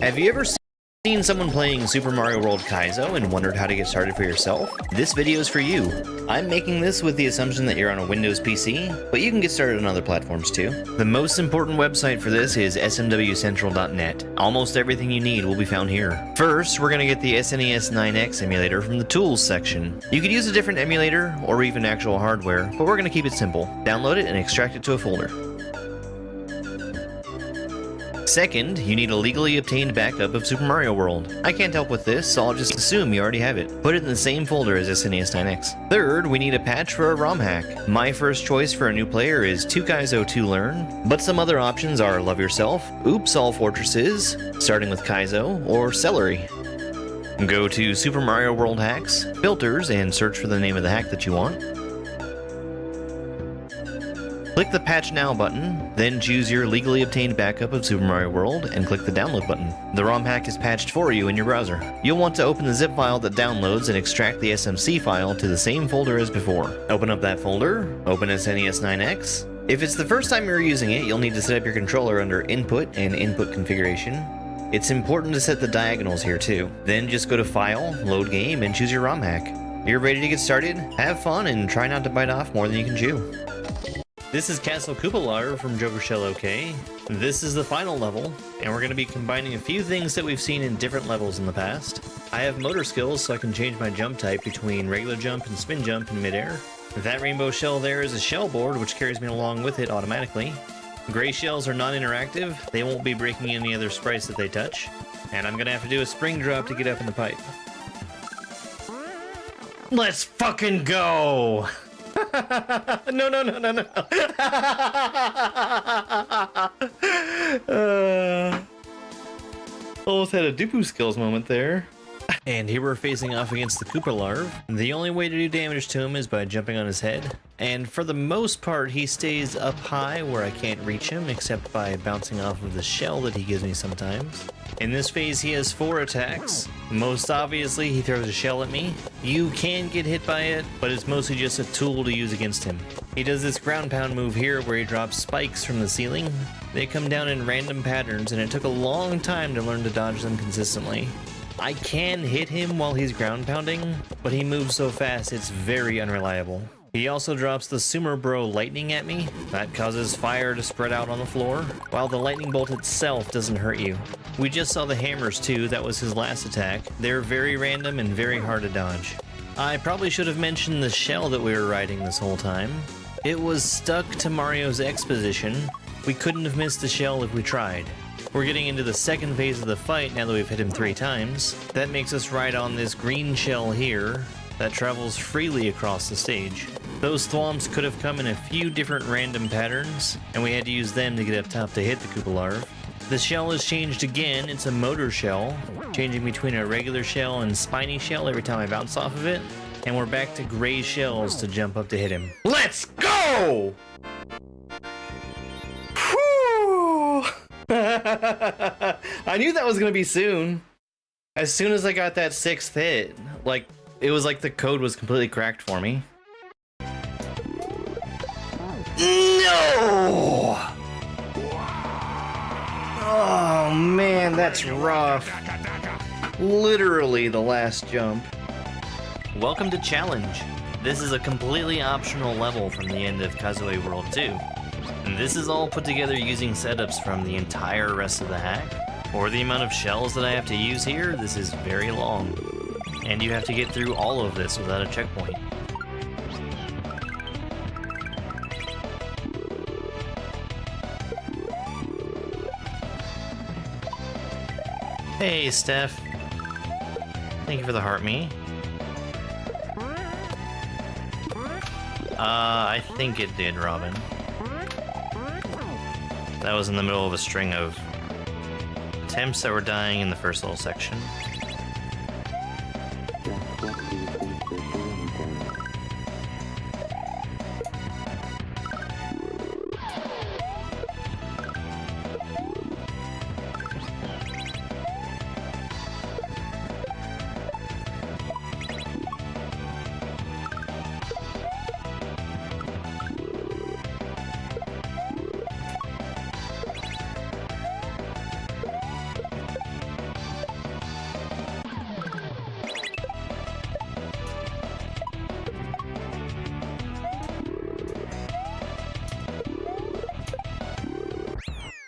Have you ever seen someone playing Super Mario World Kaiso and wondered how to get started for yourself? This video is for you. I'm making this with the assumption that you're on a Windows PC, but you can get started on other platforms too. The most important website for this is smwcentral.net. Almost everything you need will be found here. First, we're going to get the SNES 9X emulator from the Tools section. You could use a different emulator or even actual hardware, but we're going to keep it simple. Download it and extract it to a folder. Second, you need a legally obtained backup of Super Mario World. I can't help with this, so I'll just assume you already have it. Put it in the same folder as SNES 9X. Third, we need a patch for a ROM hack. My first choice for a new player is 2 Kaiso 2 Learn, but some other options are Love Yourself, Oops All Fortresses, starting with Kaiso, or Celery. Go to Super Mario World Hacks, Filters, and search for the name of the hack that you want. Click the Patch Now button, then choose your legally obtained backup of Super Mario World and click the Download button. The ROM hack is patched for you in your browser. You'll want to open the zip file that downloads and extract the SMC file to the same folder as before. Open up that folder, open SNES 9X. If it's the first time you're using it, you'll need to set up your controller under Input and Input Configuration. It's important to set the diagonals here too. Then just go to File, Load Game, and choose your ROM hack. You're ready to get started? Have fun and try not to bite off more than you can chew. This is Castle Koopalar from Joker Shell OK. This is the final level, and we're going to be combining a few things that we've seen in different levels in the past. I have motor skills, so I can change my jump type between regular jump and spin jump in midair. That rainbow shell there is a shell board, which carries me along with it automatically. Gray shells are non-interactive, they won't be breaking any other sprites that they touch. And I'm going to have to do a spring drop to get up in the pipe. Let's fucking go! No. Almost had a Dupu skills moment there. And here we're facing off against the Koopa larve. The only way to do damage to him is by jumping on his head. And for the most part, he stays up high where I can't reach him, except by bouncing off of the shell that he gives me sometimes. In this phase, he has 4 attacks. Most obviously, he throws a shell at me. You can get hit by it, but it's mostly just a tool to use against him. He does this ground pound move here where he drops spikes from the ceiling. They come down in random patterns, and it took a long time to learn to dodge them consistently. I can hit him while he's ground pounding, but he moves so fast it's very unreliable. He also drops the Sumer Bro lightning at me. That causes fire to spread out on the floor, while the lightning bolt itself doesn't hurt you. We just saw the hammers too, that was his last attack. They're very random and very hard to dodge. I probably should have mentioned the shell that we were riding this whole time. It was stuck to Mario's X position. We couldn't have missed the shell if we tried. We're getting into the second phase of the fight now that we've hit him 3 times. That makes us ride on this green shell here that travels freely across the stage. Those thwomps could have come in a few different random patterns, and we had to use them to get up top to hit the Koopa larve. The shell has changed again, it's a motor shell, changing between a regular shell and spiny shell every time I bounce off of it, and we're back to gray shells to jump up to hit him. Let's go! Whew! I knew that was gonna be soon. As soon as I got that 6th hit, like, it was like the code was completely cracked for me. No! Oh man, that's rough. Literally the last jump. Welcome to Challenge. This is a completely optional level from the end of Kaizo World 2. And this is all put together using setups from the entire rest of the hack. For the amount of shells that I have to use here, this is very long. And you have to get through all of this without a checkpoint. Hey, Steph. Thank you for the heart me. I think it did, Robin. That was in the middle of a string of attempts that were dying in the first little section.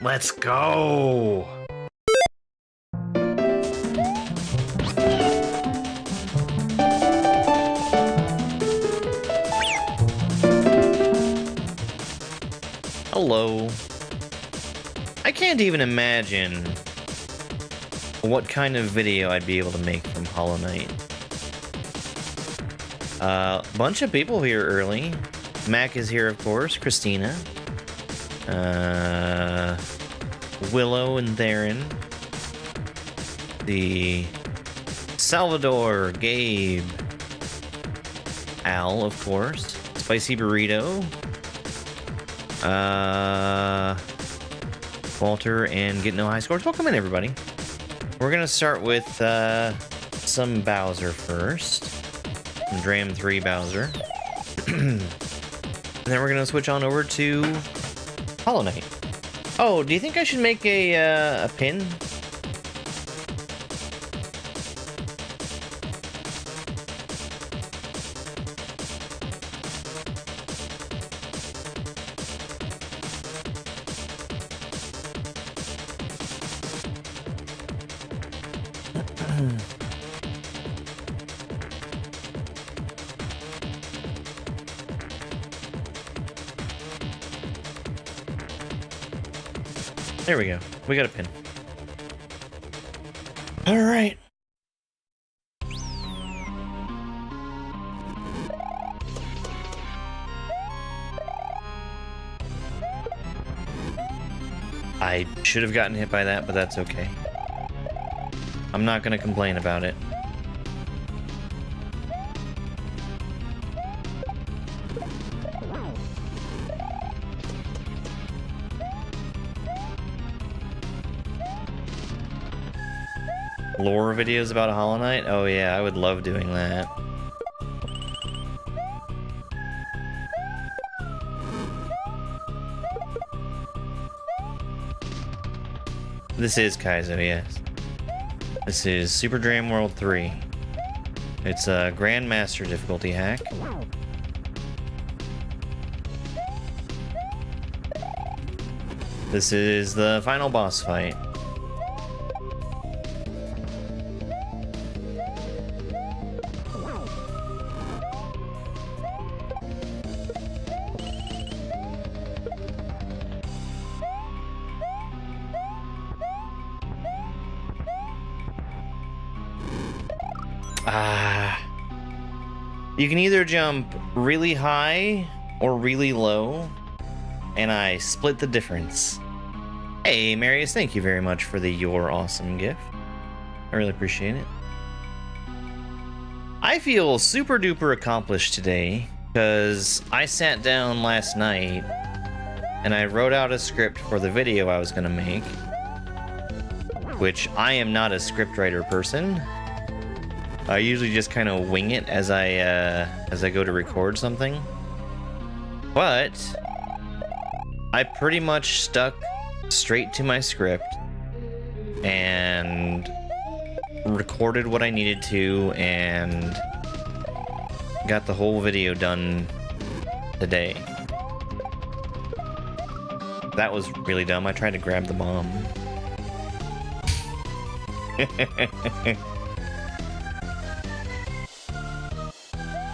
Let's go! Hello. I can't even imagine what kind of video I'd be able to make from Hollow Knight. Bunch of people here early. Mac is here, of course. Christina. Willow and Theron. The Salvador, Gabe. Al, of course. Spicy Burrito. Walter and Get No High Scores. Welcome in, everybody. We're gonna start with some Bowser first. Some Dram 3 Bowser. And then we're gonna switch on over to Hollow Knight. Oh, do you think I should make a pin? There we go. We got a pin. All right. I should have gotten hit by that, but that's okay. I'm not gonna complain about it. Lore videos about Hollow Knight? Oh yeah, I would love doing that. This is Kaiso, yes. This is Super Dram World 3. It's a Grandmaster difficulty hack. This is the final boss fight. You can either jump really high or really low, and I split the difference. Hey, Marius, thank you very much for the You're Awesome gift. I really appreciate it. I feel super duper accomplished today because I sat down last night and I wrote out a script for the video I was going to make, which I am not a scriptwriter person. I usually just kind of wing it as I go to record something. But I pretty much stuck straight to my script and recorded what I needed to and got the whole video done today. That was really dumb. I tried to grab the bomb.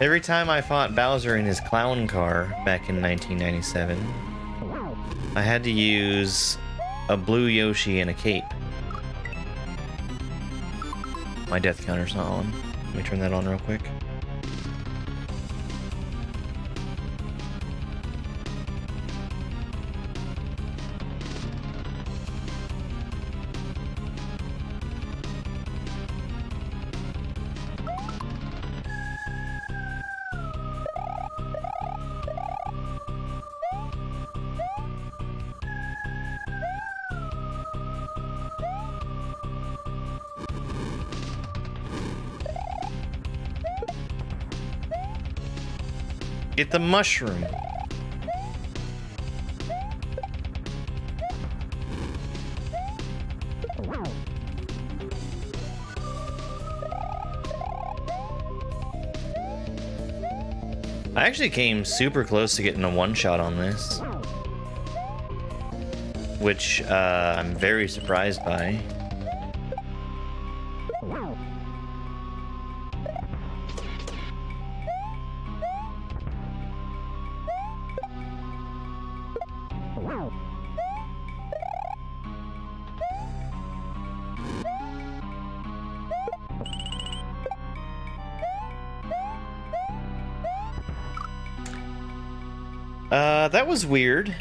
Every time I fought Bowser in his clown car back in 1997, I had to use a blue Yoshi and a cape. My death counter's not on. Let me turn that on real quick. Get the mushroom. I actually came super close to getting a one-shot on this. which I'm very surprised by. That was weird.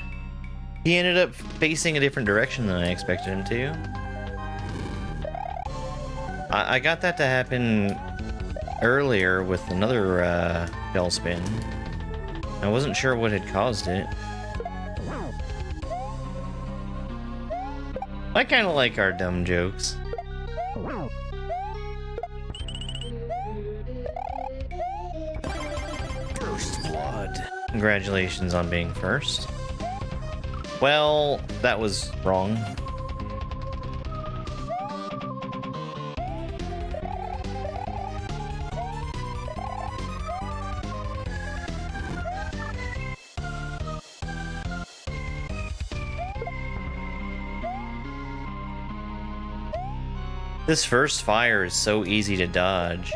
He ended up facing a different direction than I expected him to. I got that to happen earlier with another shell spin. I wasn't sure what had caused it. I kind of like our dumb jokes. First blood. Congratulations on being first. Well, that was wrong. This first fire is so easy to dodge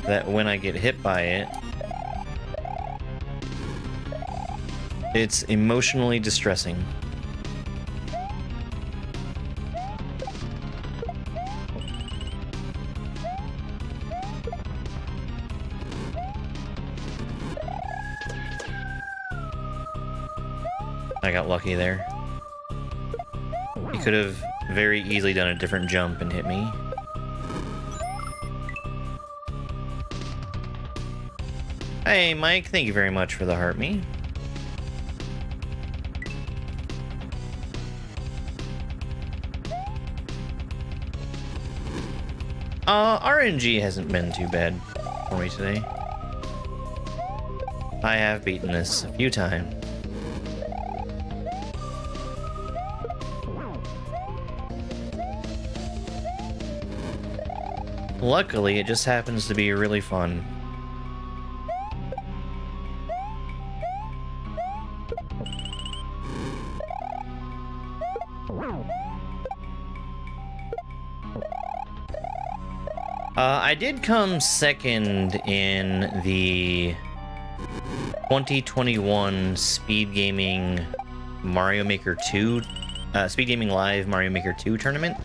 that when I get hit by it, it's emotionally distressing. I got lucky there. He could have very easily done a different jump and hit me. Hey, Mike, thank you very much for the heart me. RNG hasn't been too bad for me today. I have beaten this a few times. Luckily, it just happens to be really fun. I did come second in the 2021 Speed Gaming Mario Maker 2, Speed Gaming Live Mario Maker 2 tournament.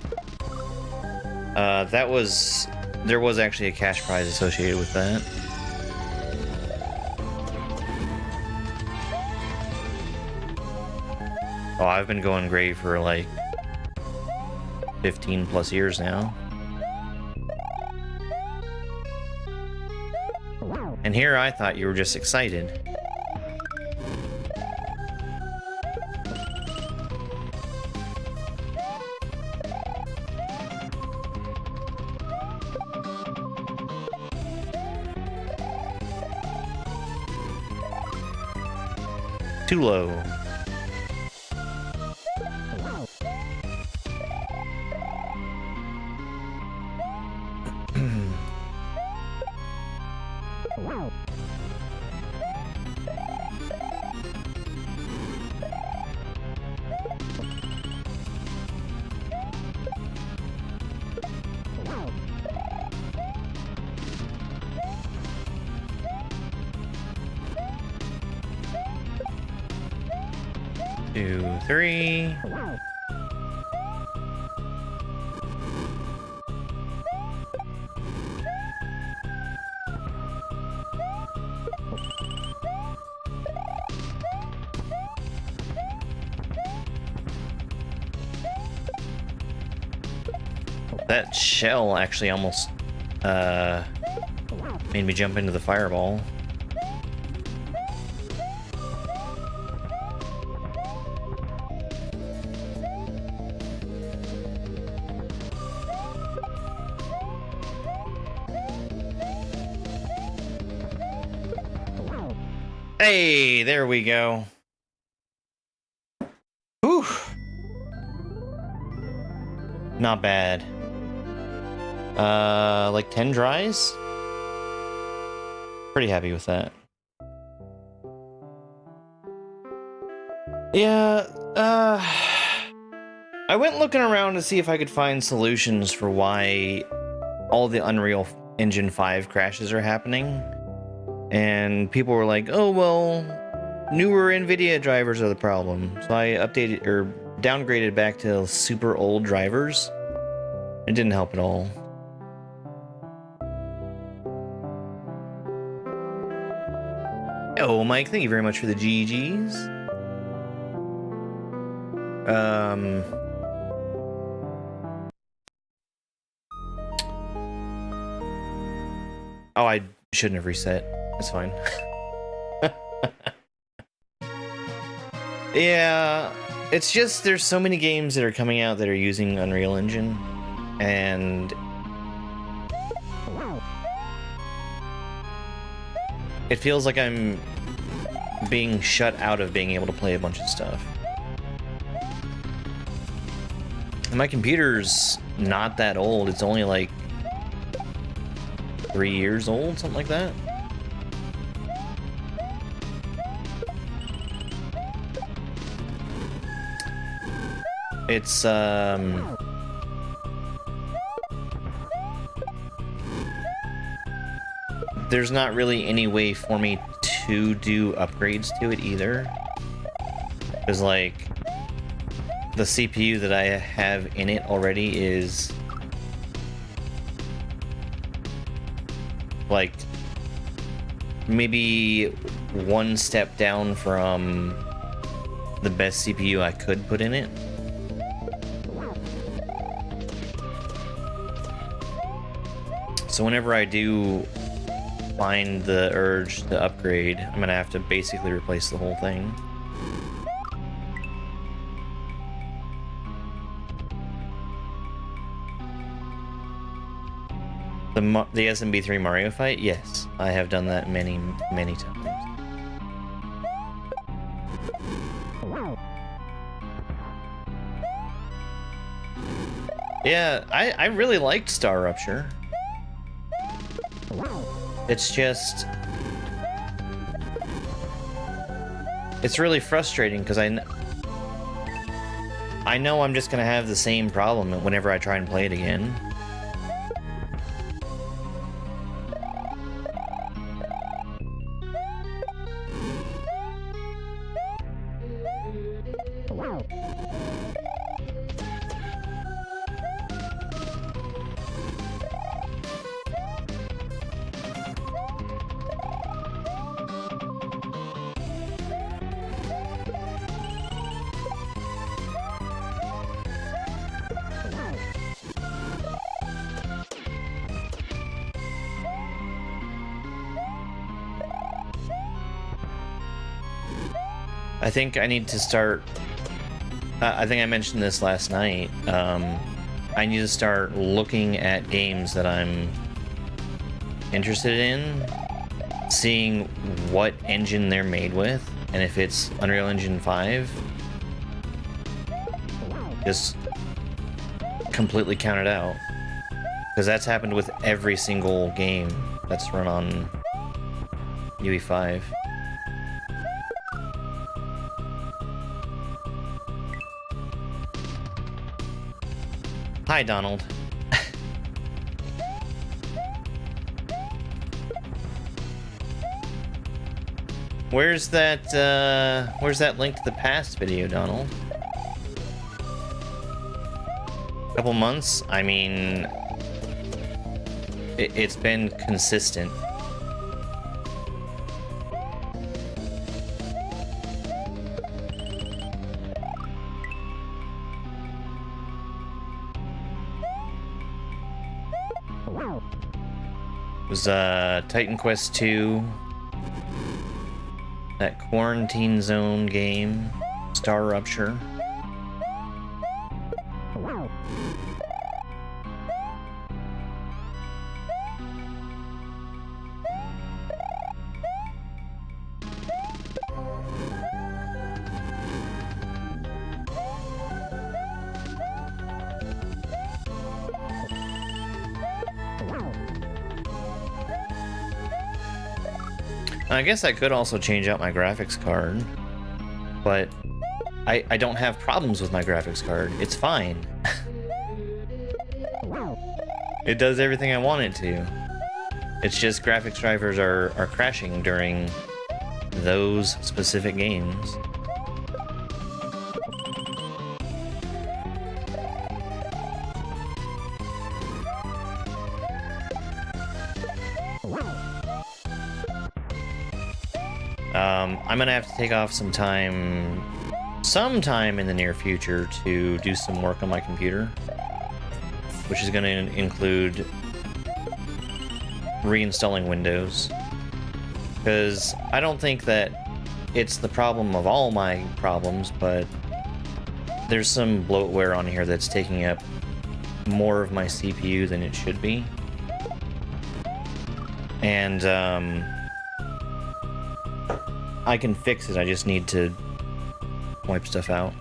There was actually a cash prize associated with that. Oh, I've been going great for like 15 plus years now. And here I thought you were just excited. Too low. Two, three. That shell actually almost made me jump into the fireball. Hey, there we go. Whew. Not bad. Like 10 dries? Pretty happy with that. Yeah, I went looking around to see if I could find solutions for why all the Unreal Engine 5 crashes are happening. And people were like, oh, well, newer NVIDIA drivers are the problem. So I updated or downgraded back to super old drivers. It didn't help at all. Oh, Mike, thank you very much for the GGs. Oh, I shouldn't have reset. That's fine. Yeah, it's just there's so many games that are coming out that are using Unreal Engine, and it feels like I'm being shut out of being able to play a bunch of stuff. And my computer's not that old. It's only like 3 years old, something like that. It's there's not really any way for me to do upgrades to it either. Because like the CPU that I have in it already is like maybe one step down from the best CPU I could put in it. So whenever I do find the urge to upgrade, I'm gonna have to basically replace the whole thing. The SMB3 Mario fight? Yes, I have done that many, many times. Yeah, I really liked Star Rupture. It's just... it's really frustrating because I know I'm just gonna have the same problem whenever I try and play it again. I think I need to start... I think I mentioned this last night. I need to start looking at games that I'm interested in, seeing what engine they're made with, and if it's Unreal Engine 5, just completely count it out. Because that's happened with every single game that's run on UE5. Hi, Donald. Where's that link to the past video, Donald? Couple months? I mean, it's been consistent. It was Titan Quest 2, that Quarantine Zone game, Star Rupture. I guess I could also change out my graphics card, but I don't have problems with my graphics card. It's fine. It does everything I want it to. It's just graphics drivers are crashing during those specific games. I'm gonna have to take off sometime in the near future to do some work on my computer, which is gonna include reinstalling Windows, because I don't think that it's the problem of all my problems, but there's some bloatware on here that's taking up more of my CPU than it should be. And I can fix it, I just need to wipe stuff out.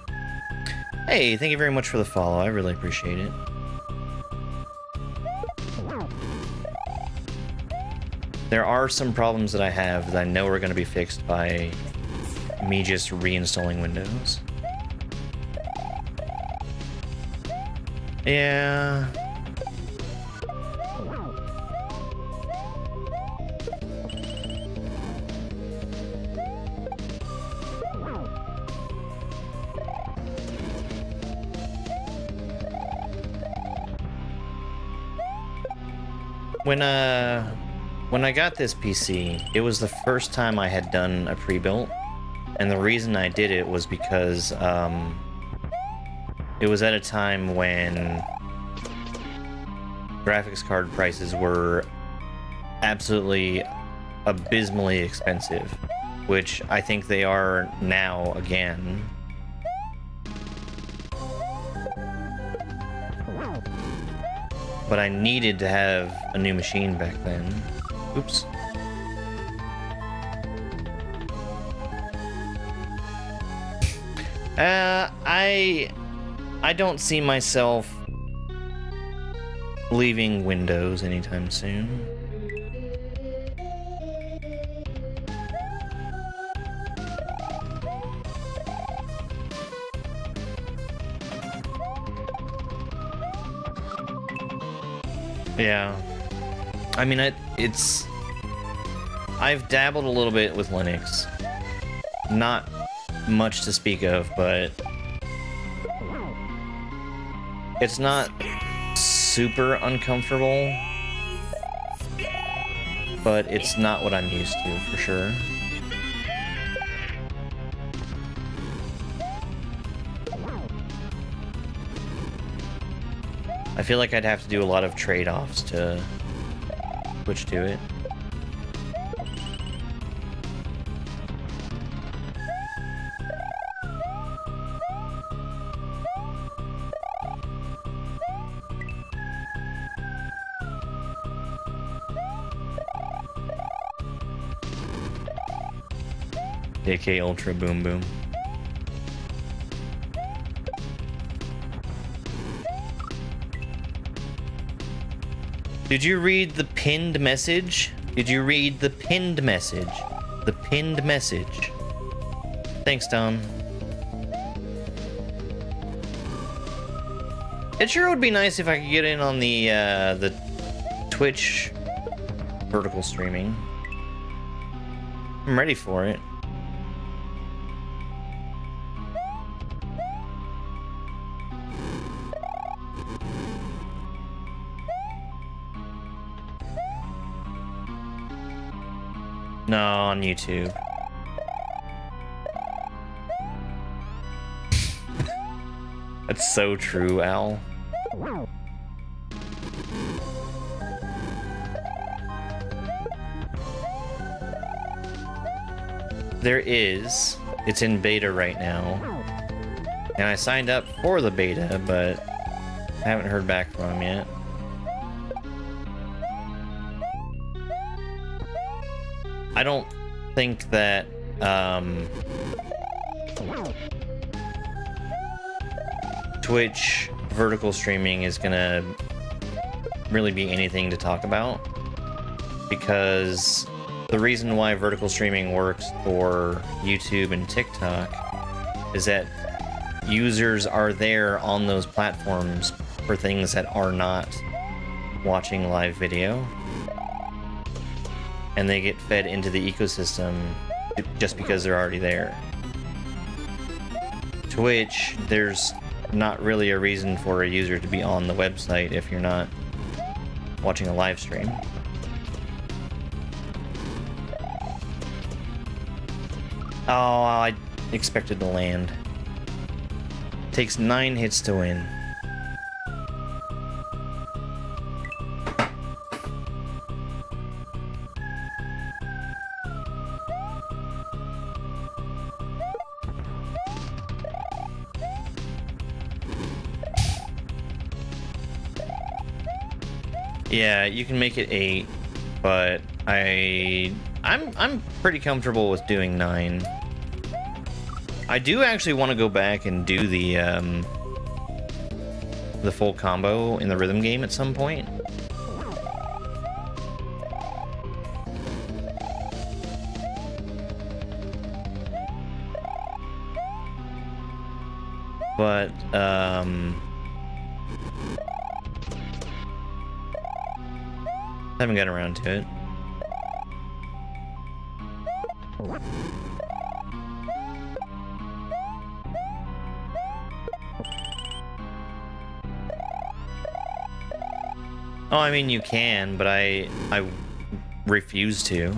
Hey, thank you very much for the follow, I really appreciate it. There are some problems that I have that I know are going to be fixed by me just reinstalling Windows. Yeah. When I got this PC, it was the first time I had done a pre-built, and the reason I did it was because it was at a time when graphics card prices were absolutely abysmally expensive, which I think they are now again. But I needed to have a new machine back then. Oops. I don't see myself leaving Windows anytime soon. Yeah. I mean, I've dabbled a little bit with Linux. Not much to speak of, but it's not super uncomfortable, but it's not what I'm used to, for sure. I feel like I'd have to do a lot of trade-offs to switch to it. AK Ultra Boom Boom. Did you read the pinned message? Did you read the pinned message? The pinned message. Thanks, Dom. It sure would be nice if I could get in on the Twitch vertical streaming. I'm ready for it. No, on YouTube. That's so true, Al. There is. It's in beta right now. And I signed up for the beta, but I haven't heard back from him yet. I don't think that Twitch vertical streaming is gonna really be anything to talk about, because the reason why vertical streaming works for YouTube and TikTok is that users are there on those platforms for things that are not watching live video, and they get fed into the ecosystem just because they're already there. Twitch, there's not really a reason for a user to be on the website if you're not watching a live stream. Oh, I expected to land. Takes 9 hits to win. Yeah, you can make it 8, but I'm pretty comfortable with doing 9. I do actually want to go back and do the full combo in the rhythm game at some point. But haven't got around to it. Oh, I mean, you can, but I refuse to.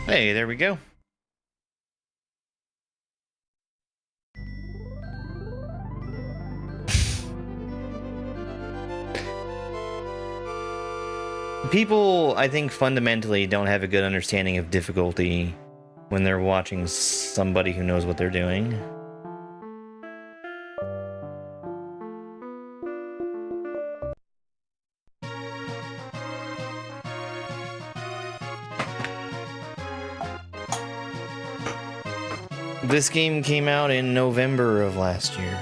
Hey, there we go. People, I think, fundamentally don't have a good understanding of difficulty when they're watching somebody who knows what they're doing. This game came out in November of last year.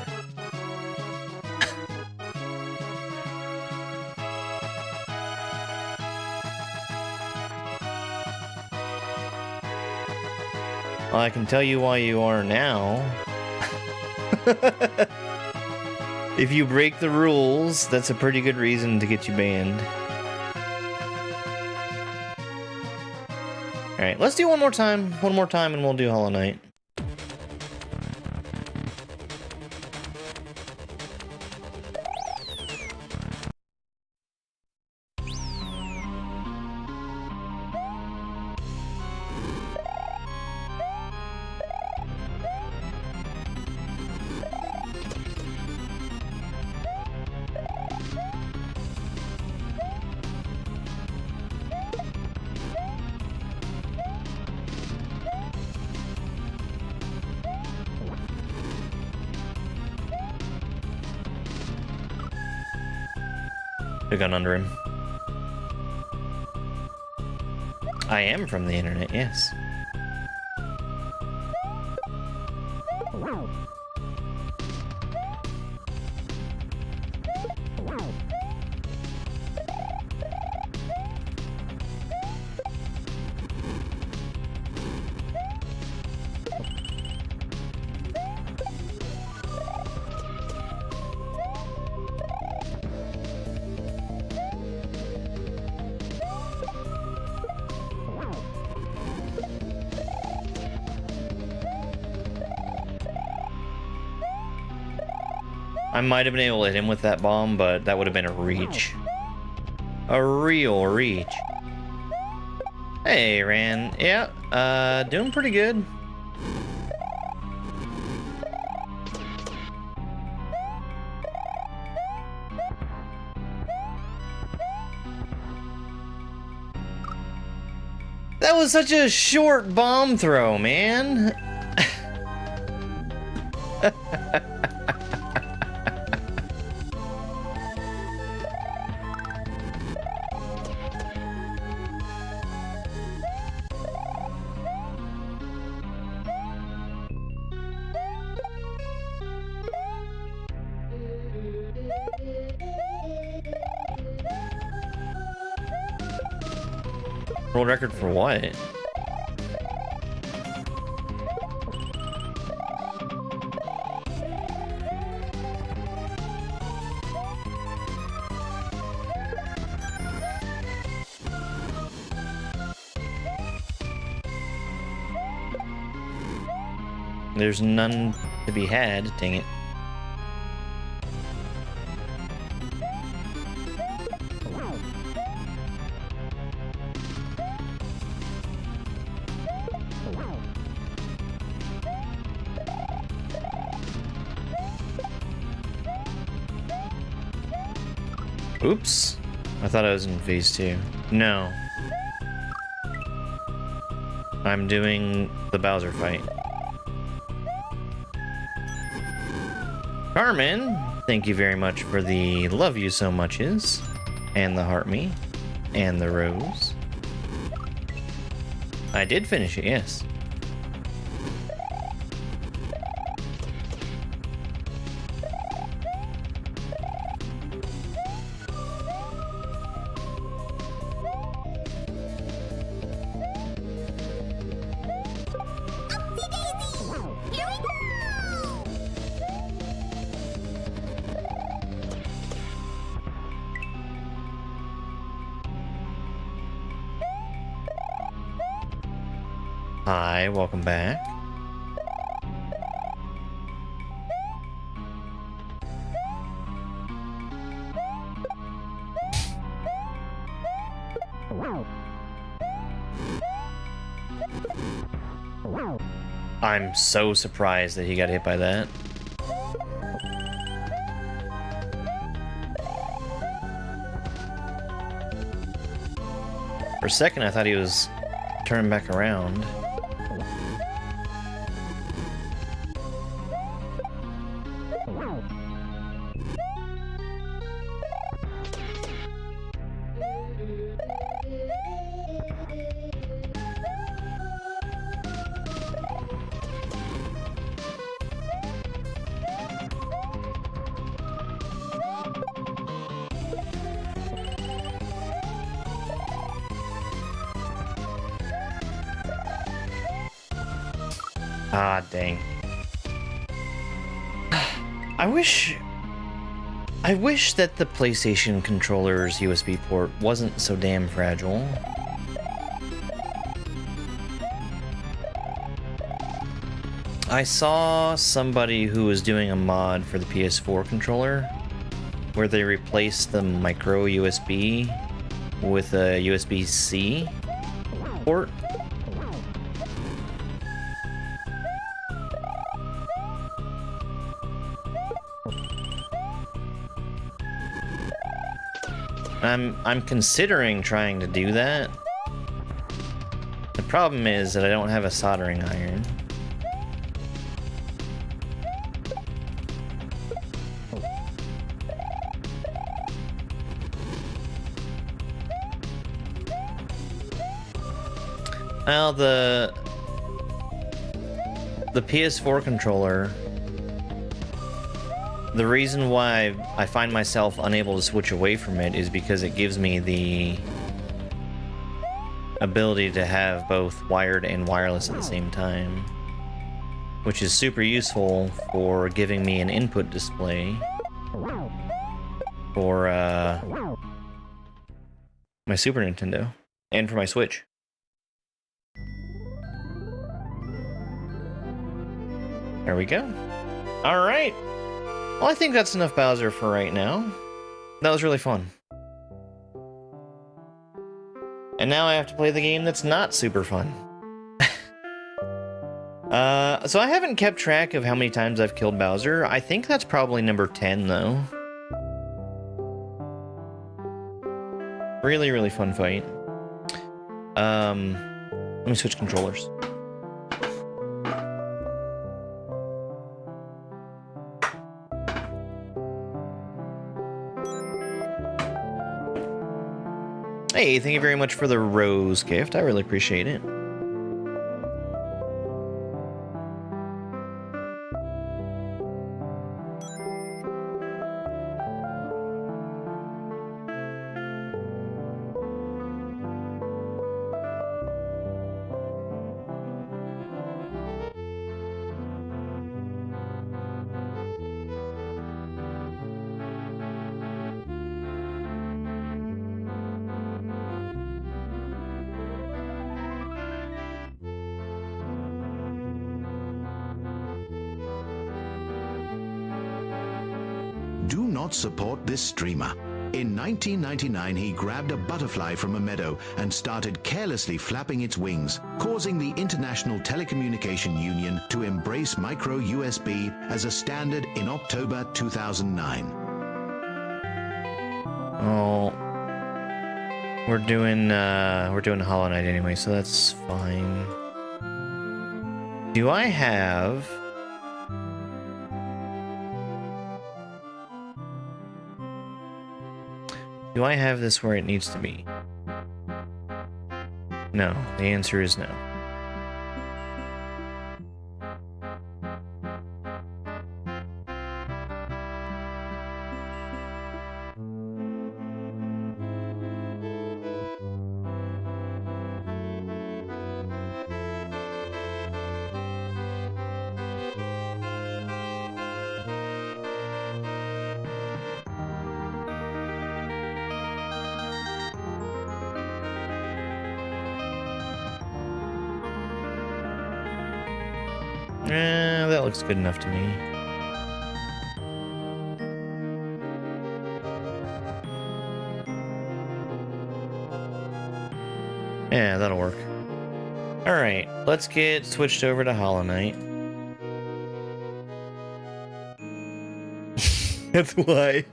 Well, I can tell you why you are now. If you break the rules, that's a pretty good reason to get you banned. Alright, let's do one more time, and we'll do Hollow Knight. The gun under him. I am from the internet, yes. I might have been able to hit him with that bomb, but that would have been a reach. A real reach. Hey, Ran. Yeah, doing pretty good. That was such a short bomb throw, man. World record for what? There's none to be had, dang it. Oops. I thought I was in phase 2. No. I'm doing the Bowser fight. Carmen, thank you very much for the love you so muches, and the heart me, and the rose. I did finish it, yes. Hi, welcome back. I'm so surprised that he got hit by that. For a second, I thought he was turning back around. Ah, dang. I wish that the PlayStation controller's USB port wasn't so damn fragile. I saw somebody who was doing a mod for the PS4 controller where they replaced the micro USB with a USB-C port. I'm considering trying to do that. The problem is that I don't have a soldering iron. Well, the PS4 controller, the reason why I find myself unable to switch away from it is because it gives me the ability to have both wired and wireless at the same time, which is super useful for giving me an input display for my Super Nintendo and for my Switch. There we go. All right. Well, I think that's enough Bowser for right now. That was really fun. And now I have to play the game that's not super fun. So I haven't kept track of how many times I've killed Bowser. I think that's probably number 10, though. Really, really fun fight. Let me switch controllers. Hey, thank you very much for the rose gift. I really appreciate it. Do not support this streamer. In 1999, he grabbed a butterfly from a meadow and started carelessly flapping its wings, causing the International Telecommunication Union to embrace micro USB as a standard in October 2009. Oh, we're doing Hollow Knight anyway, so that's fine. Do I have? Do I have this where it needs to be? No, the answer is no. That looks good enough to me. Yeah, that'll work. Alright, let's get switched over to Hollow Knight. That's why.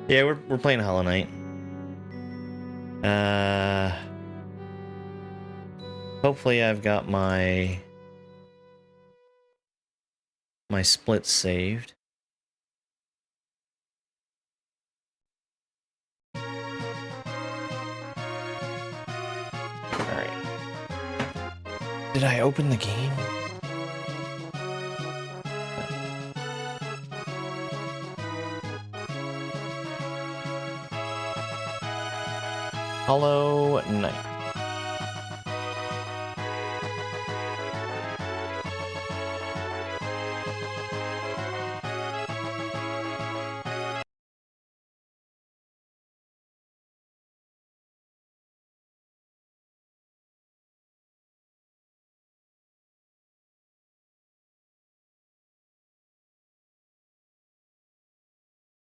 Yeah, we're playing Hollow Knight. Hopefully I've got my splits saved. Alright. Did I open the game? Hollow Knight.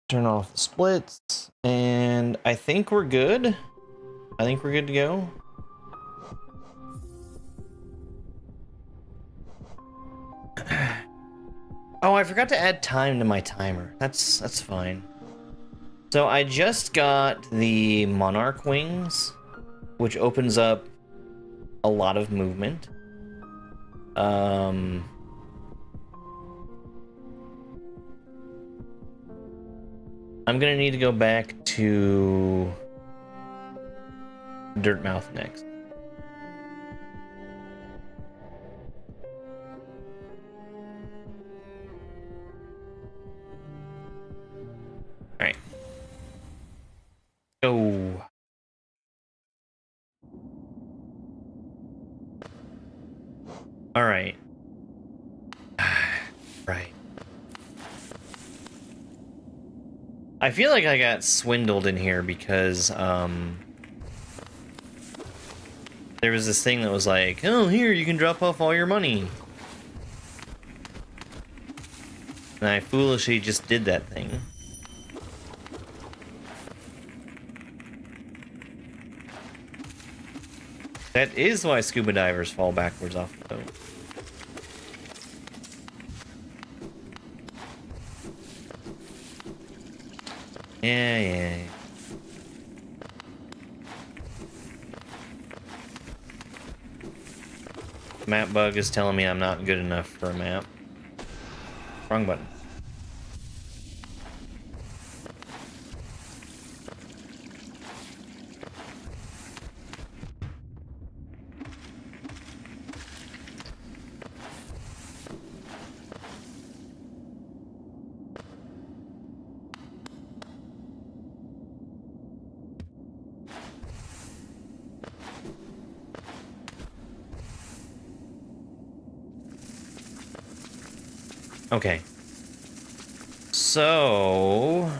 Turn off the splits, and I think we're good. I think we're good to go. Oh, I forgot to add time to my timer. That's fine. So I just got the Monarch wings, which opens up a lot of movement. I'm gonna need to go back to Dirtmouth next. Alright. Go. Alright. Right. I feel like I got swindled in here because, there was this thing that was like, oh, here, you can drop off all your money. And I foolishly just did that thing. That is why scuba divers fall backwards off the boat. Yeah. Map bug is telling me I'm not good enough for a map. Wrong button. Okay. So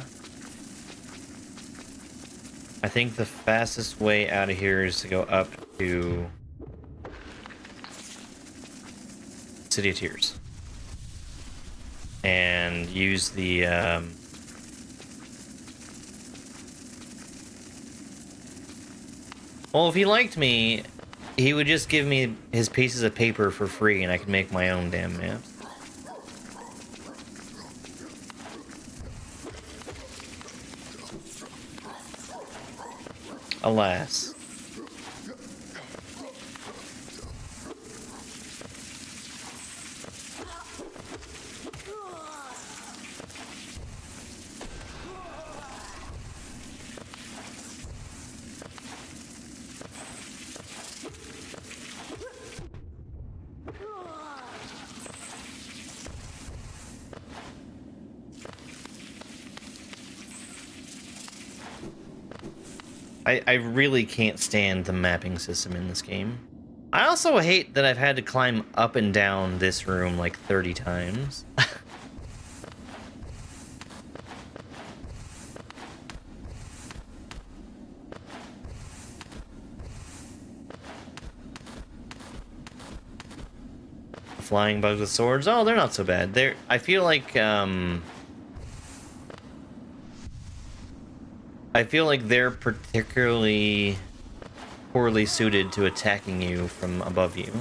I think the fastest way out of here is to go up to City of Tears and use the well, if he liked me, he would just give me his pieces of paper for free and I could make my own damn maps. Alas. I really can't stand the mapping system in this game. I also hate that I've had to climb up and down this room like 30 times. Flying bugs with swords? Oh, they're not so bad. I feel like they're particularly poorly suited to attacking you from above you.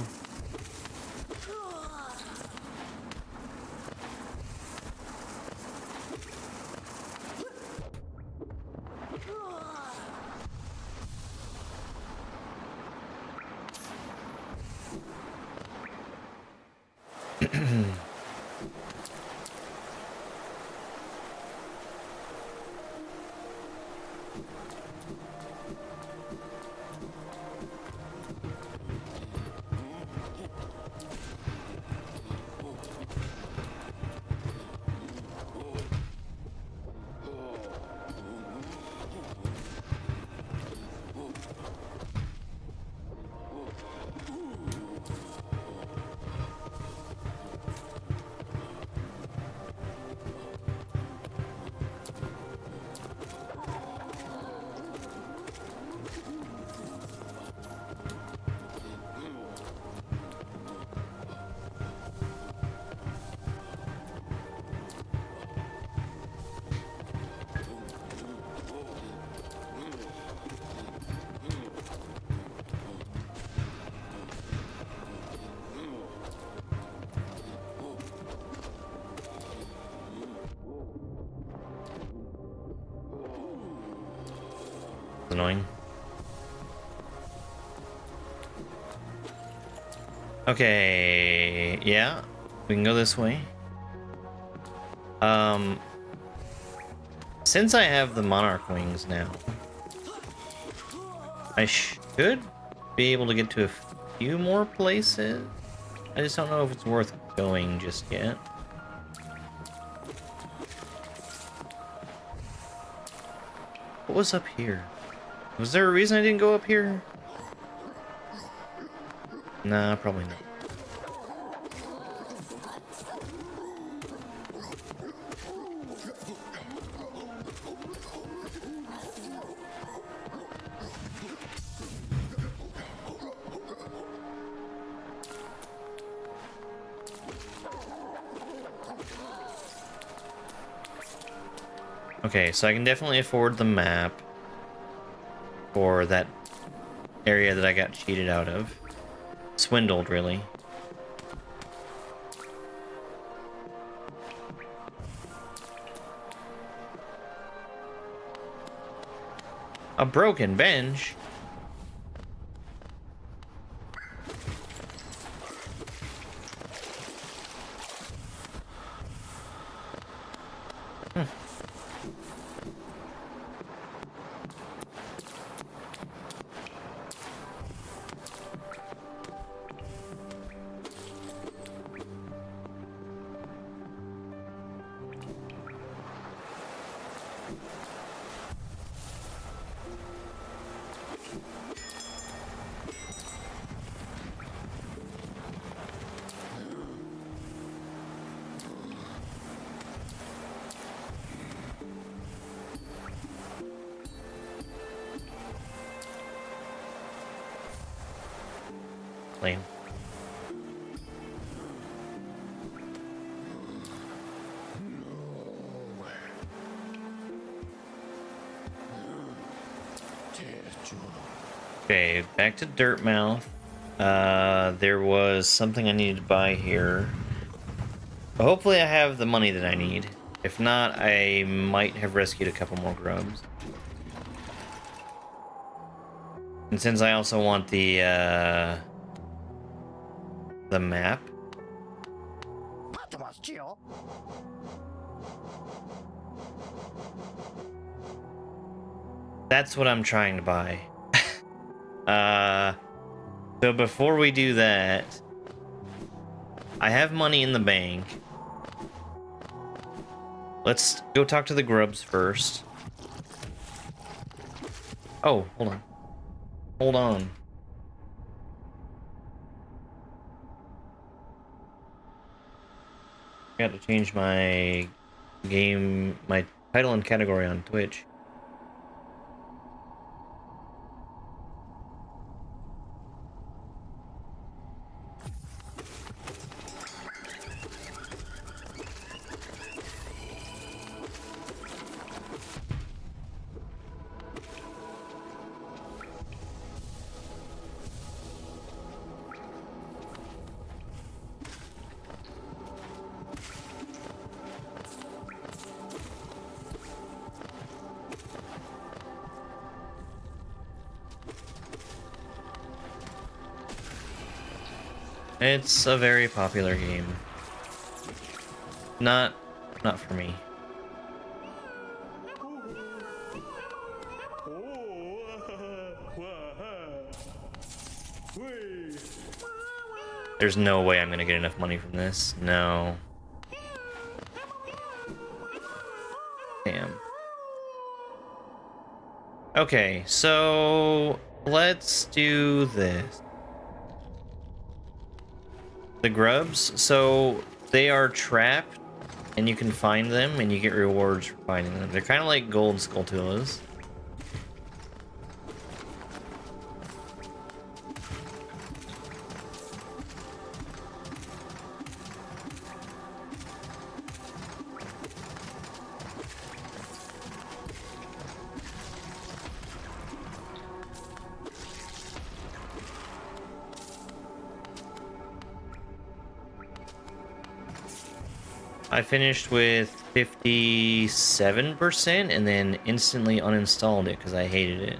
Annoying. Okay, yeah, we can go this way. Since I have the Monarch wings now, I should be able to get to a few more places. I just don't know if it's worth going just yet. What was up here? Was there a reason I didn't go up here? Nah, probably not. Okay, so I can definitely afford the map for that area that I got cheated out of. Swindled, really. A broken bench? Lame. Okay, back to Dirtmouth. There was something I needed to buy here. But hopefully I have the money that I need. If not, I might have rescued a couple more grubs. And since I also want the map. That's what I'm trying to buy. So before we do that, I have money in the bank. Let's go talk to the grubs first. Oh, hold on. Hold on. I got to change my my title and category on Twitch. It's a very popular game. Not for me. There's no way I'm gonna get enough money from this. No. Damn. Okay, so let's do this. The grubs, so they are trapped, and you can find them, and you get rewards for finding them. They're kind of like gold skulltulas. I finished with 57% and then instantly uninstalled it because I hated it.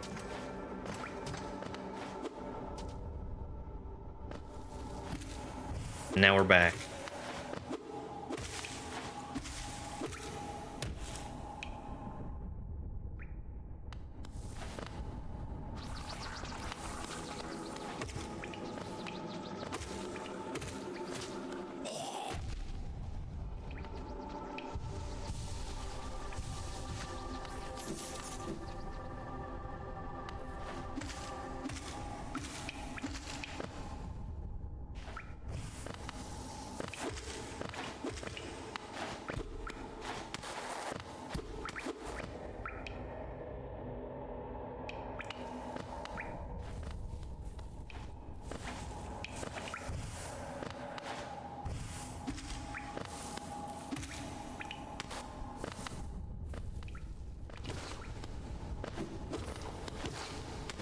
Now we're back.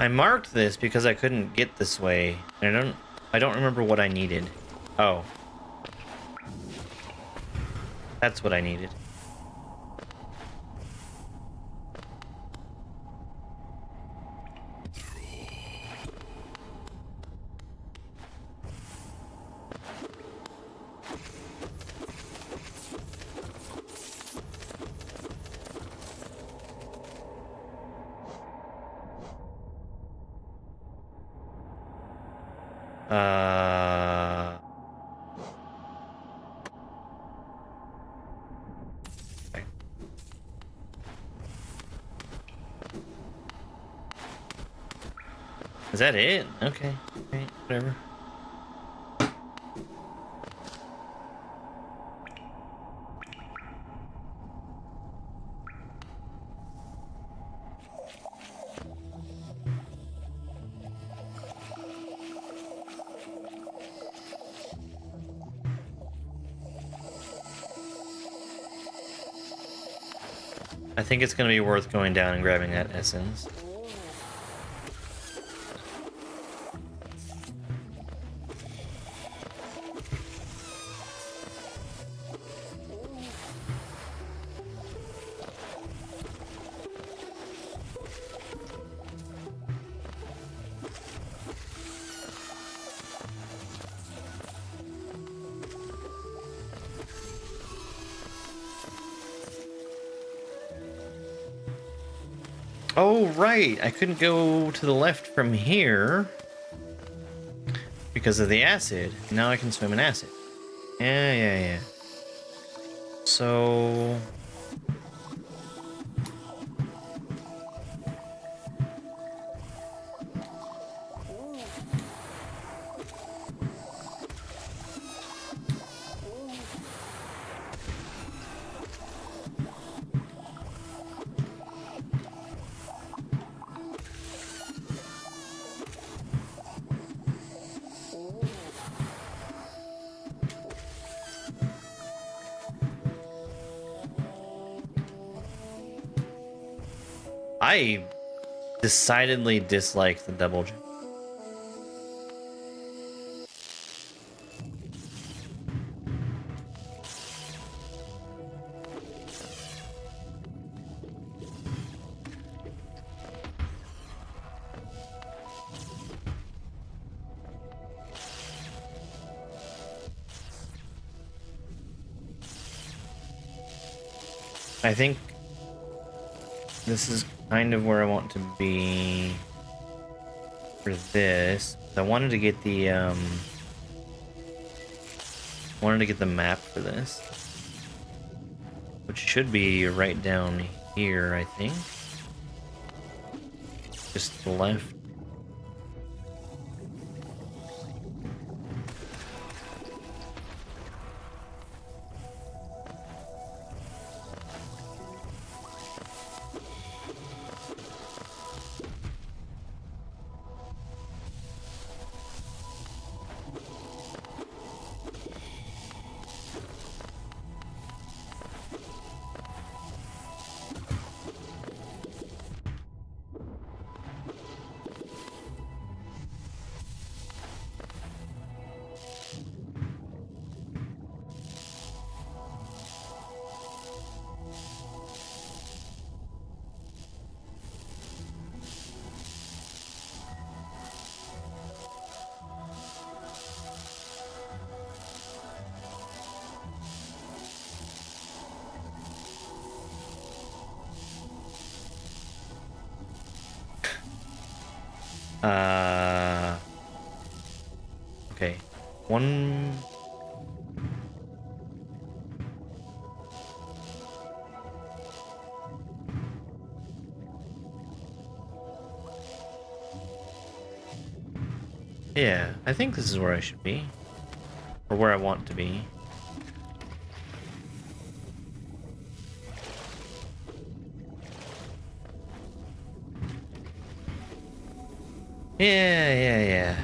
I marked this because I couldn't get this way. And I don't remember what I needed. Oh. That's what I needed. Okay. Is that it? Okay. Okay, whatever. I think it's going to be worth going down and grabbing that essence. Oh, right. I couldn't go to the left from here because of the acid. Now I can swim in acid. Yeah. So... I decidedly dislike the double jump. I think this is kind of where I want to be for this. I wanted to get the map for this, which should be right down here, I think. Just to the left. Okay. One... Yeah, I think this is where I should be. Or where I want to be. Yeah.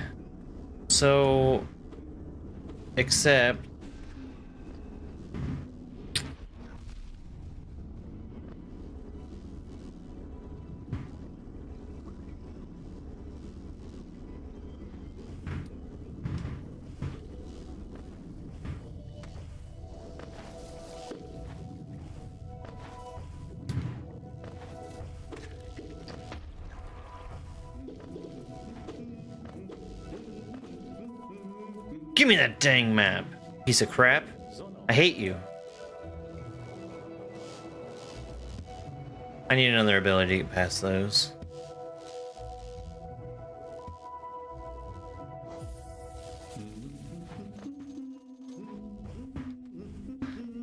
So, except... Give me that dang map, piece of crap. I hate you. I need another ability to get past those.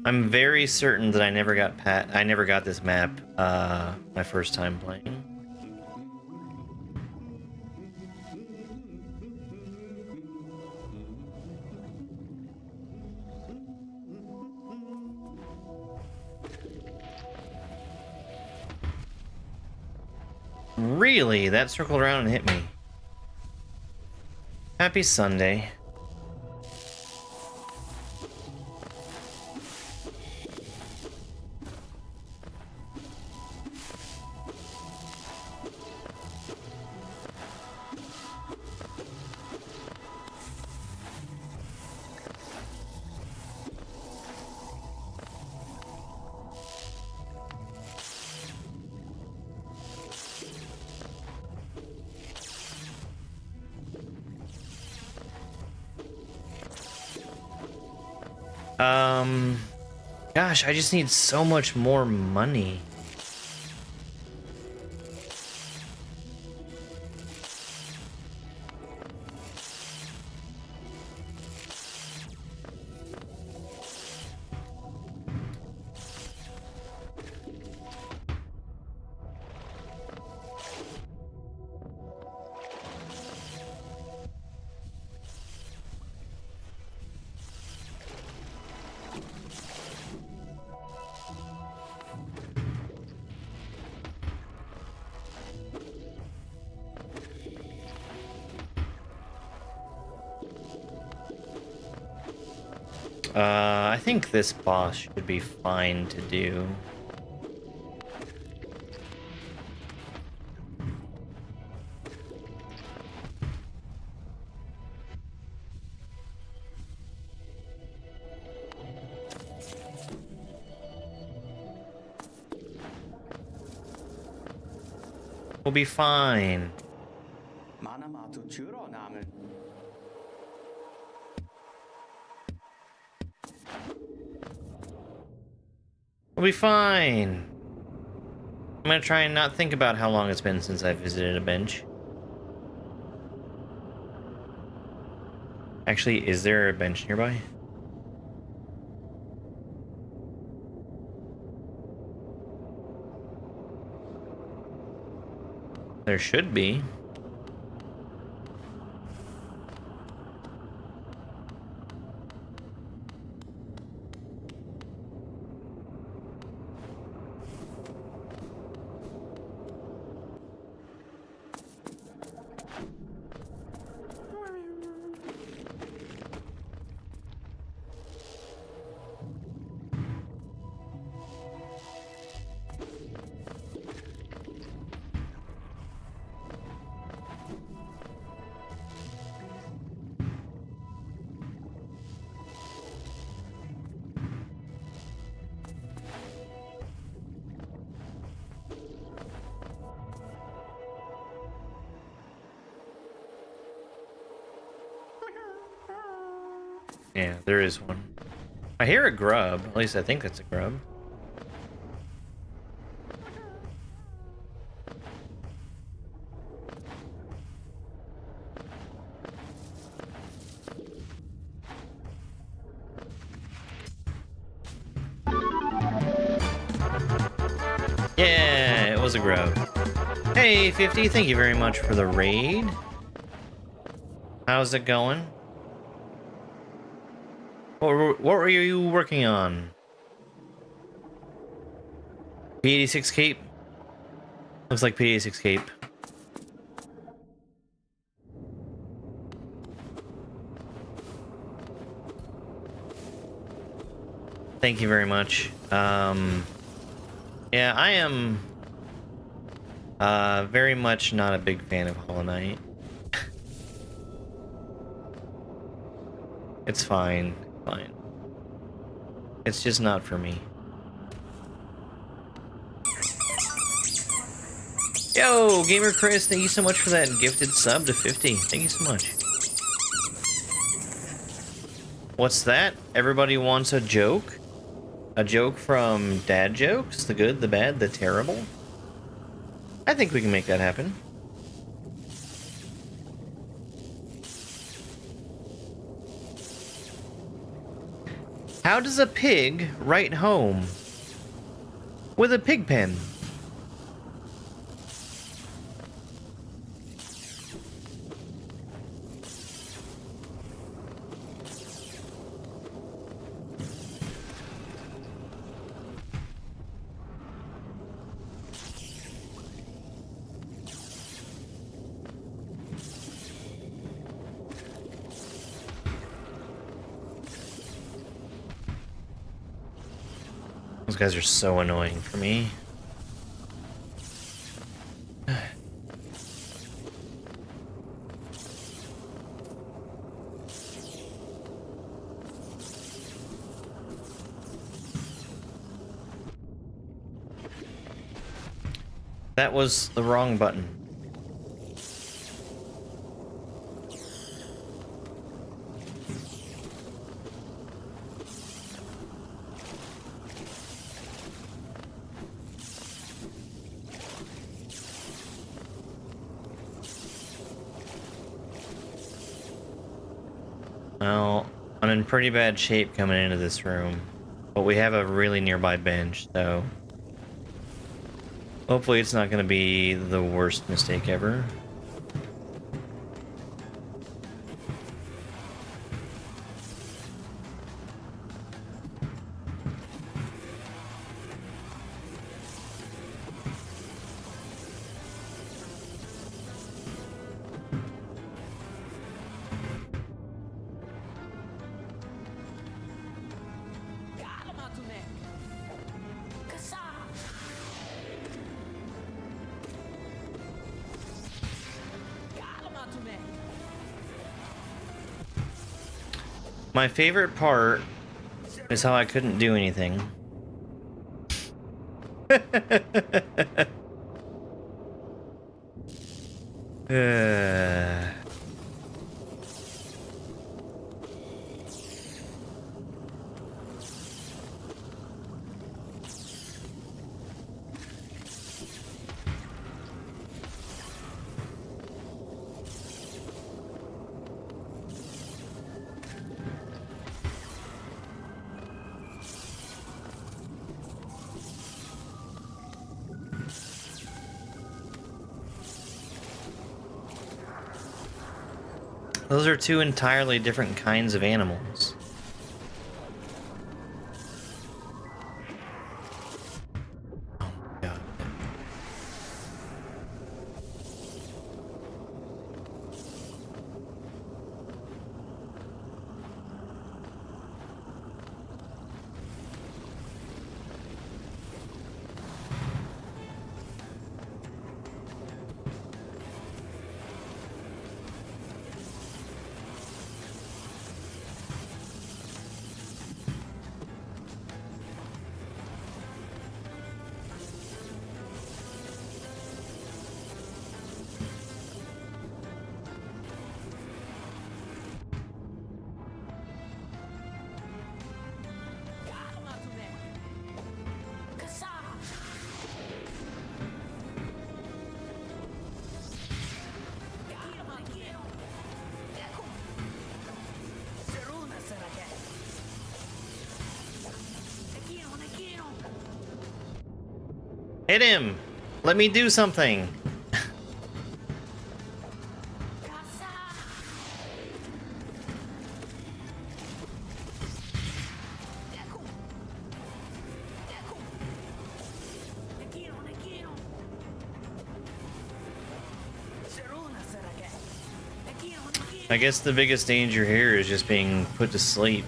I'm very certain that I never got this map my first time playing. Really? That circled around and hit me. Happy Sunday. Gosh, I just need so much more money. I think this boss should be fine to do. We'll be fine. We'll be fine. I'm gonna try and not think about how long it's been since I visited a bench. Actually, is there a bench nearby? There should be. Yeah, there is one. I hear a grub. At least I think that's a grub. Yeah, it was a grub. Hey, 50, thank you very much for the raid. How's it going? What were you working on? P86 cape? Looks like P86 cape. Thank you very much. Yeah, I am very much not a big fan of Hollow Knight. It's fine. Fine. It's just not for me. Yo, Gamer Chris, thank you so much for that gifted sub to 50. Thank you so much. What's that? Everybody wants a joke? A joke from Dad Jokes? The good, the bad, the terrible? I think we can make that happen. How does a pig write home with a pig pen? Those guys are so annoying for me. That was the wrong button. Well, I'm in pretty bad shape coming into this room, but we have a really nearby bench, so hopefully it's not going to be the worst mistake ever. My favorite part is how I couldn't do anything. uh... Those are two entirely different kinds of animals. Oh my god. Hit him! Let me do something! I guess the biggest danger here is just being put to sleep.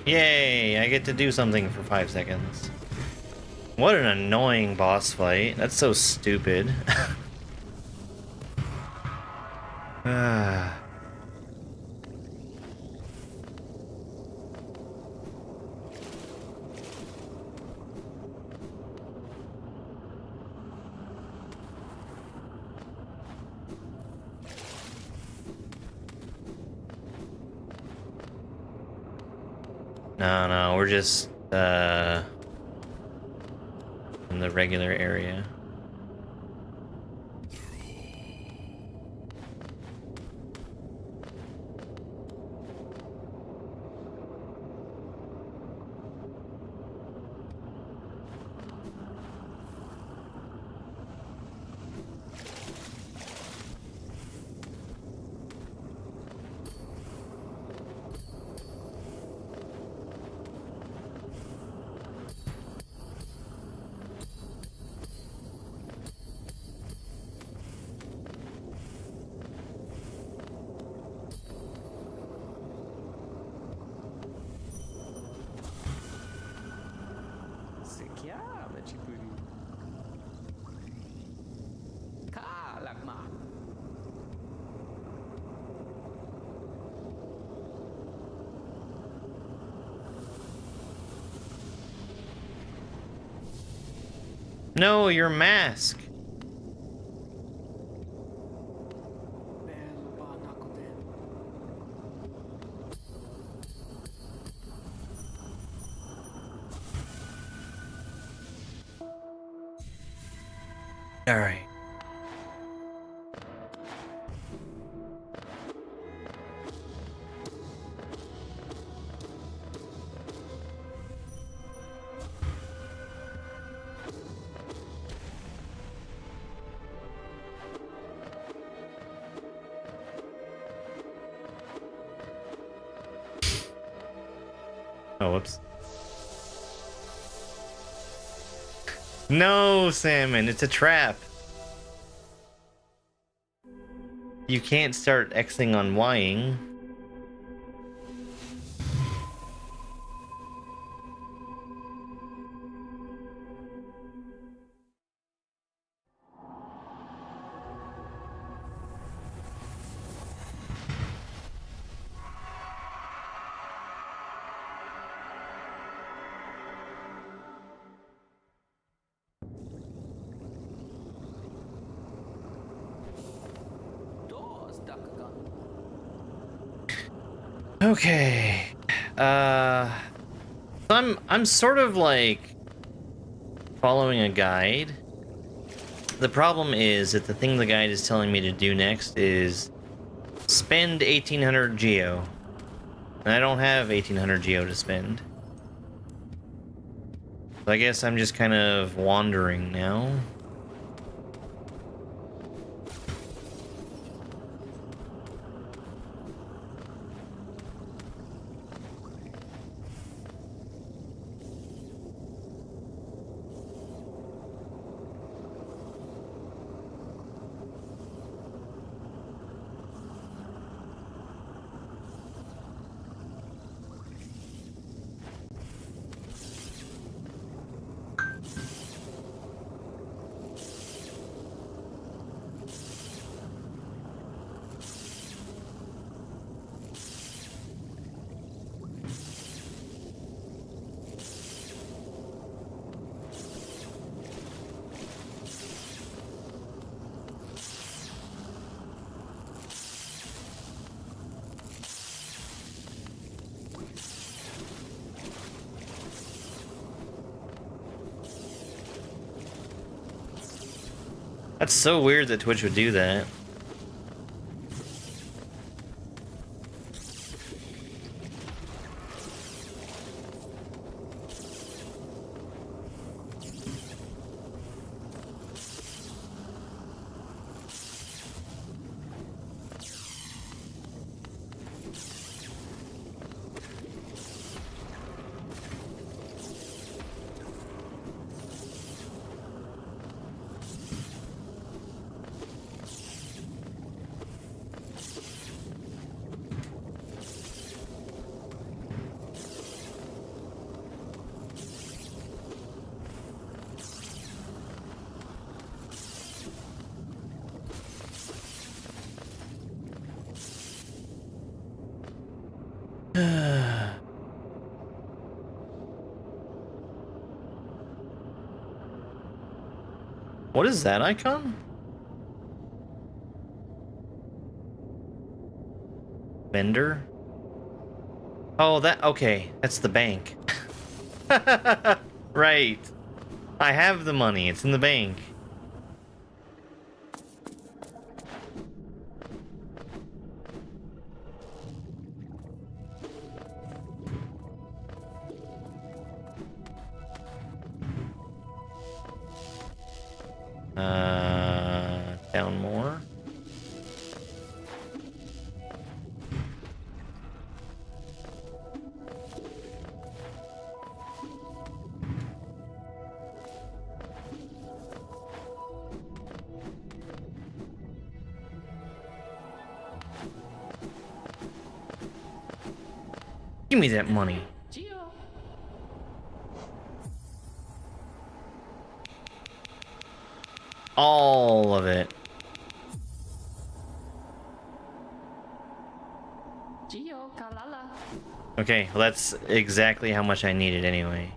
Yay, I get to do something for 5 seconds. What an annoying boss fight. That's so stupid. Ah. No, we're just, in the regular area. No, your mask. All right. Oh, whoops. No, Salmon, it's a trap. You can't start Xing on Ying. Okay. I'm sort of like following a guide. The problem is that the thing the guide is telling me to do next is spend 1800 geo. And I don't have 1800 geo to spend. So I guess I'm just kind of wandering now. That's so weird that Twitch would do that. What is that icon? Vendor? Oh, that, okay, that's the bank. Right. I have the money, it's in the bank. Down more. Give me that money. All of it. Okay, well that's exactly how much I needed anyway.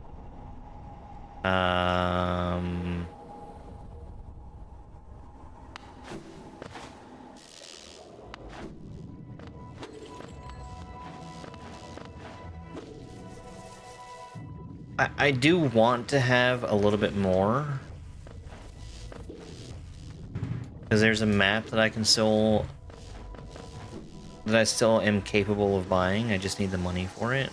I do want to have a little bit more. Because there's a map that I can still... that I still am capable of buying. I just need the money for it.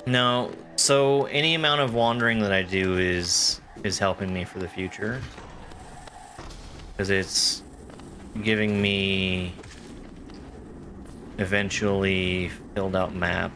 No, so any amount of wandering that I do is helping me for the future. Because it's giving me eventually filled out map.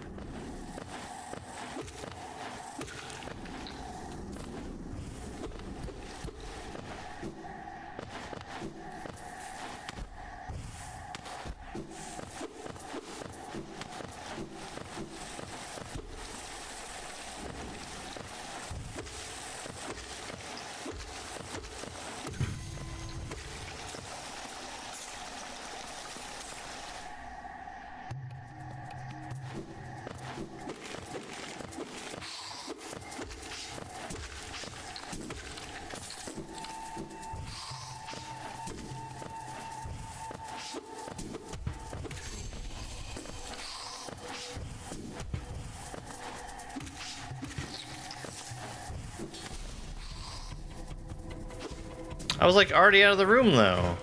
I was like already out of the room though.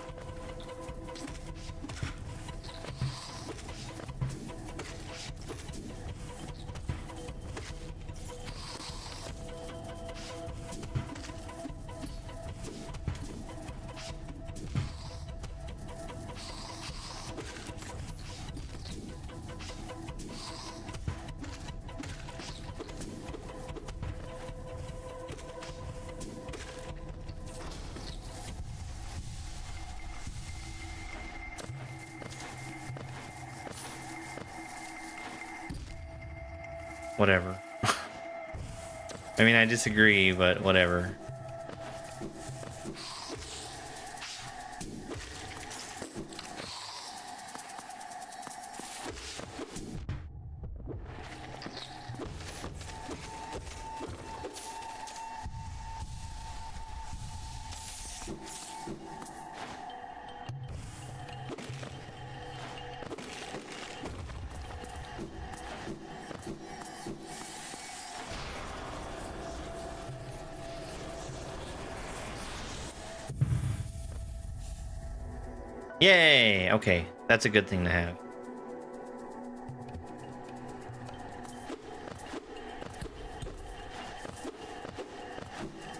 Whatever. I mean, I disagree, but whatever. Yay! Okay, that's a good thing to have.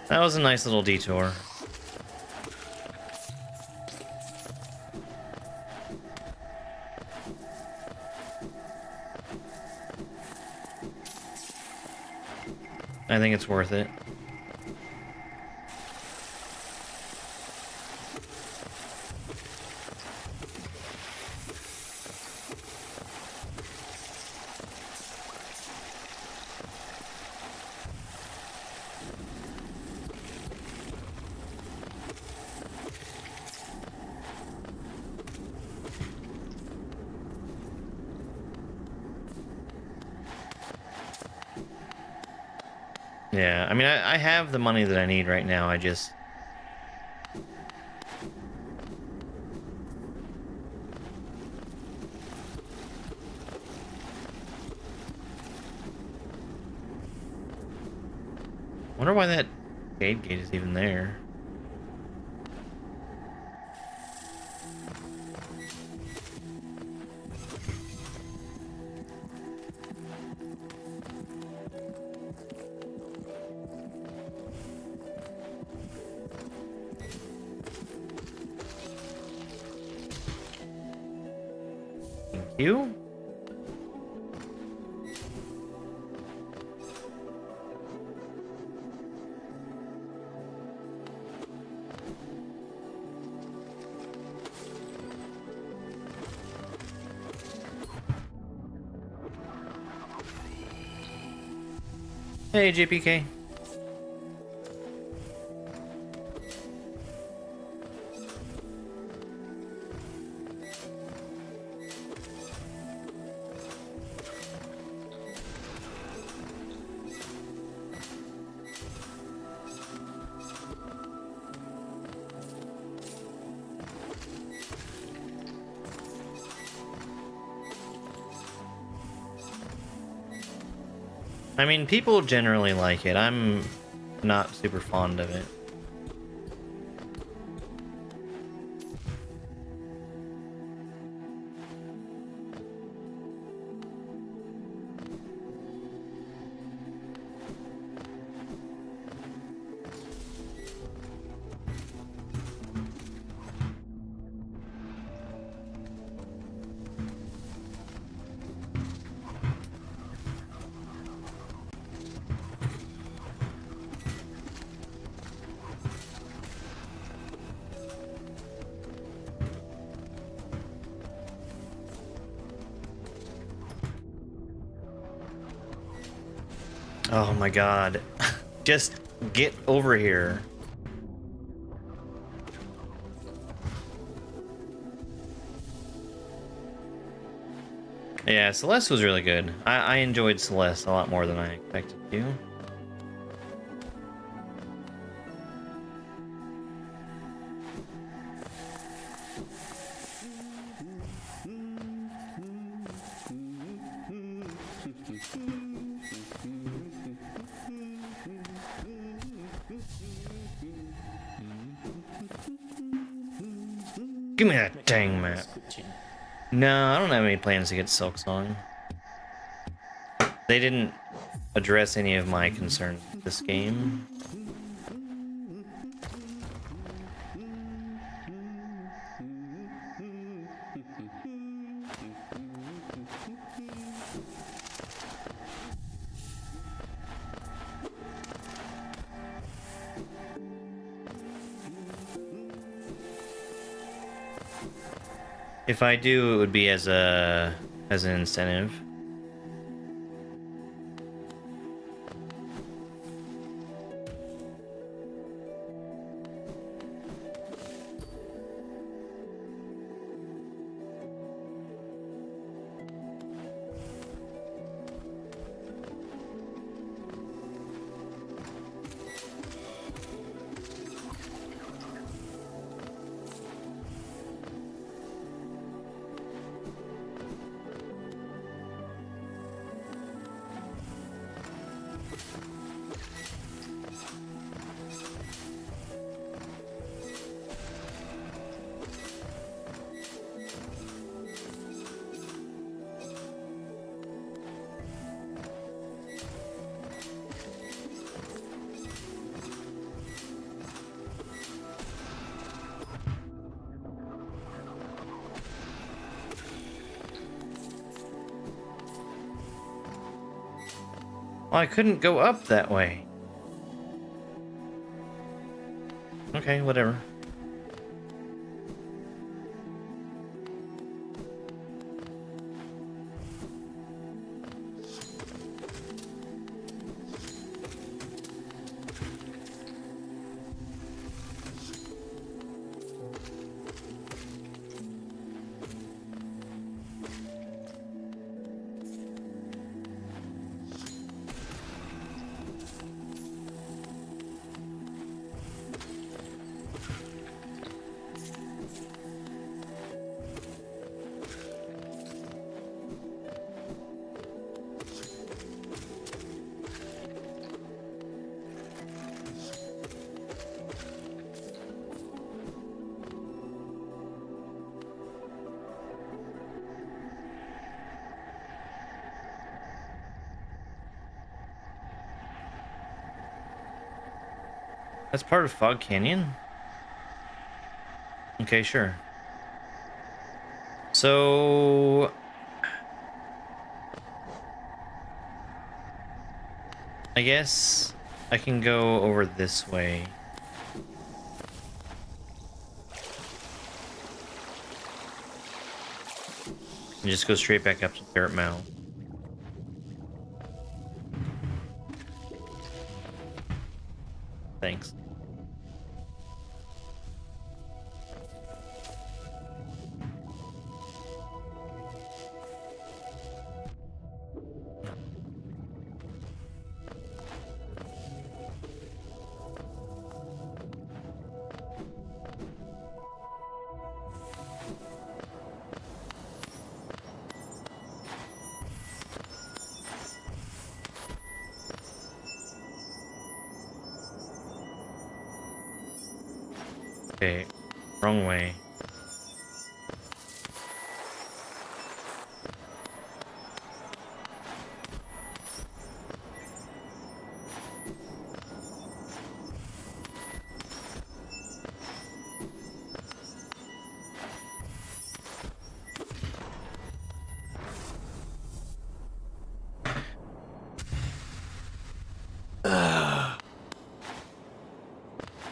That was a nice little detour. I think it's worth it. Yeah, I mean, I have the money that I need right now, I just... wonder why that shade gate is even there. You? Hey, JPK. I mean, people generally like it. I'm not super fond of it. Oh my god. Just get over here. Yeah, Celeste was really good. I enjoyed Celeste a lot more than I expected to. Give me that dang map. No, I don't have any plans to get Silksong. They didn't address any of my concerns with this game. If I do, it would be as an incentive. Well, I couldn't go up that way. Okay, whatever. That's part of Fog Canyon? Okay, sure. So, I guess I can go over this way. And just go straight back up to Ferret Mound. Thanks. Okay, wrong way.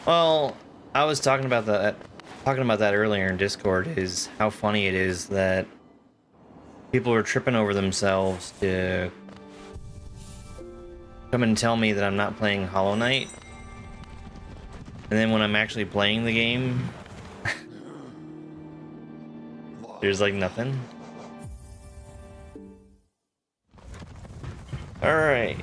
Well, I was talking about that earlier in Discord, is how funny it is that people are tripping over themselves to come and tell me that I'm not playing Hollow Knight. And then when I'm actually playing the game, there's like nothing. Alright.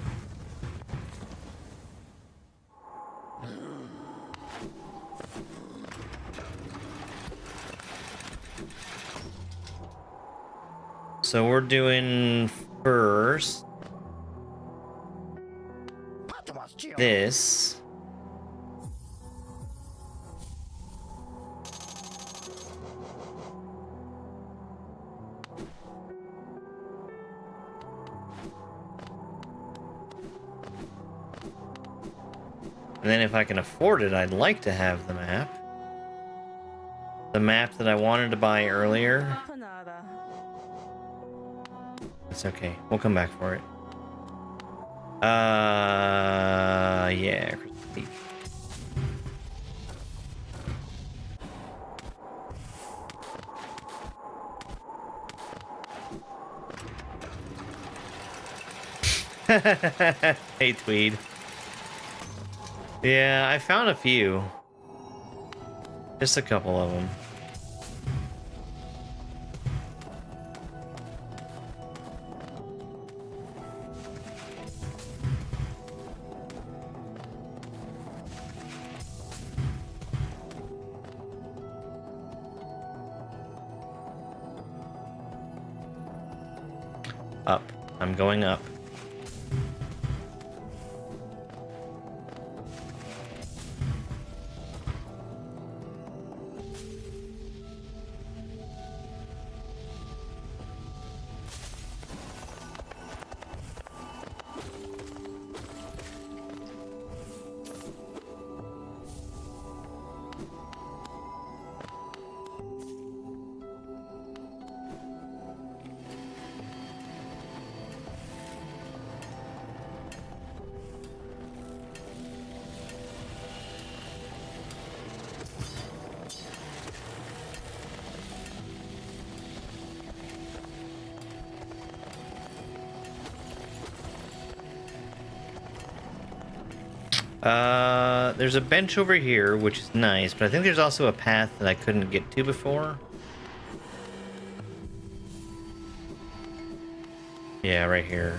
So we're doing first this. And then if I can afford it, I'd like to have the map. The map that I wanted to buy earlier. It's okay. We'll come back for it. Yeah. Hey, Tweed. Yeah, I found a few. Just a couple of them. Up. I'm going up. There's a bench over here, which is nice, but I think there's also a path that I couldn't get to before. Yeah, right here.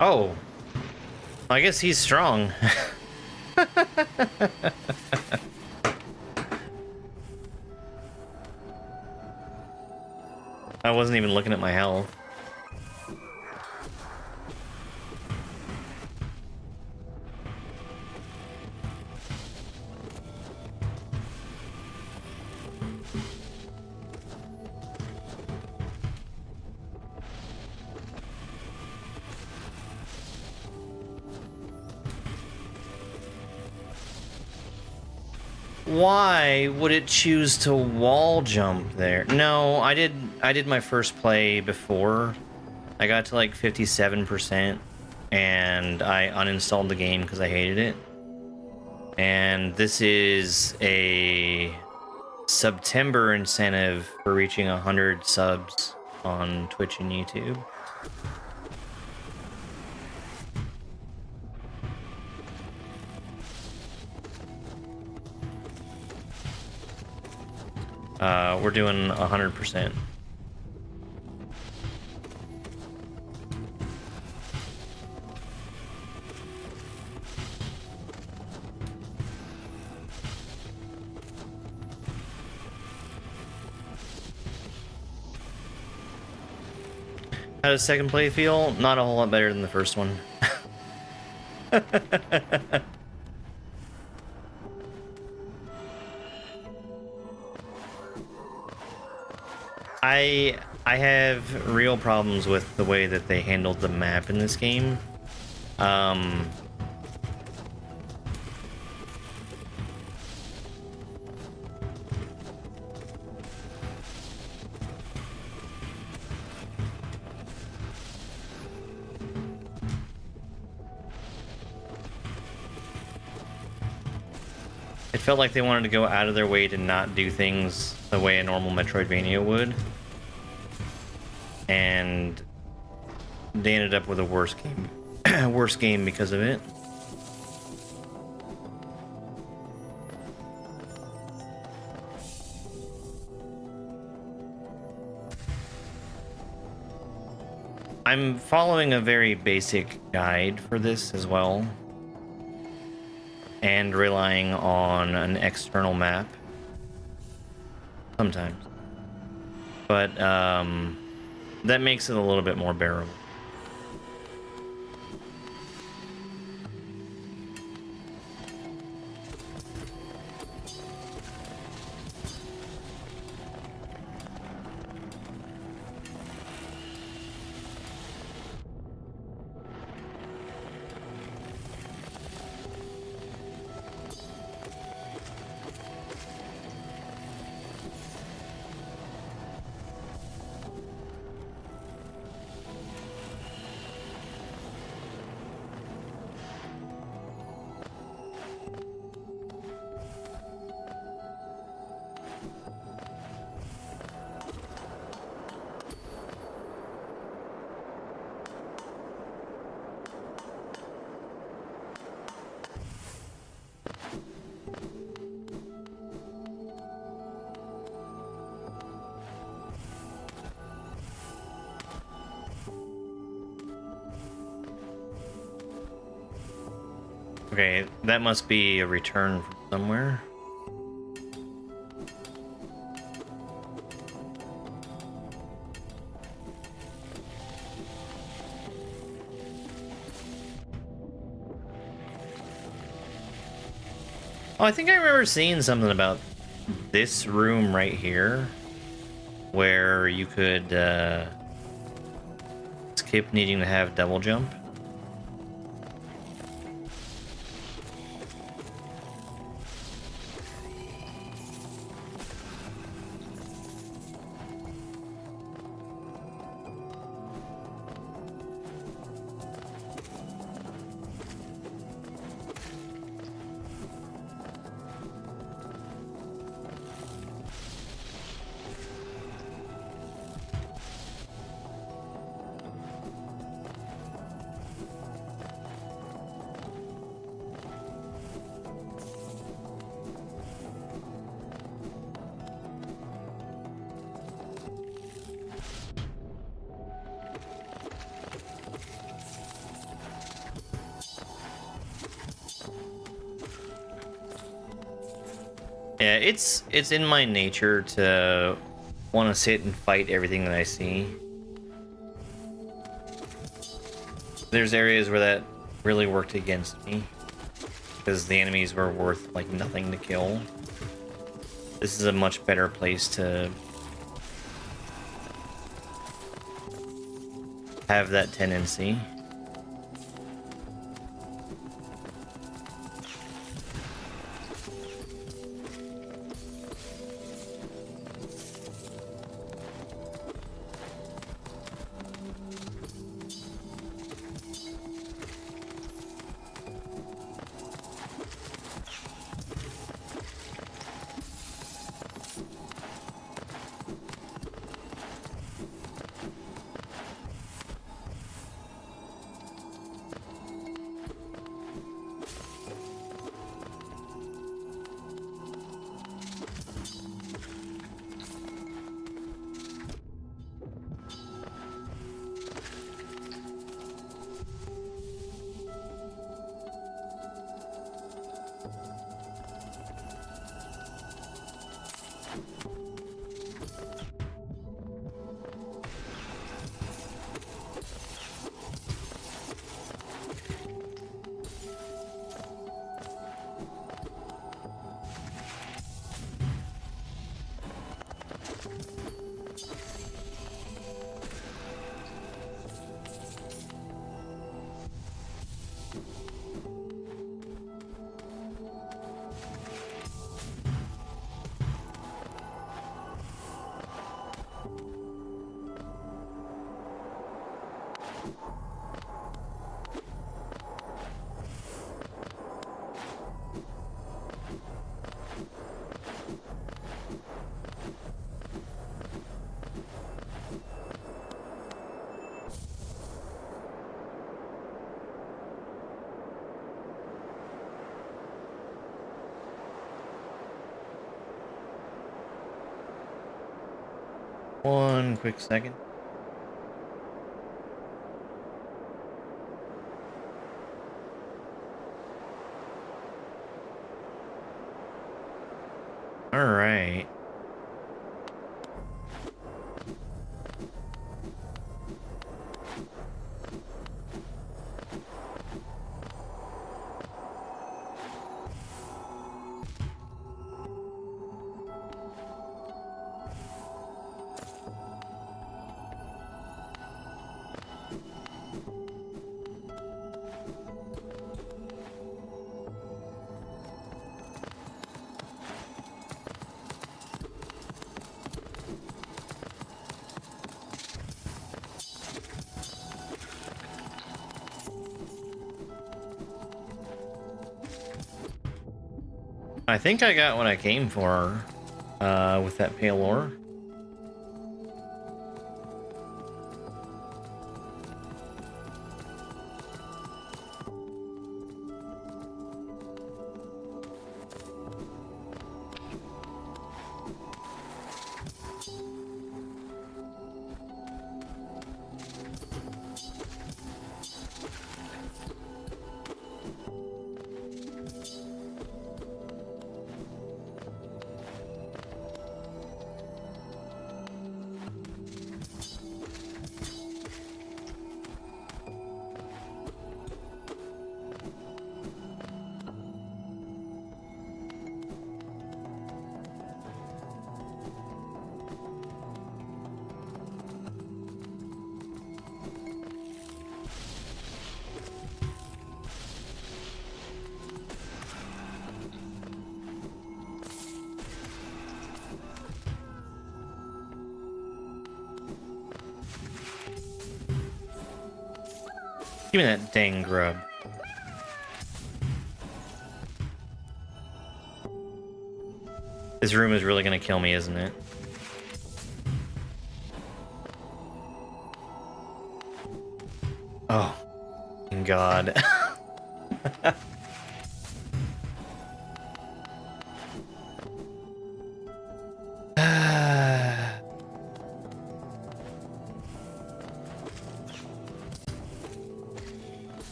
Oh, I guess he's strong. I wasn't even looking at my health. Why would it choose to wall jump there? No, I did my first play before. I got to like 57% and I uninstalled the game because I hated it. And this is a September incentive for reaching 100 subs on Twitch and YouTube. We're doing 100%. How does second play feel? Not a whole lot better than the first one. I have real problems with the way that they handled the map in this game. It felt like they wanted to go out of their way to not do things the way a normal Metroidvania would. And they ended up with a worse game. Worse game because of it. I'm following a very basic guide for this as well. And relying on an external map. Sometimes. But, that makes it a little bit more bearable. Okay, that must be a return from somewhere. Oh, I think I remember seeing something about this room right here, where you could skip needing to have double jump. Yeah, it's in my nature to want to sit and fight everything that I see. There's areas where that really worked against me, because the enemies were worth like nothing to kill. This is a much better place to have that tendency. One quick second. All right. I think I got what I came for with that pale ore. Give me that dang grub. This room is really gonna kill me, isn't it? Oh, God.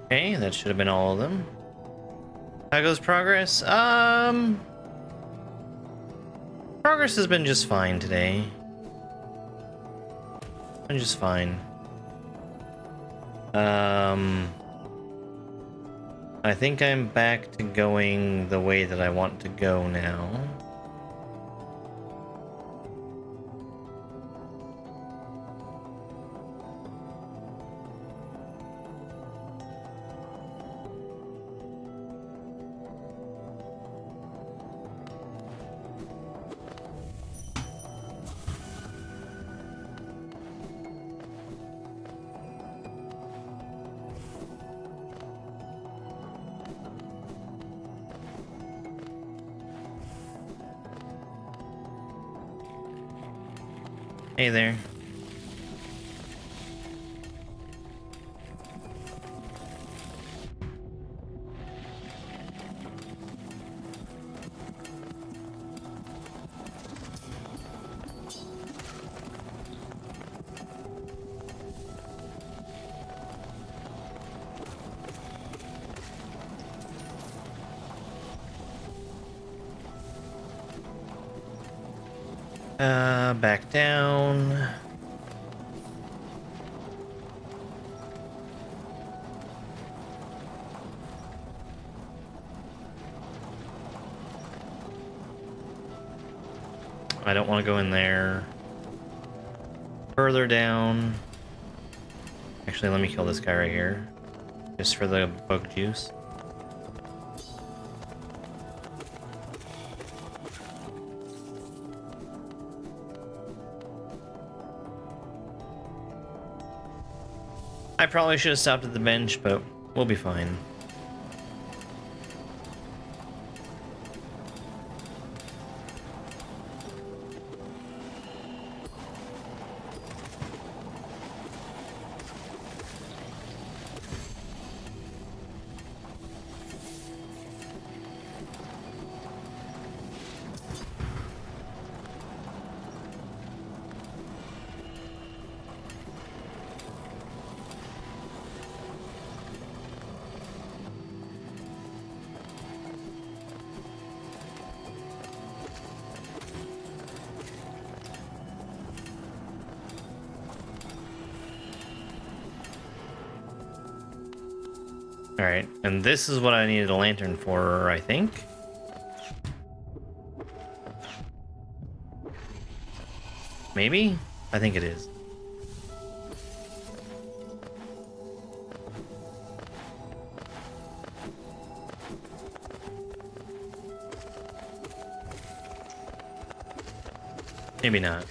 Okay, that should have been all of them. How goes progress? Progress has been just fine today. Been just fine. I think I'm back to going the way that I want to go now. Hey there. Back down. I don't want to go in there. Further down. Actually, let me kill this guy right here. Just for the bug juice. I probably should have stopped at the bench, but we'll be fine. Alright, and this is what I needed a lantern for, I think. Maybe? I think it is. Maybe not.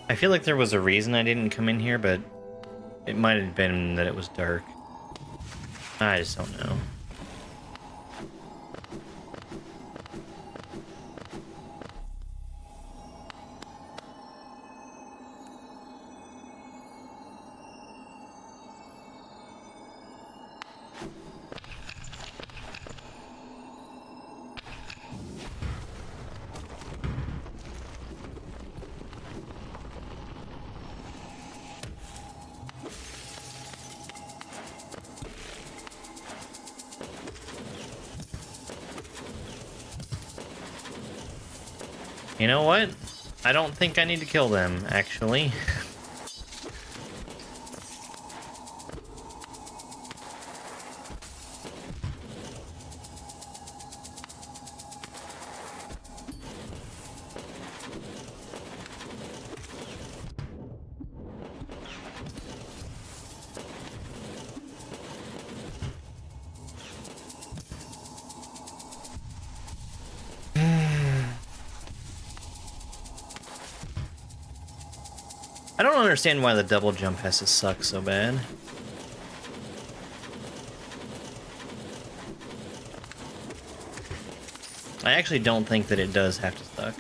I feel like there was a reason I didn't come in here, but it might have been that it was dark. I just don't know. You know what? I don't think I need to kill them, actually. I don't understand why the double jump has to suck so bad. I actually don't think that it does have to suck.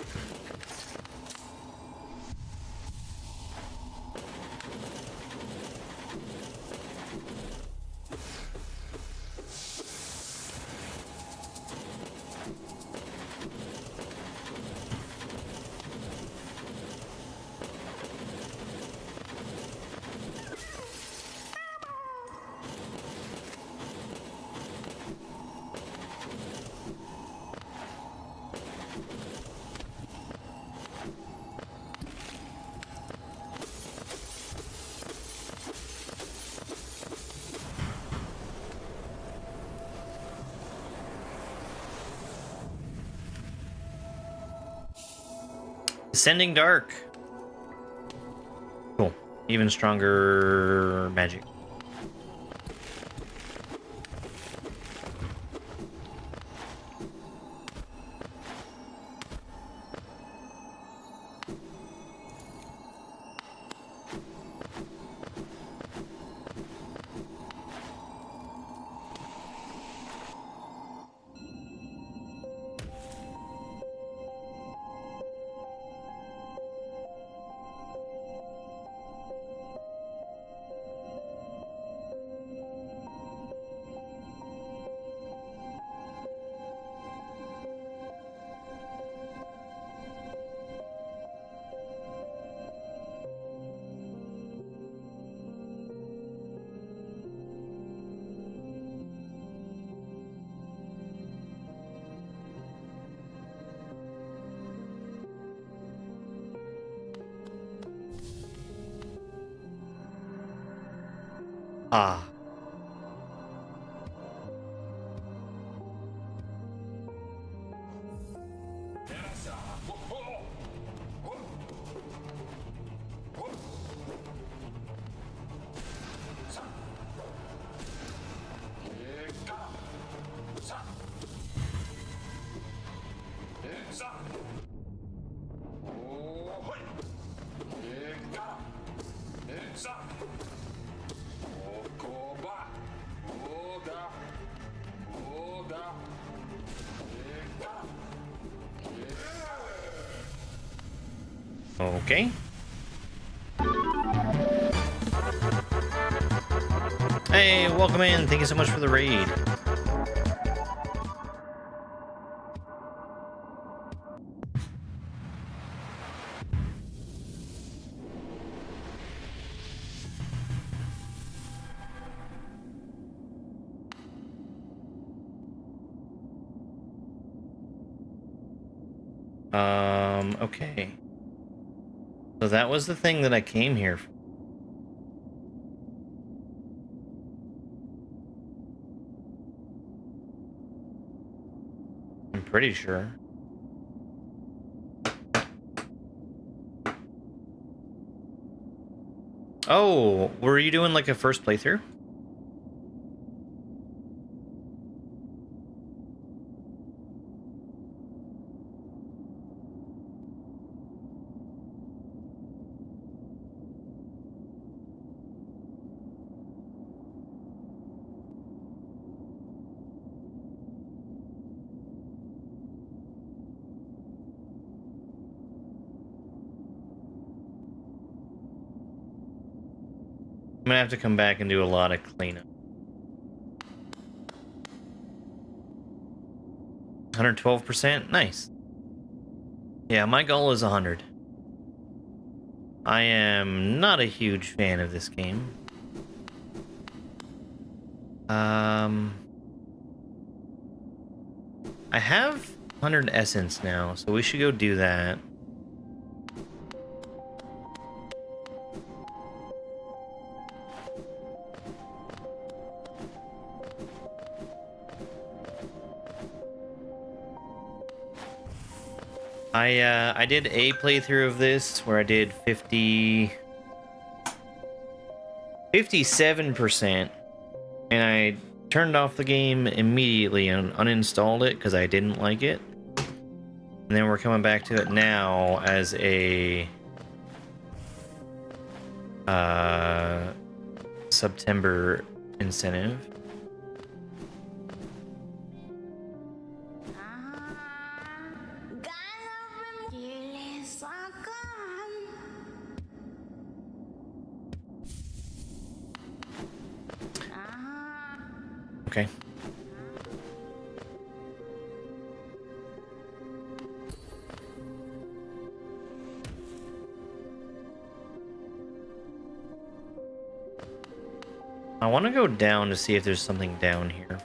Descending Dark. Cool. Even stronger magic. Ah. Okay. Hey, welcome in. Thank you so much for the raid. Okay. So that was the thing that I came here for. I'm pretty sure. Oh, were you doing like a first playthrough? I'm gonna have to come back and do a lot of cleanup. 112%? Nice. Yeah, my goal is 100. I am not a huge fan of this game. I have 100 essence now, so we should go do that. I did a playthrough of this where I did 57%, and I turned off the game immediately and uninstalled it because I didn't like it. And then we're coming back to it now as a September incentive. Okay. I want to go down to see if there's something down here.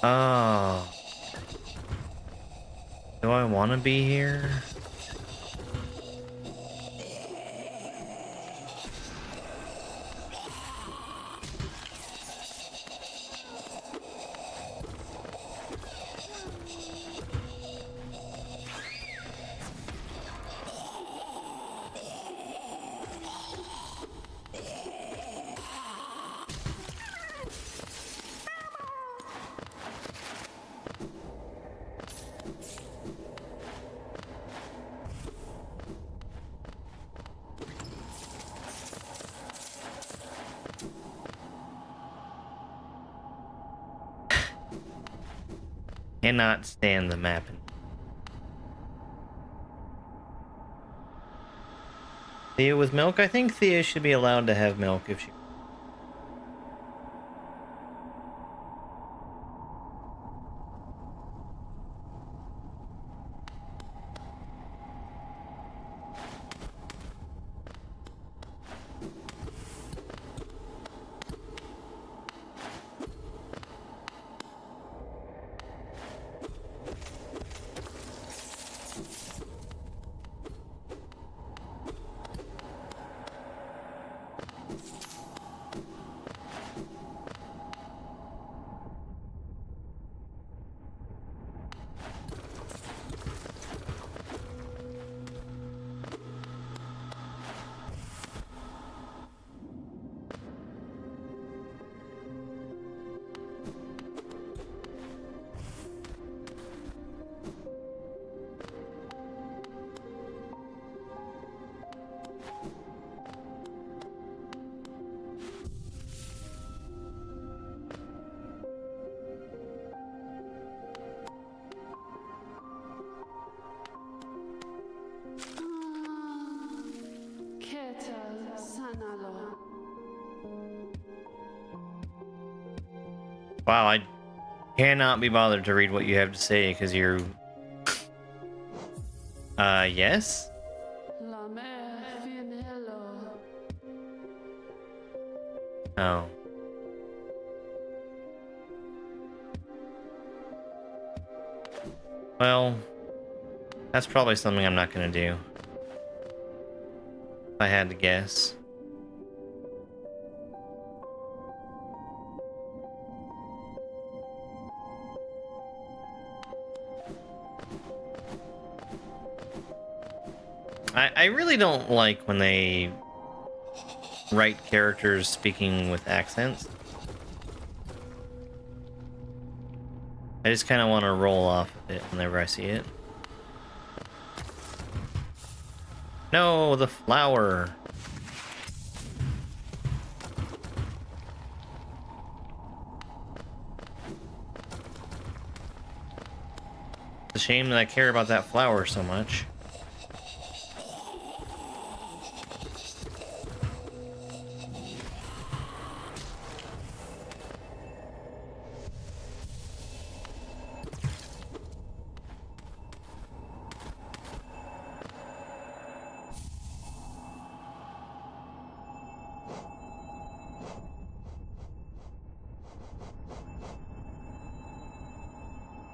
Oh. Do I want to be here? Cannot stand the mapping. Thea with milk? I think Thea should be allowed to have milk if she... Wow, I cannot be bothered to read what you have to say because you're... yes? La mer fin hello. Oh. Well, that's probably something I'm not gonna do. If I had to guess. I really don't like when they write characters speaking with accents. I just kind of want to roll off of it whenever I see it. No, the flower. It's a shame that I care about that flower so much.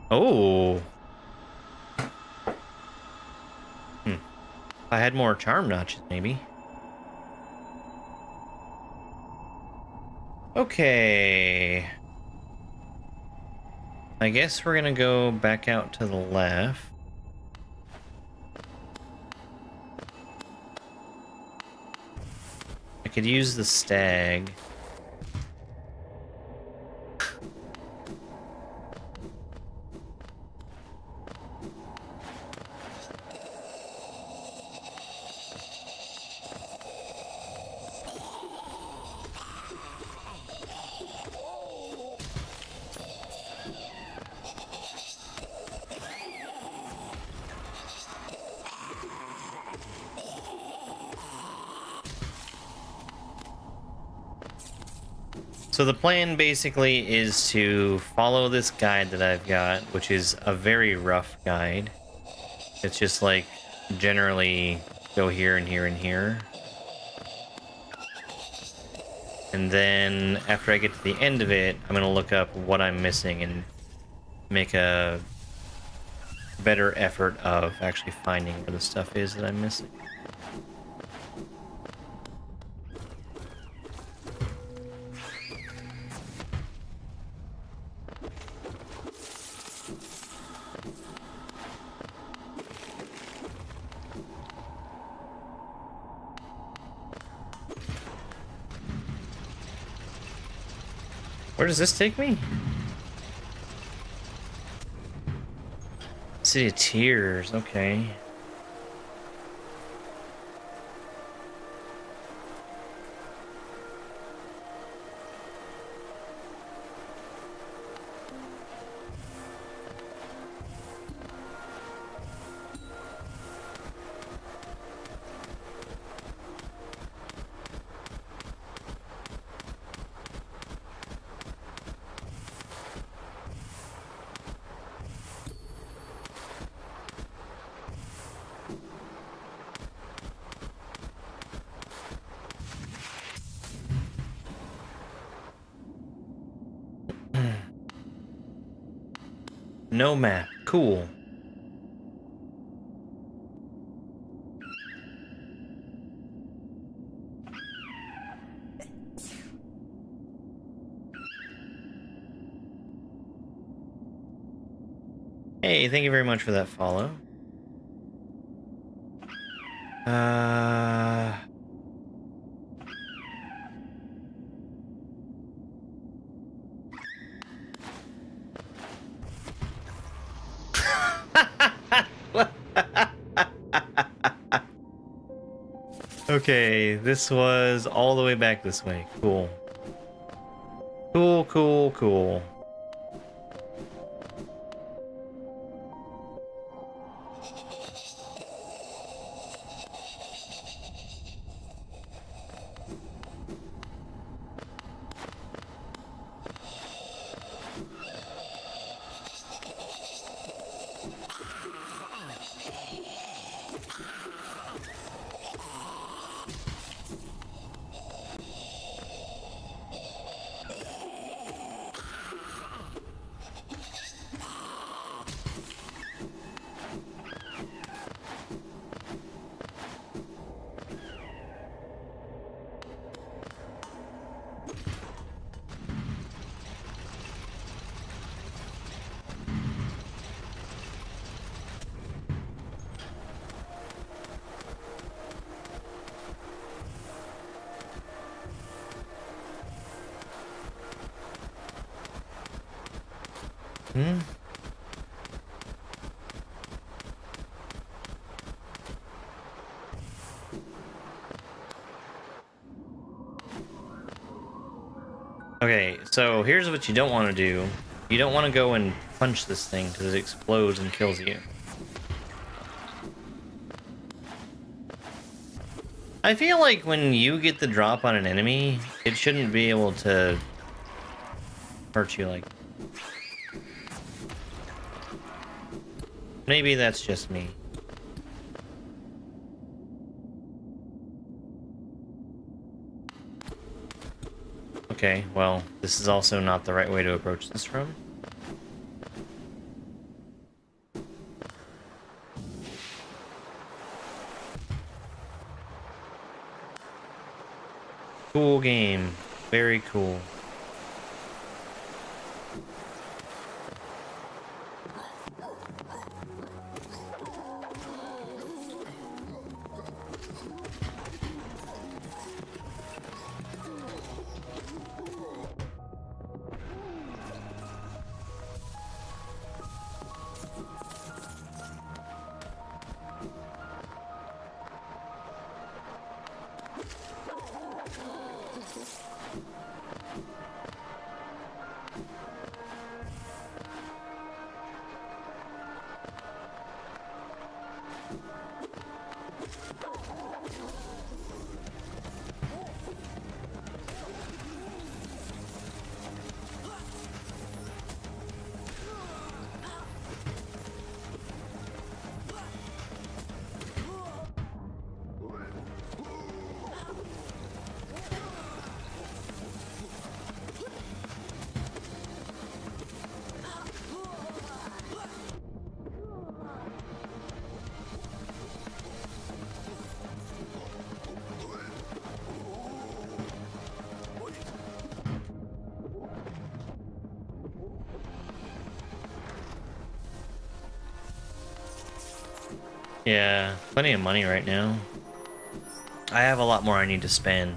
Oh. If I had more charm notches, maybe. Okay. I guess we're gonna go back out to the left. I could use the stag. So the plan basically is to follow this guide that I've got, which is a very rough guide. It's just like generally go here and here and here. And then after I get to the end of it, I'm gonna look up what I'm missing and make a better effort of actually finding where the stuff is that I'm missing. Where does this take me? City of Tears, okay. No map. Cool. Hey, thank you very much for that follow. Okay, this was all the way back this way. Cool. Cool, cool, cool. Hmm? Okay, so here's what you don't want to do. You don't want to go and punch this thing because it explodes and kills you. I feel like when you get the drop on an enemy, it shouldn't be able to hurt you like. Maybe that's just me. Okay, well, this is also not the right way to approach this room. Cool game. Very cool. Yeah, plenty of money right now. I have a lot more I need to spend.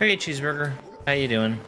Hey, Cheeseburger. How you doing?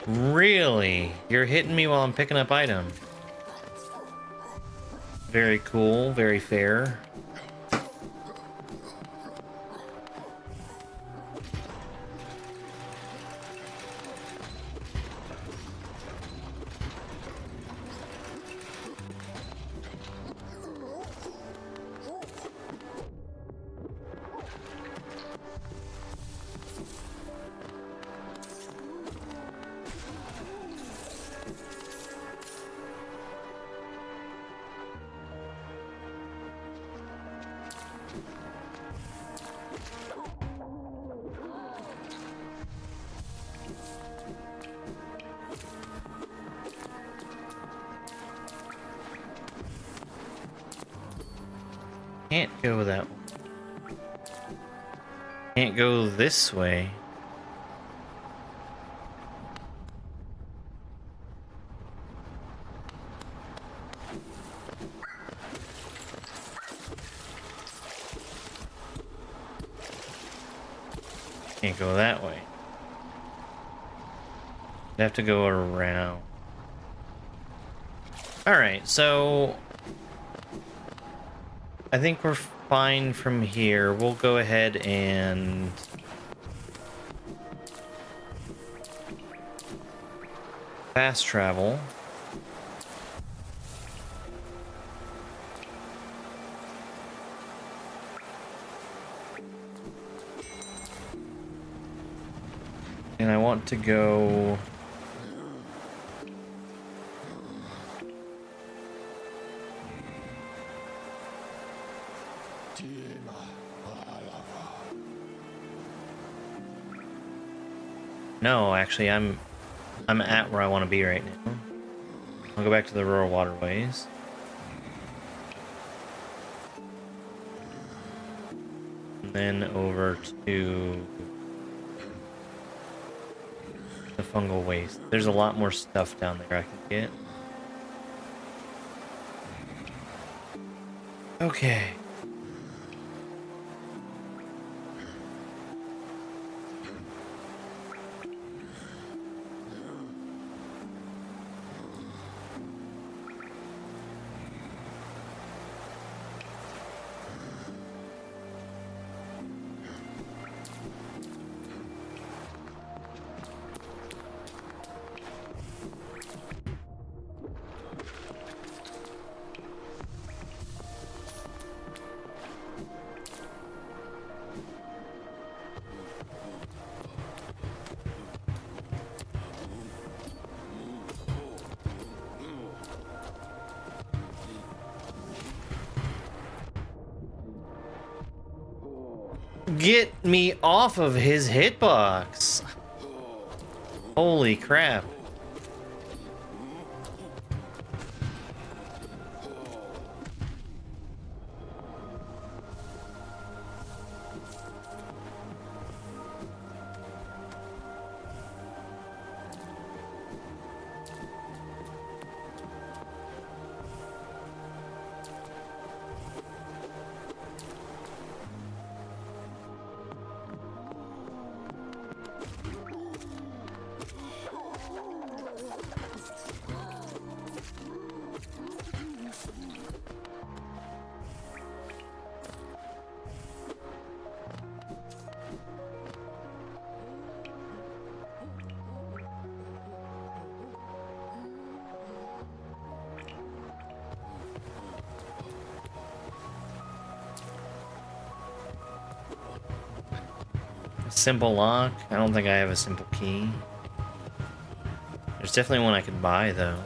Really? You're hitting me while I'm picking up items. Very cool, very fair. Can't go that way. Can't go this way. Can't go that way. I have to go around. Alright, so I think we're fine from here. We'll go ahead and fast travel. And I want to go No, actually I'm at where I want to be right now. I'll go back to the rural waterways. And then over to the fungal waste. There's a lot more stuff down there I can get. Okay. Get me off of his hitbox. Holy crap. Simple lock? I don't think I have a simple key. There's definitely one I could buy, though.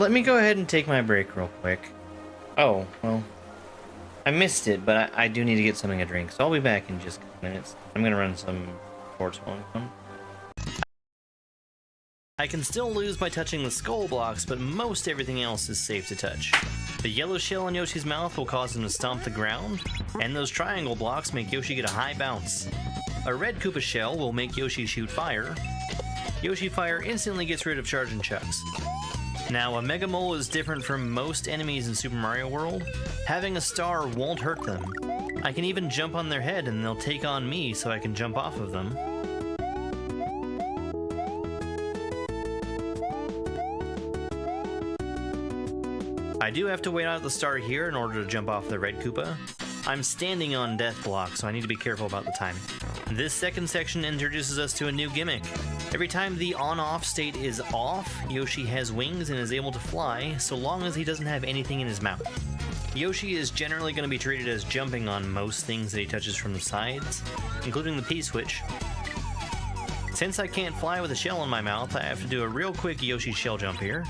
Let me go ahead and take my break real quick. Oh, well, I missed it, but I do need to get something to drink, so I'll be back in just a couple minutes. I'm gonna run some sports while I'm gone. I can still lose by touching the skull blocks, but most everything else is safe to touch. The yellow shell in Yoshi's mouth will cause him to stomp the ground, and those triangle blocks make Yoshi get a high bounce. A red Koopa shell will make Yoshi shoot fire. Yoshi Fire instantly gets rid of charge and chucks. Now, a Mega Mole is different from most enemies in Super Mario World. Having a star won't hurt them. I can even jump on their head and they'll take on me so I can jump off of them. I do have to wait out the star here in order to jump off the red Koopa. I'm standing on death block, so I need to be careful about the timing. This second section introduces us to a new gimmick. Every time the on-off state is off, Yoshi has wings and is able to fly, so long as he doesn't have anything in his mouth. Yoshi is generally going to be treated as jumping on most things that he touches from the sides, including the P-switch. Since I can't fly with a shell in my mouth, I have to do a real quick Yoshi shell jump here.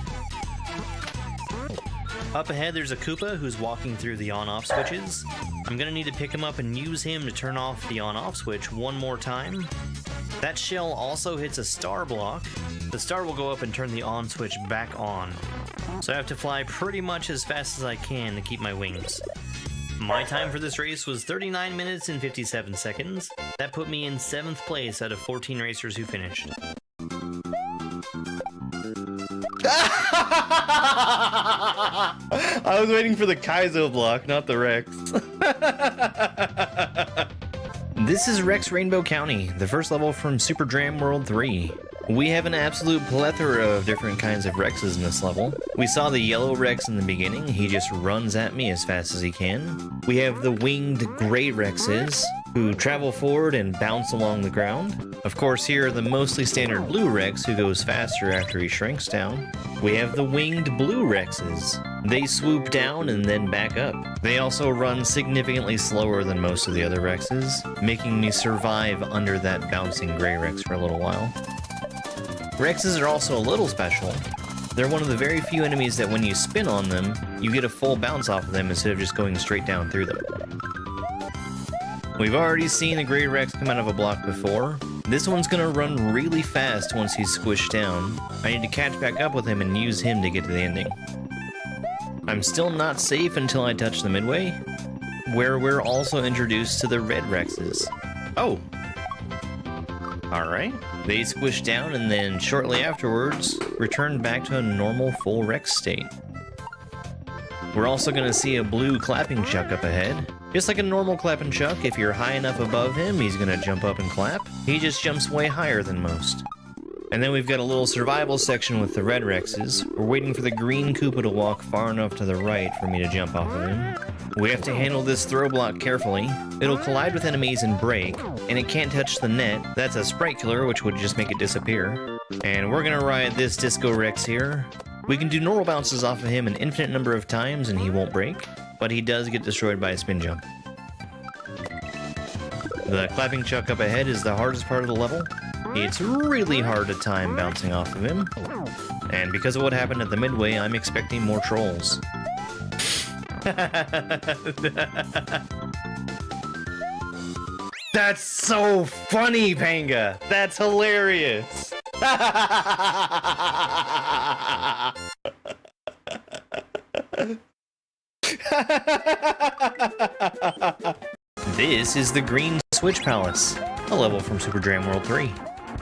Up ahead there's a Koopa who's walking through the on-off switches. I'm going to need to pick him up and use him to turn off the on-off switch one more time. That shell also hits a star block. The star will go up and turn the on switch back on. So I have to fly pretty much as fast as I can to keep my wings. My time for this race was 39 minutes and 57 seconds. That put me in 7th place out of 14 racers who finished. I was waiting for the Kaiso block, not the Rex. This is Rex Rainbow County, the first level from Super Dram World 3. We have an absolute plethora of different kinds of Rexes in this level. We saw the yellow Rex in the beginning, he just runs at me as fast as he can. We have the winged gray Rexes, who travel forward and bounce along the ground. Of course, here are the mostly standard blue Rex, who goes faster after he shrinks down. We have the winged blue Rexes. They swoop down and then back up. They also run significantly slower than most of the other Rexes, making me survive under that bouncing gray Rex for a little while. Rexes are also a little special. They're one of the very few enemies that when you spin on them, you get a full bounce off of them instead of just going straight down through them. We've already seen a gray Rex come out of a block before. This one's gonna run really fast once he's squished down. I need to catch back up with him and use him to get to the ending. I'm still not safe until I touch the midway, where we're also introduced to the red Rexes. Oh! Alright. They squish down and then shortly afterwards return back to a normal full Rex state. We're also going to see a blue clapping chuck up ahead. Just like a normal clapping chuck, if you're high enough above him, he's going to jump up and clap. He just jumps way higher than most. And then we've got a little survival section with the red Rexes. We're waiting for the green Koopa to walk far enough to the right for me to jump off of him. We have to handle this throw block carefully. It'll collide with enemies and break, and it can't touch the net. That's a sprite killer, which would just make it disappear. And we're gonna ride this Disco Rex here. We can do normal bounces off of him an infinite number of times and he won't break, but he does get destroyed by a spin jump. The clapping chuck up ahead is the hardest part of the level. It's really hard to time bouncing off of him. And because of what happened at the midway, I'm expecting more trolls. That's so funny, Panga! That's hilarious! This is the Green Switch Palace, a level from Super Dram World 3.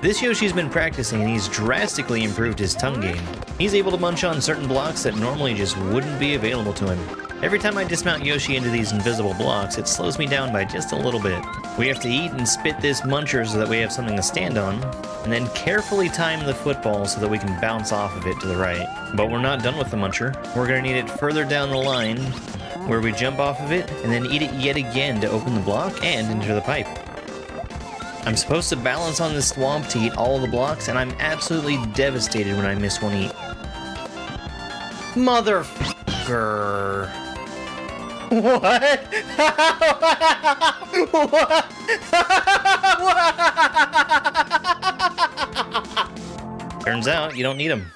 This Yoshi's been practicing and he's drastically improved his tongue game. He's able to munch on certain blocks that normally just wouldn't be available to him. Every time I dismount Yoshi into these invisible blocks, it slows me down by just a little bit. We have to eat and spit this muncher so that we have something to stand on, and then carefully time the football so that we can bounce off of it to the right. But we're not done with the muncher. We're going to need it further down the line, where we jump off of it, and then eat it yet again to open the block and enter the pipe. I'm supposed to balance on this swamp to eat all of the blocks, and I'm absolutely devastated when I miss one eat. Motherfucker. What? What? Turns out, you don't need them.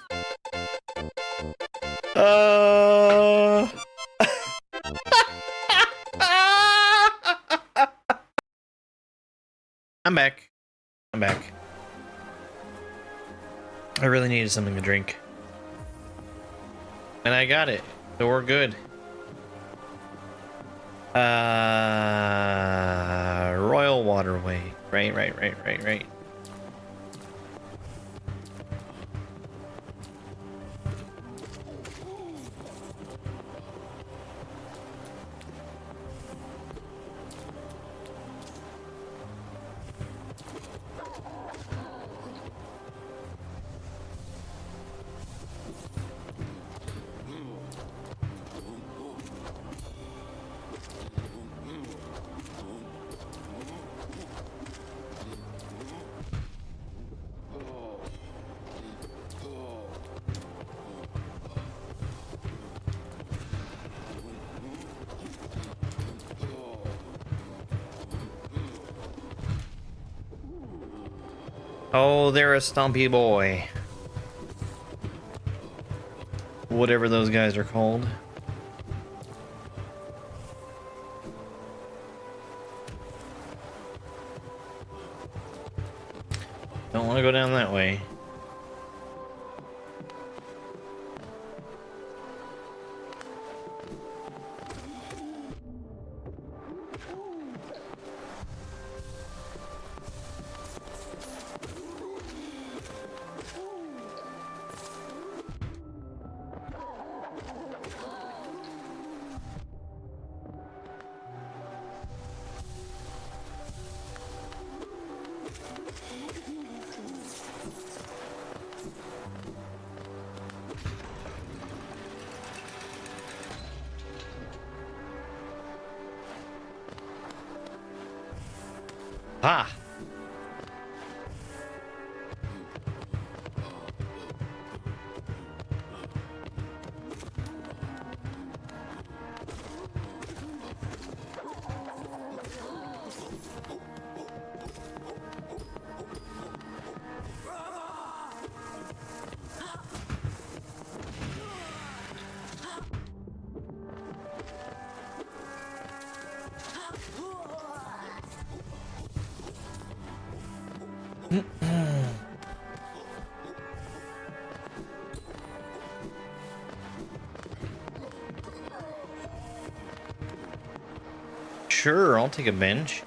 I'm back. I'm back. I really needed something to drink. And I got it. So we're good. Royal Waterway. Right. Oh, they're a stumpy boy. Whatever those guys are called. Don't want to go down that way. Ah! Sure, I'll take a bench.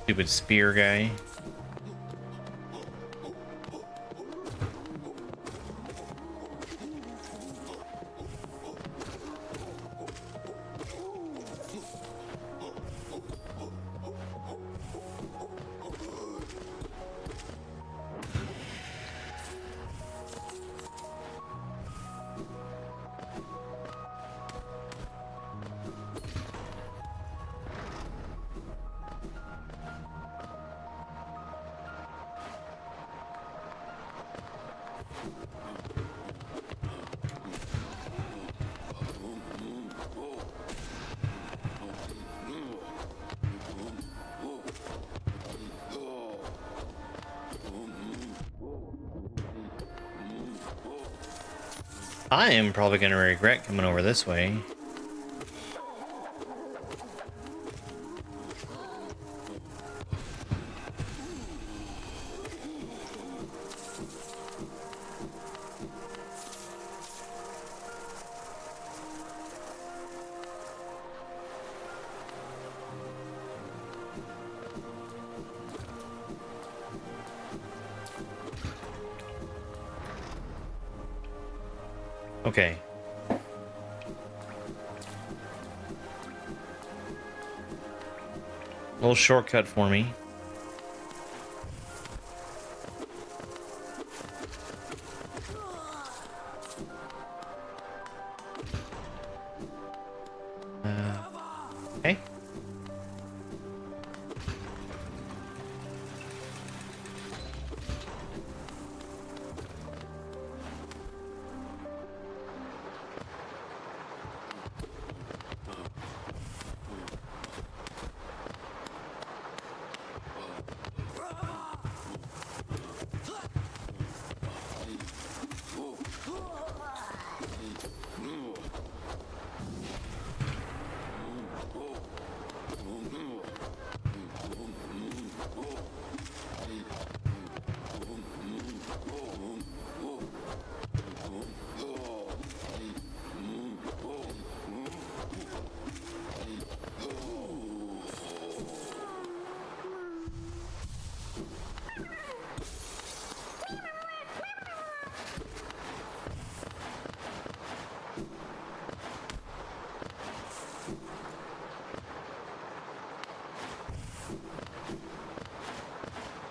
Stupid spear guy. I am probably going to regret coming over this way. Okay. Little shortcut for me. Okay.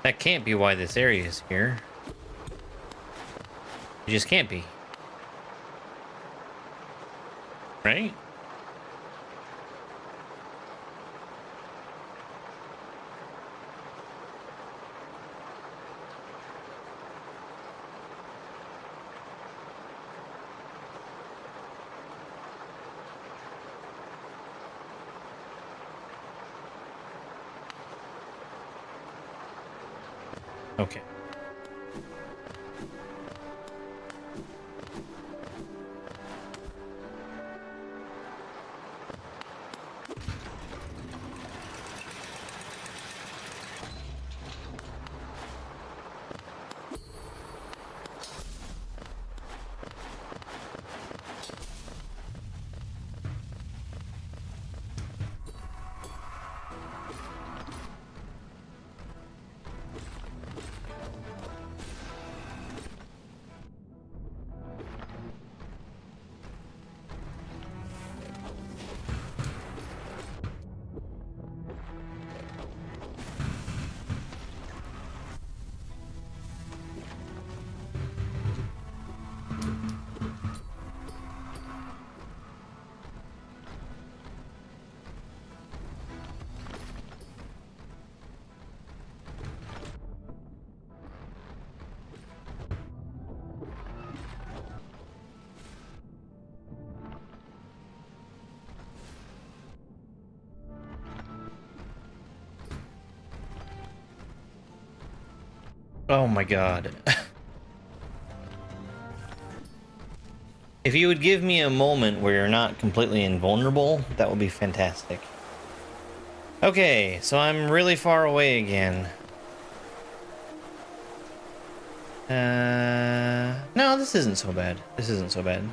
That can't be why this area is here. It just can't be. Right? Okay. Oh my god. If you would give me a moment where you're not completely invulnerable, that would be fantastic. Okay, so I'm really far away again. No, this isn't so bad. This isn't so bad.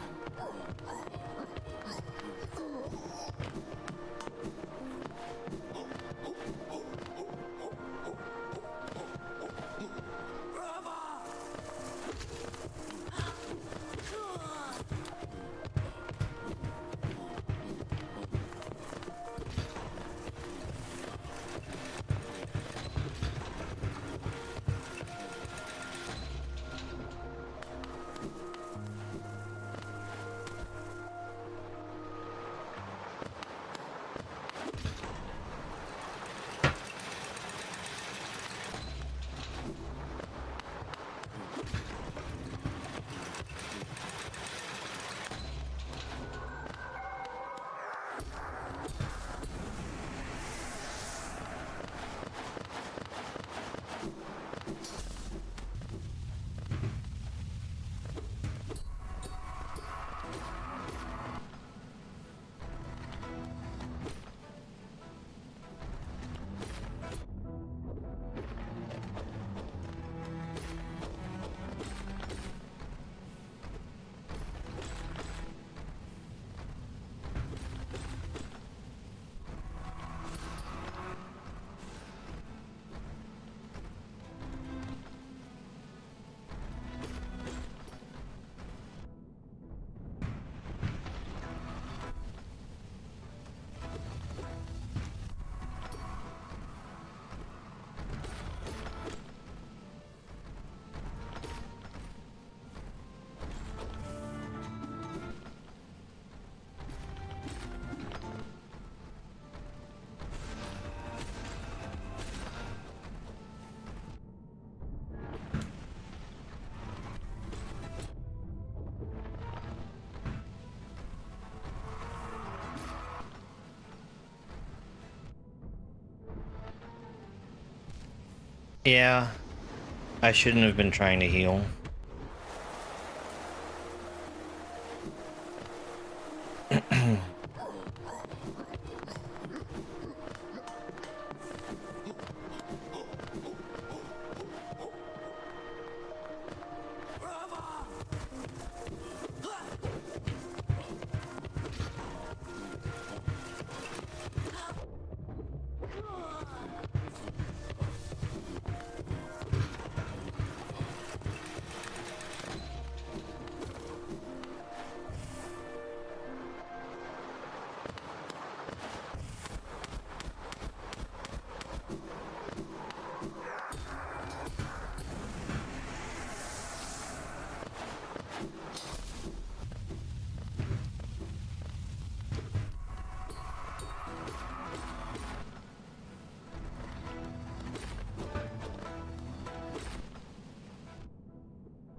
Yeah, I shouldn't have been trying to heal.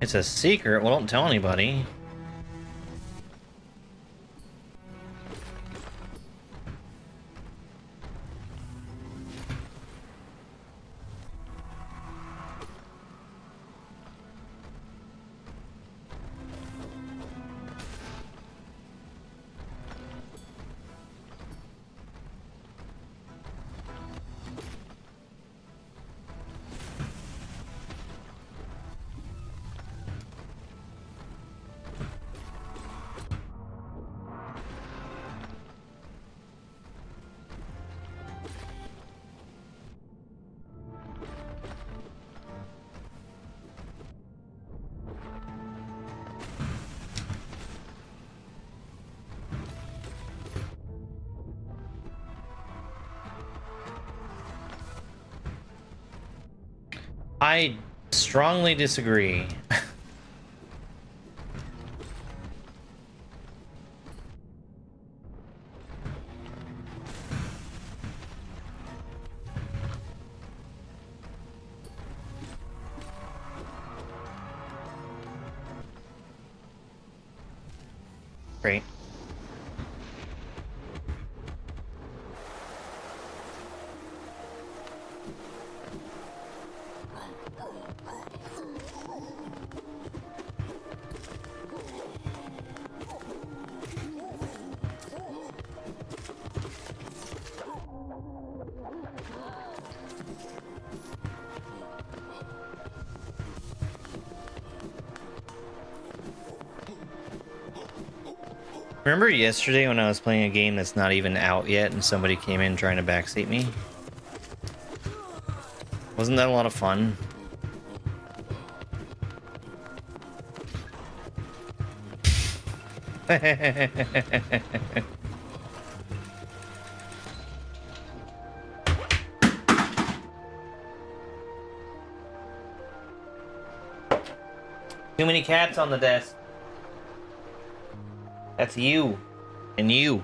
It's a secret. Well, don't tell anybody. I strongly disagree. Great. Remember yesterday when I was playing a game that's not even out yet and somebody came in trying to backseat me? Wasn't that a lot of fun? Too many cats on the desk. That's you. And you.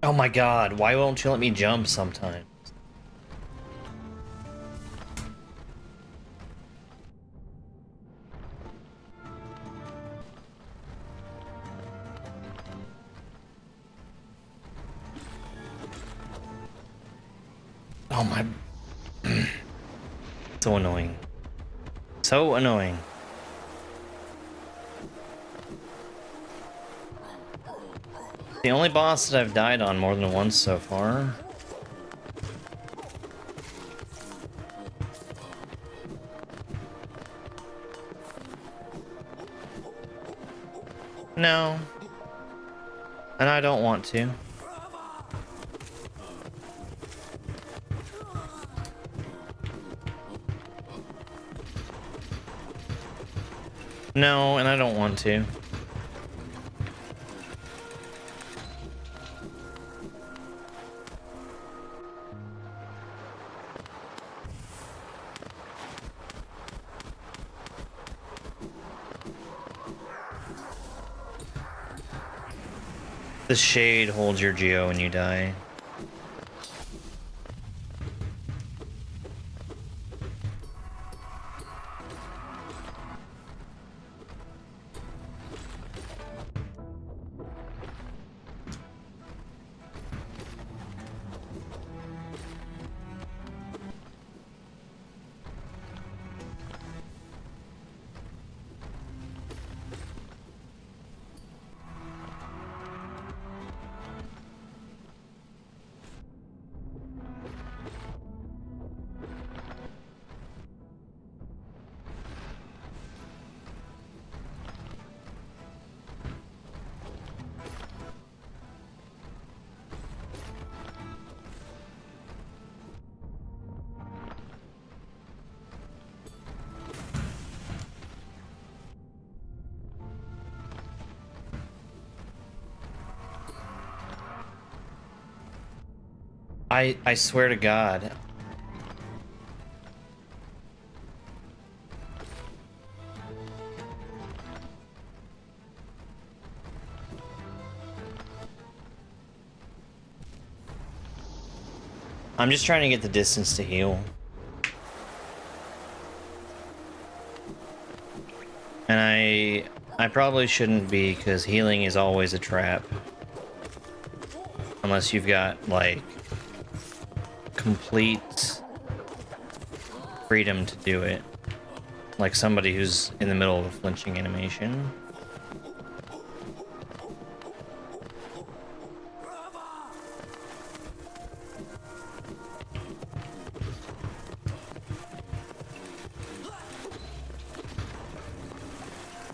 Oh my god, why won't you let me jump sometimes? Oh my... So annoying. So annoying. The only boss that I've died on more than once so far. No. And I don't want to. No, and I don't want to. The shade holds your geo when you die. I swear to God. I'm just trying to get the distance to heal. And I probably shouldn't be, because healing is always a trap. Unless you've got, like, complete freedom to do it. Like somebody who's in the middle of a flinching animation.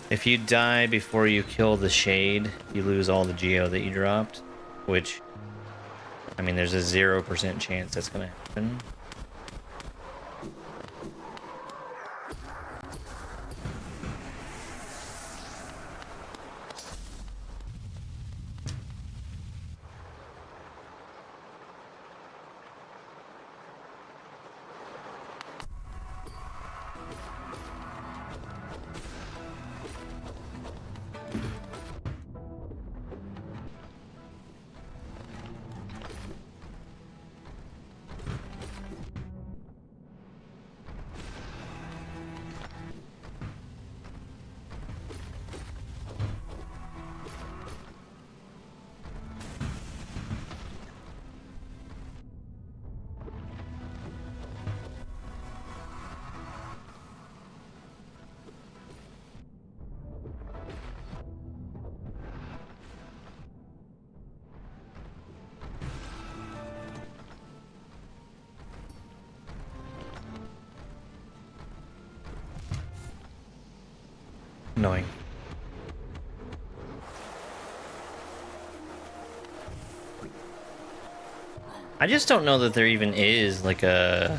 If you die before you kill the shade, you lose all the geo that you dropped, which, I mean, there's a 0% chance that's gonna happen. Annoying. I just don't know that there even is like a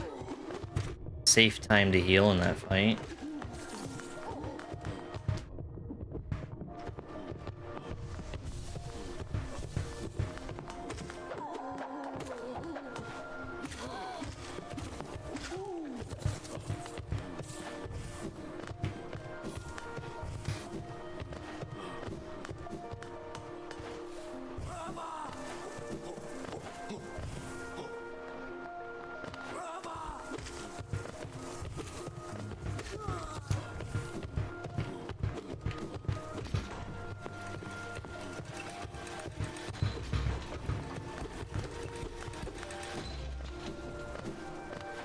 safe time to heal in that fight.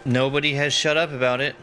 Nobody has shut up about it.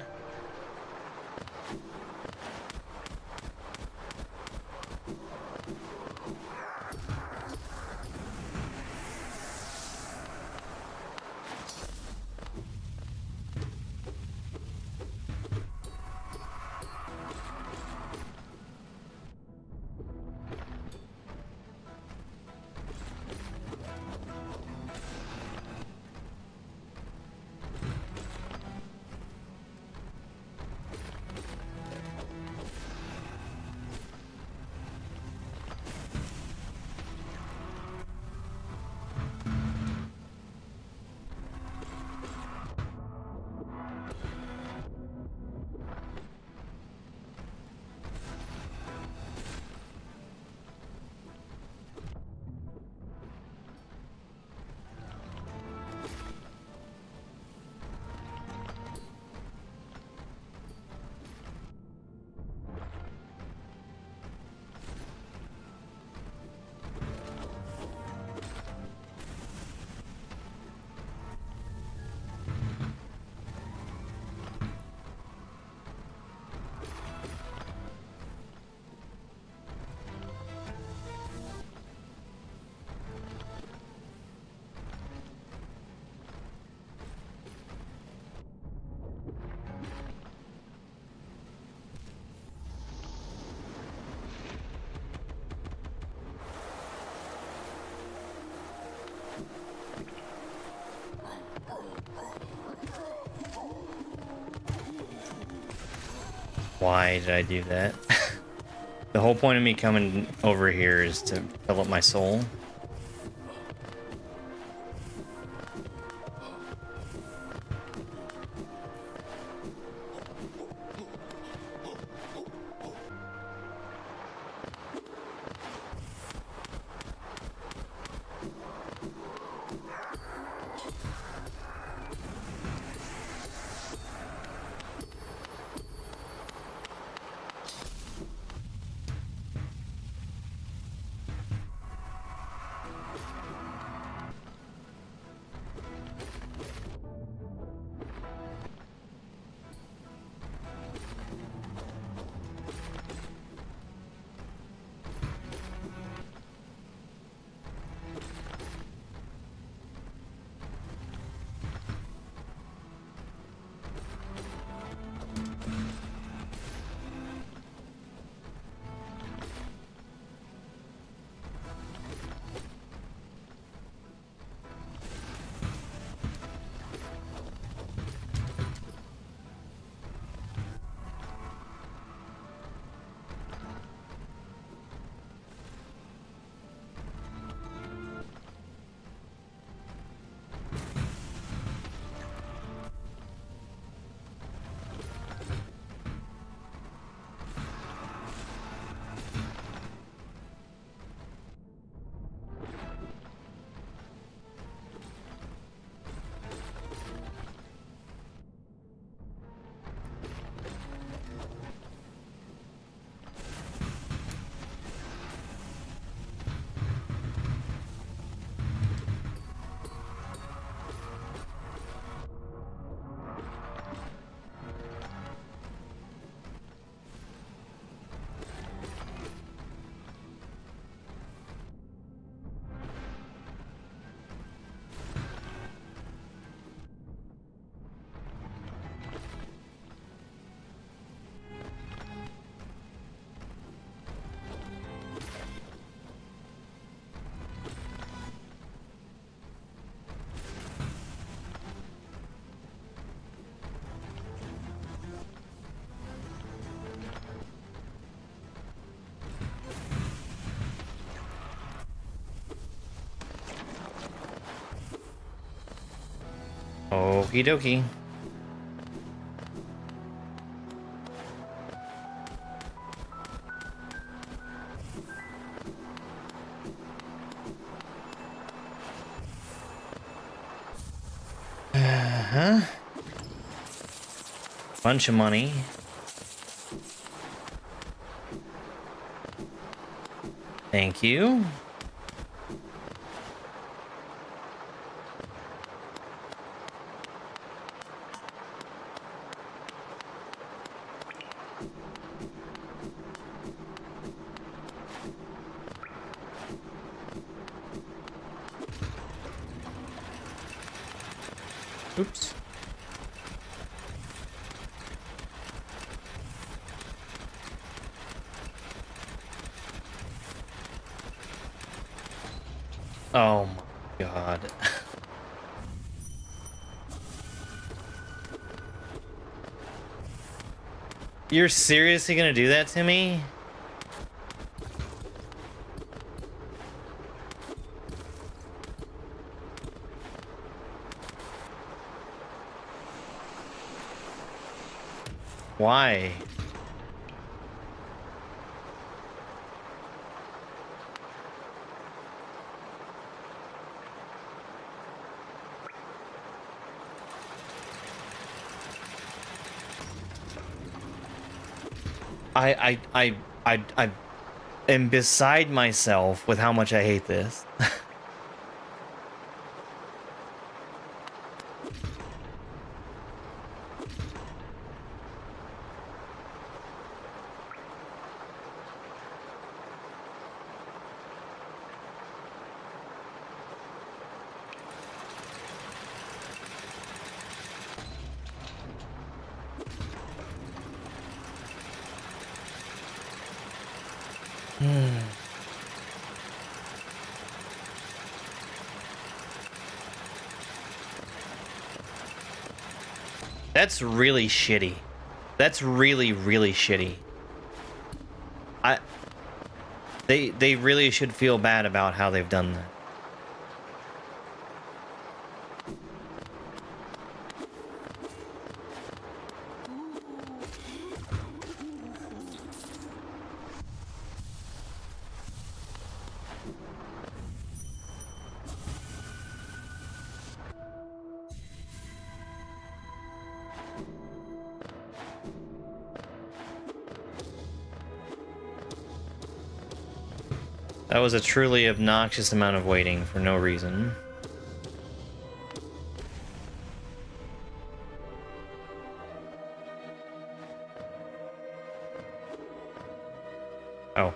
Why did I do that? The whole point of me coming over here is to fill up my soul. Okie dokie. Uh-huh. Bunch of money. Thank you. Oops. Oh my god. You're seriously gonna do that to me? Why? I am beside myself with how much I hate this. That's really shitty. That's really, really shitty. They really should feel bad about how they've done that. That was a truly obnoxious amount of waiting for no reason. Oh.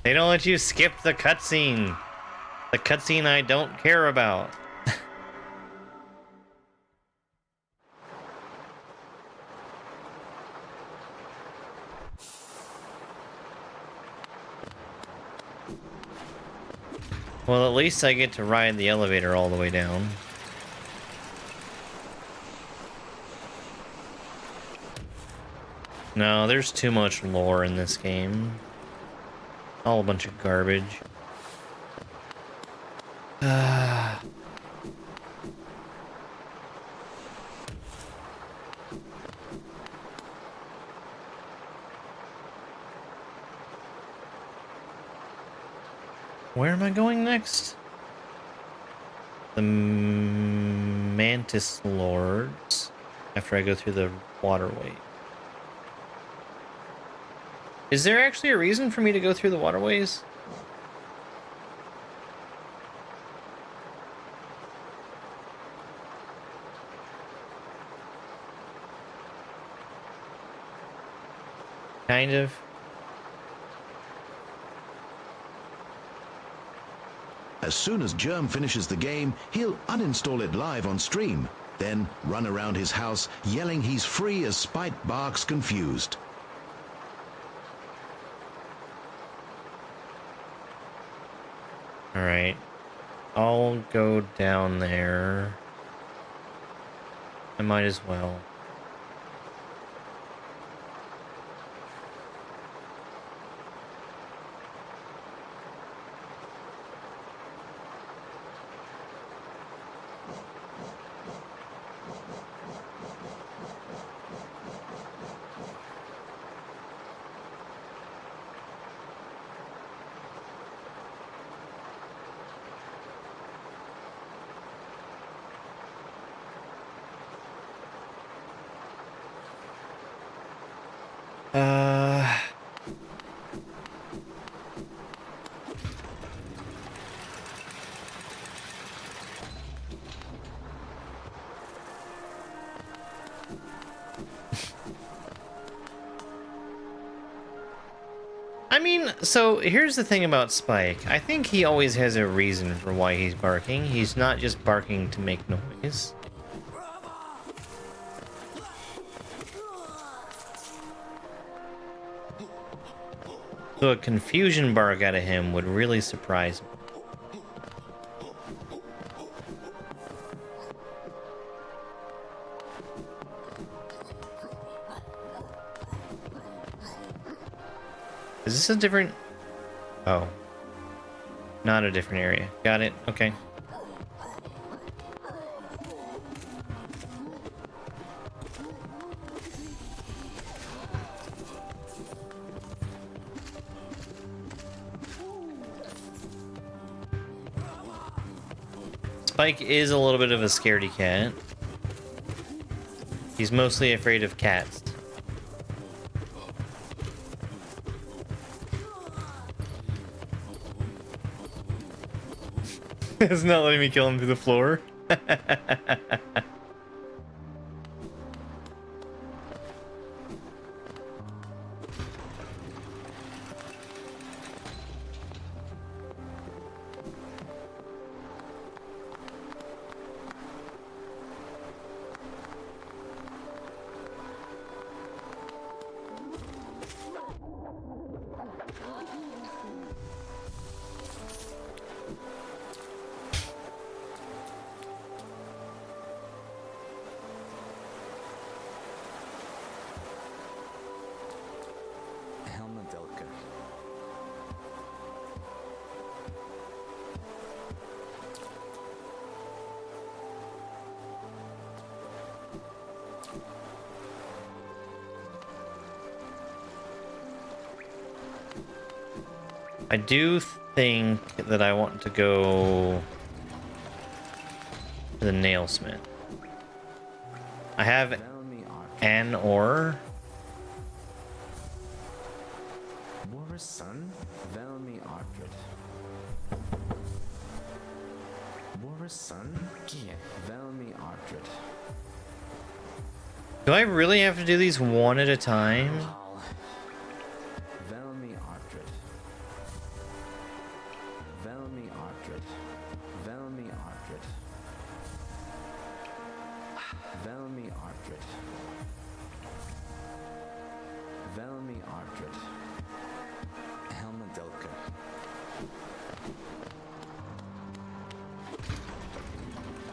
They don't let you skip the cutscene. The cutscene I don't care about. Well, at least I get to ride the elevator all the way down. No, there's too much lore in this game. All a bunch of garbage. Where am I going next? The Mantis Lords. After I go through the waterway. Is there actually a reason for me to go through the waterways? Kind of. As soon as Germ finishes the game, he'll uninstall it live on stream. then run around his house yelling he's free as Spike barks confused. Alright. I'll go down there. I might as well. I mean, so here's the thing about Spike. I think he always has a reason for why he's barking. He's not just barking to make noise. So a confusion bark out of him would really surprise me. Is this a different... Oh. Not a different area. Got it. Okay. Spike is a little bit of a scaredy cat. He's mostly afraid of cats. It's not letting me kill him through the floor. I do think that I want to go to the nailsmith. I have an ore. Do I really have to do these one at a time?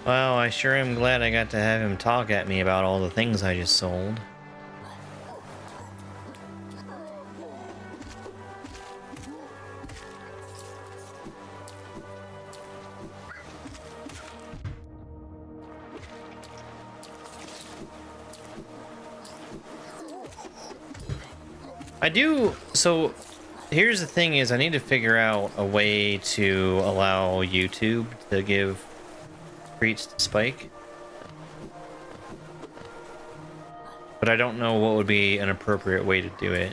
Wow, I sure am glad I got to have him talk at me about all the things I just sold. So here's the thing is I need to figure out a way to allow YouTube to give treats to Spike. But I don't know what would be an appropriate way to do it.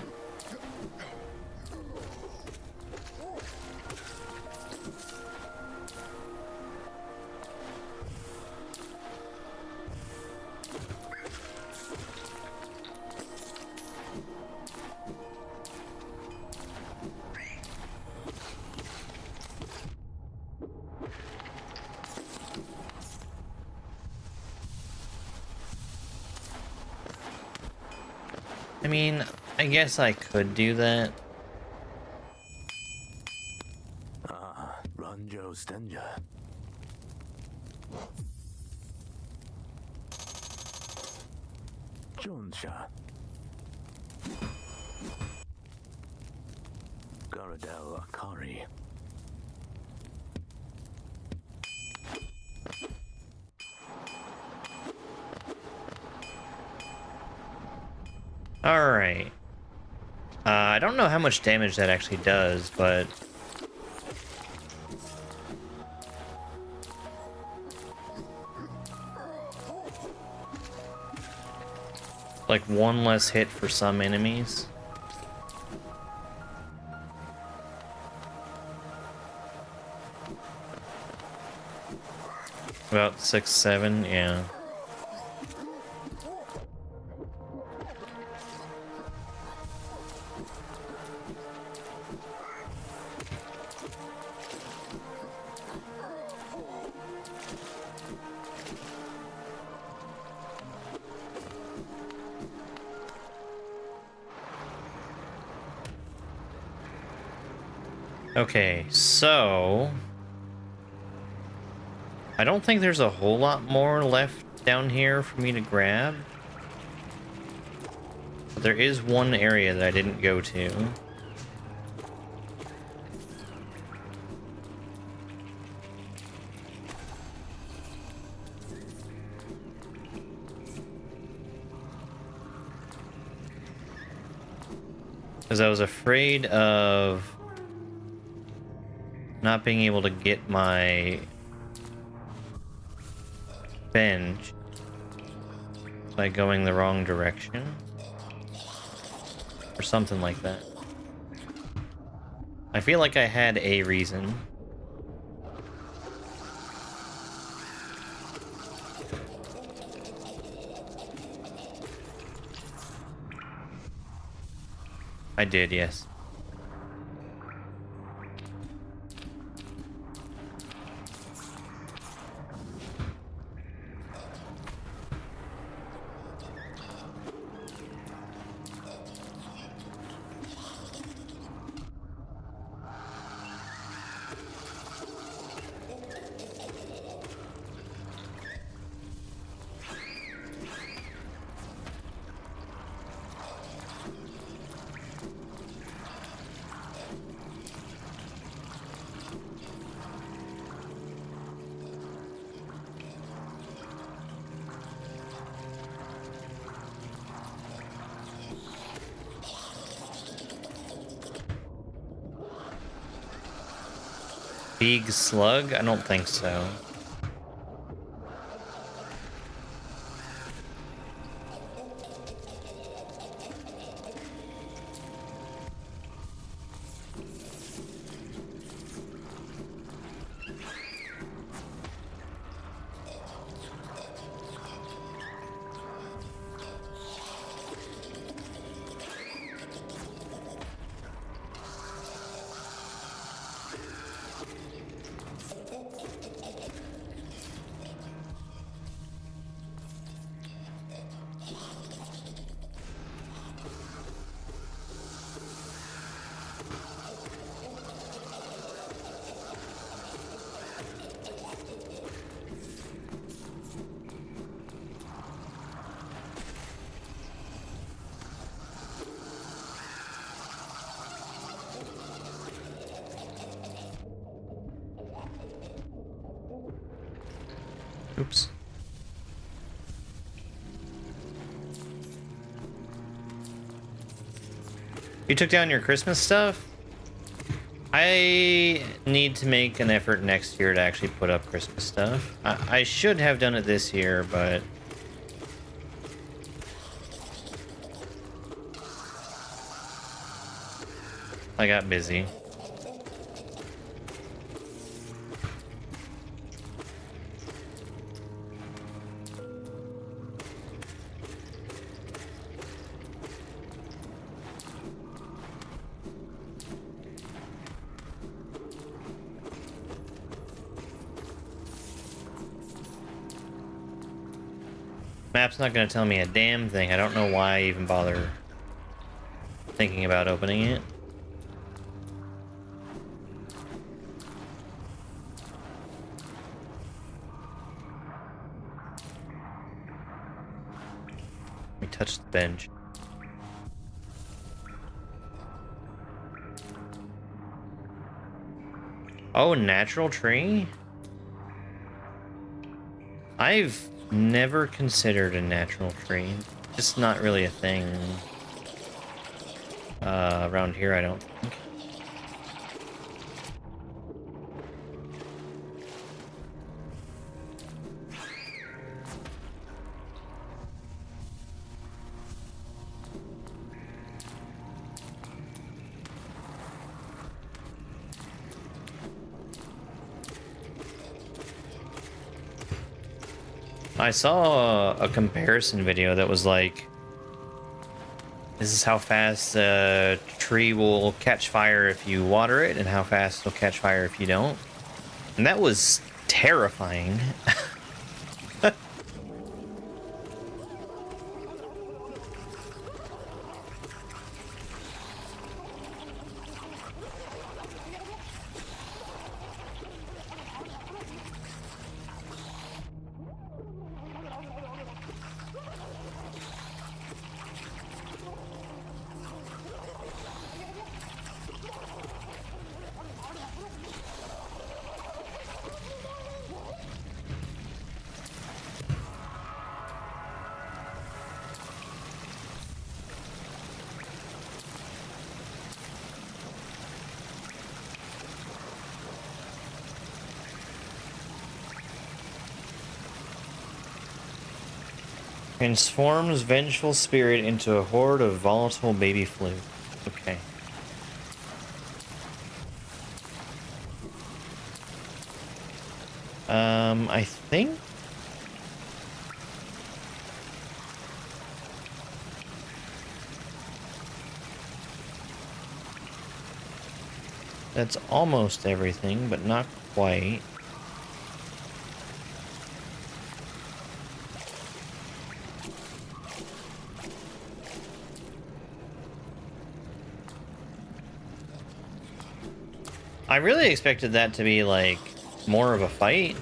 I mean, I guess I could do that. Ranjo Stenja. Jonsha. Garadel Akari. Alright. I don't know how much damage that actually does, but... like one less hit for some enemies. About 6, 7, yeah. Okay, so... I don't think there's a whole lot more left down here for me to grab. But there is one area that I didn't go to. Because I was afraid of not being able to get my bench by going the wrong direction. Or something like that. I feel like I had a reason. I did, yes. Big slug? I don't think so. Oops. You took down your Christmas stuff? I need to make an effort next year to actually put up Christmas stuff. I should have done it this year, but... I got busy. Map's not gonna tell me a damn thing. I don't know why I even bother thinking about opening it. Let me touch the bench. Oh, natural tree? I've never considered a natural tree. It's not really a thing. Around here, I don't think. I saw a comparison video that was like, this is how fast a tree will catch fire if you water it, and how fast it'll catch fire if you don't. And that was terrifying. Transforms vengeful spirit into a horde of volatile baby flu. Okay. I think that's almost everything, but not quite. I really expected that to be like more of a fight.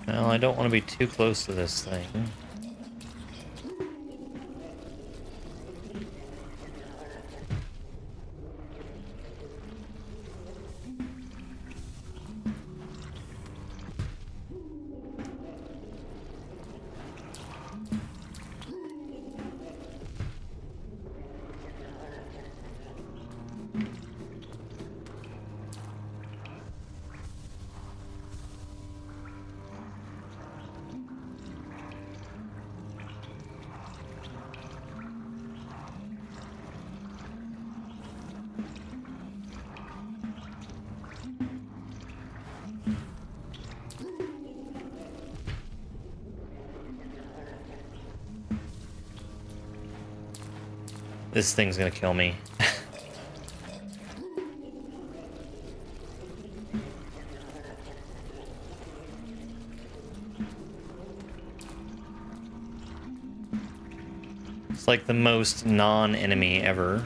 Well, I don't want to be too close to this thing. This thing's gonna kill me. It's like the most non-enemy ever.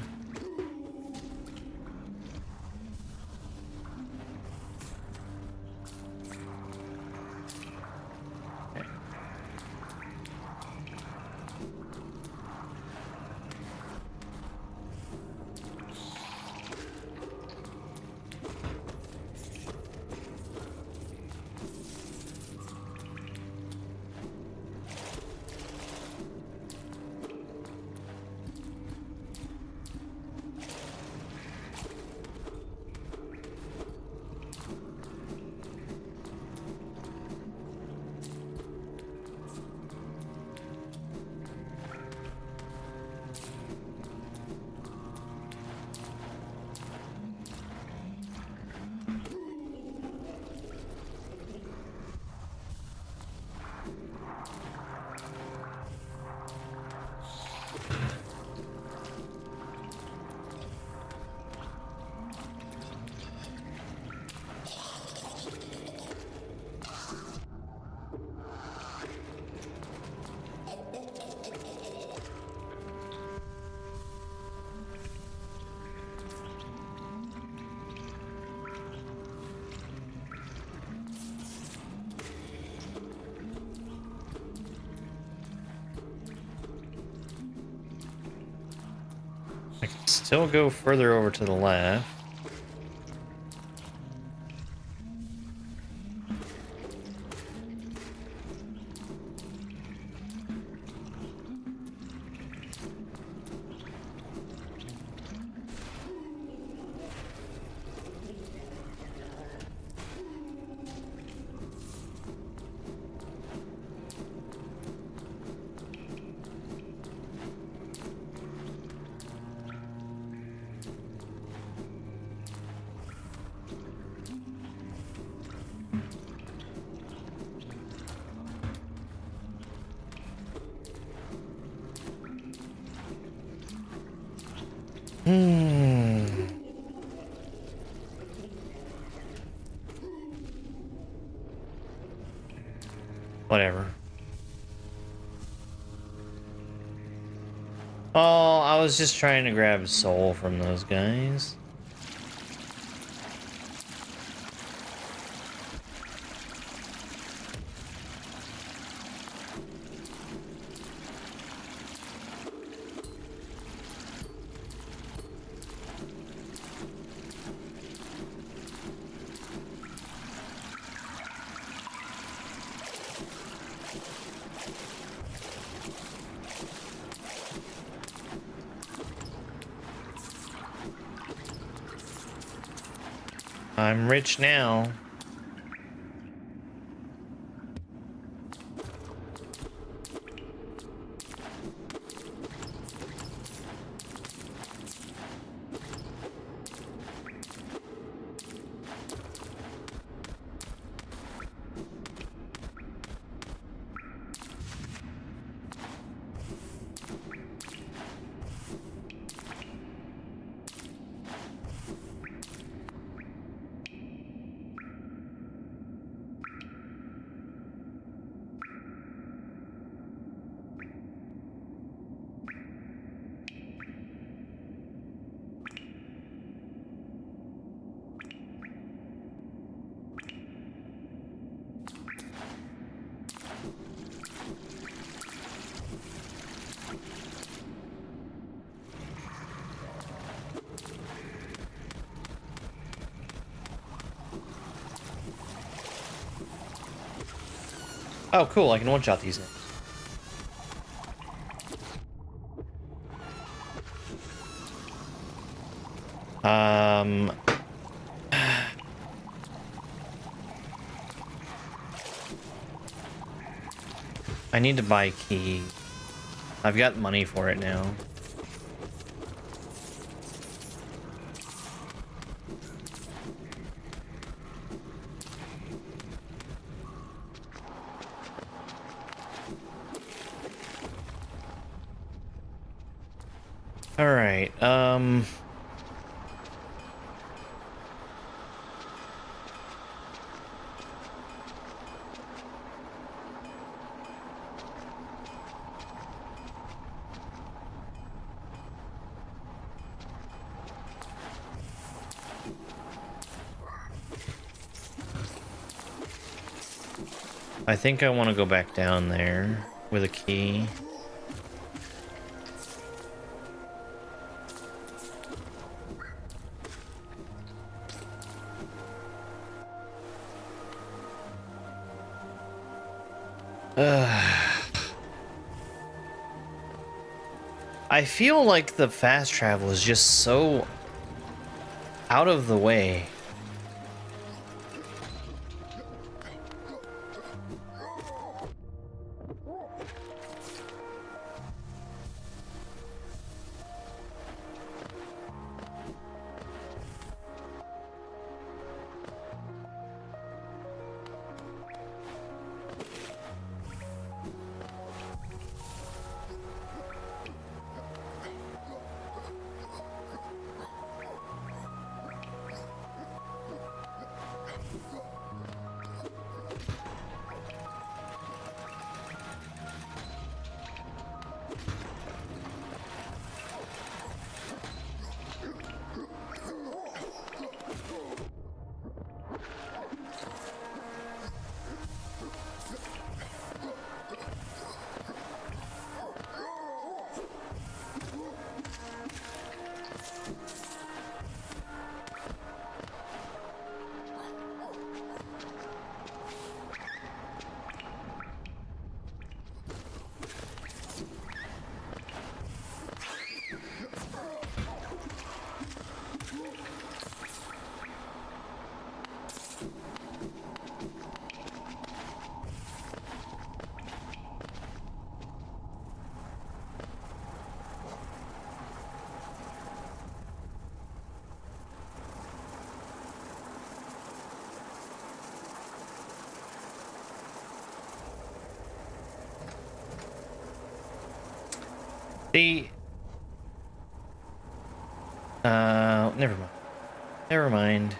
I can still go further over to the left. Whatever. Oh, I was just trying to grab soul from those guys. I'm rich now. Oh, cool, I can one-shot these things. I need to buy key. I've got money for it now. All right. I think I want to go back down there with a key. I feel like the fast travel is just so out of the way. The never mind. Never mind.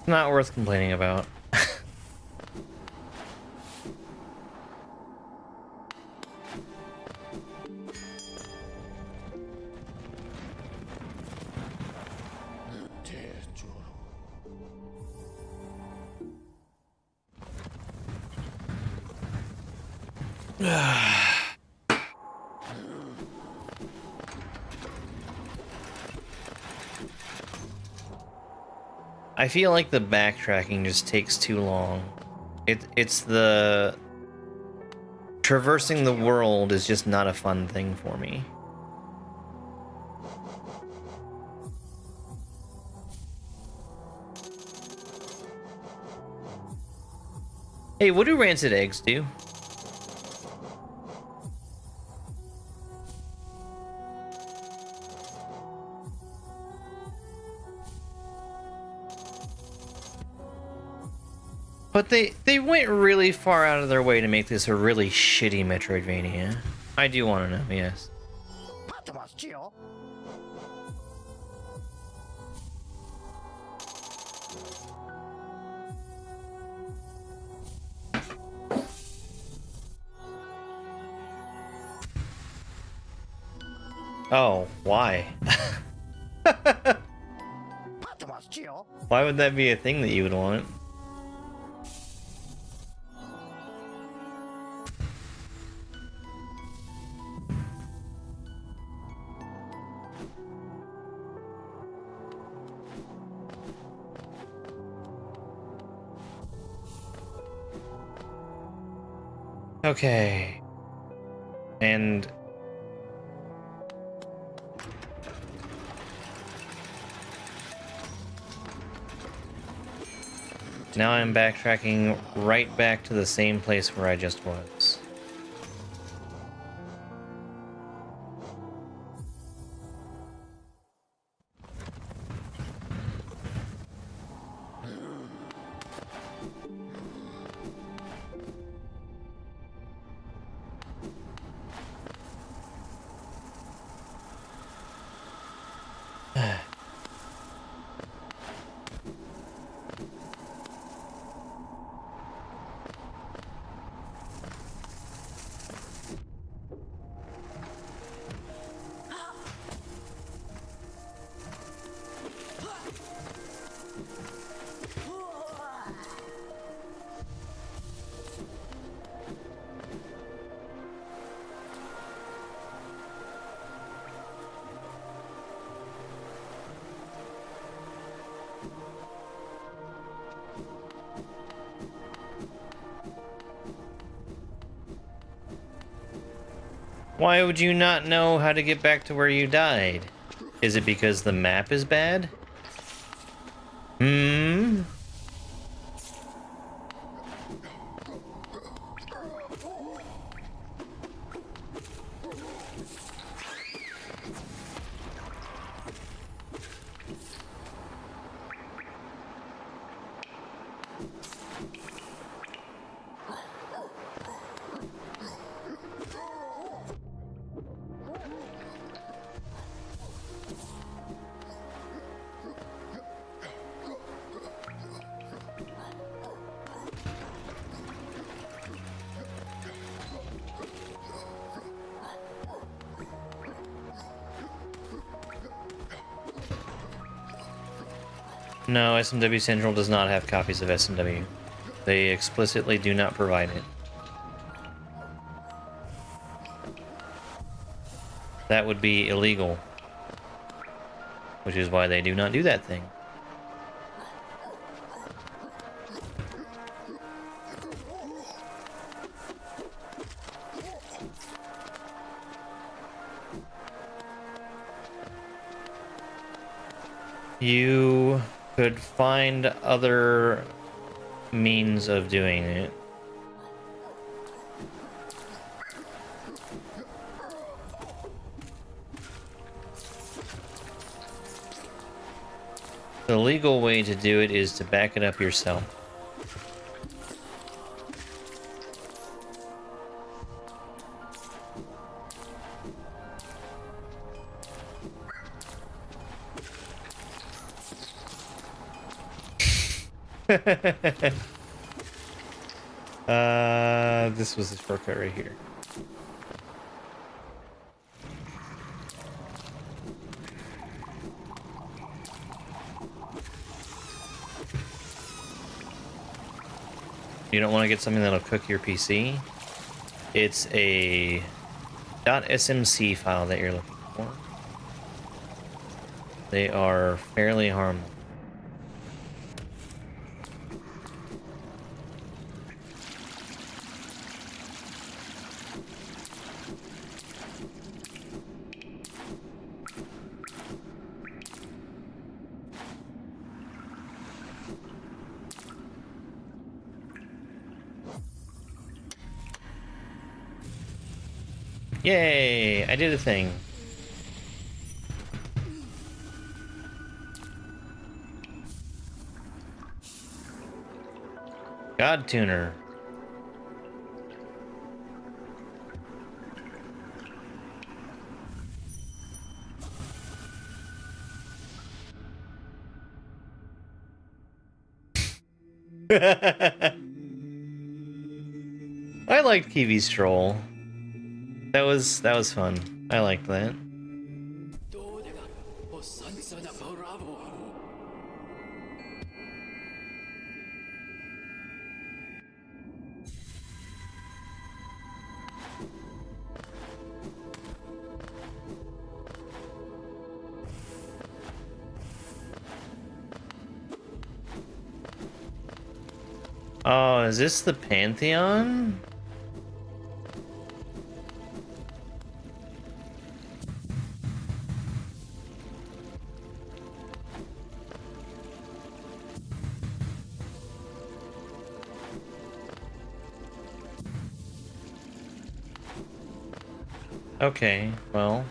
Not worth complaining about. I feel like the backtracking just takes too long. It's the traversing the world is just not a fun thing for me. Hey, what do rancid eggs do? But they went really far out of their way to make this a really shitty Metroidvania. I do want to know, yes. Oh, why? Why would that be a thing that you would want? Okay. And Now I'm backtracking right back to the same place where I just was. Why would you not know how to get back to where you died? Is it because the map is bad? Hmm? No, SMW Central does not have copies of SMW. They explicitly do not provide it. That would be illegal. Which is why they do not do that thing. You could find other means of doing it. The legal way to do it is to back it up yourself. This was the shortcut right here. You don't want to get something that'll cook your PC. It's a .smc file that you're looking for. They are fairly harmless. Yay! I did a thing. God tuner. I liked Kiwi's stroll. That was fun. I liked that. Oh, is this the Pantheon? Okay, well.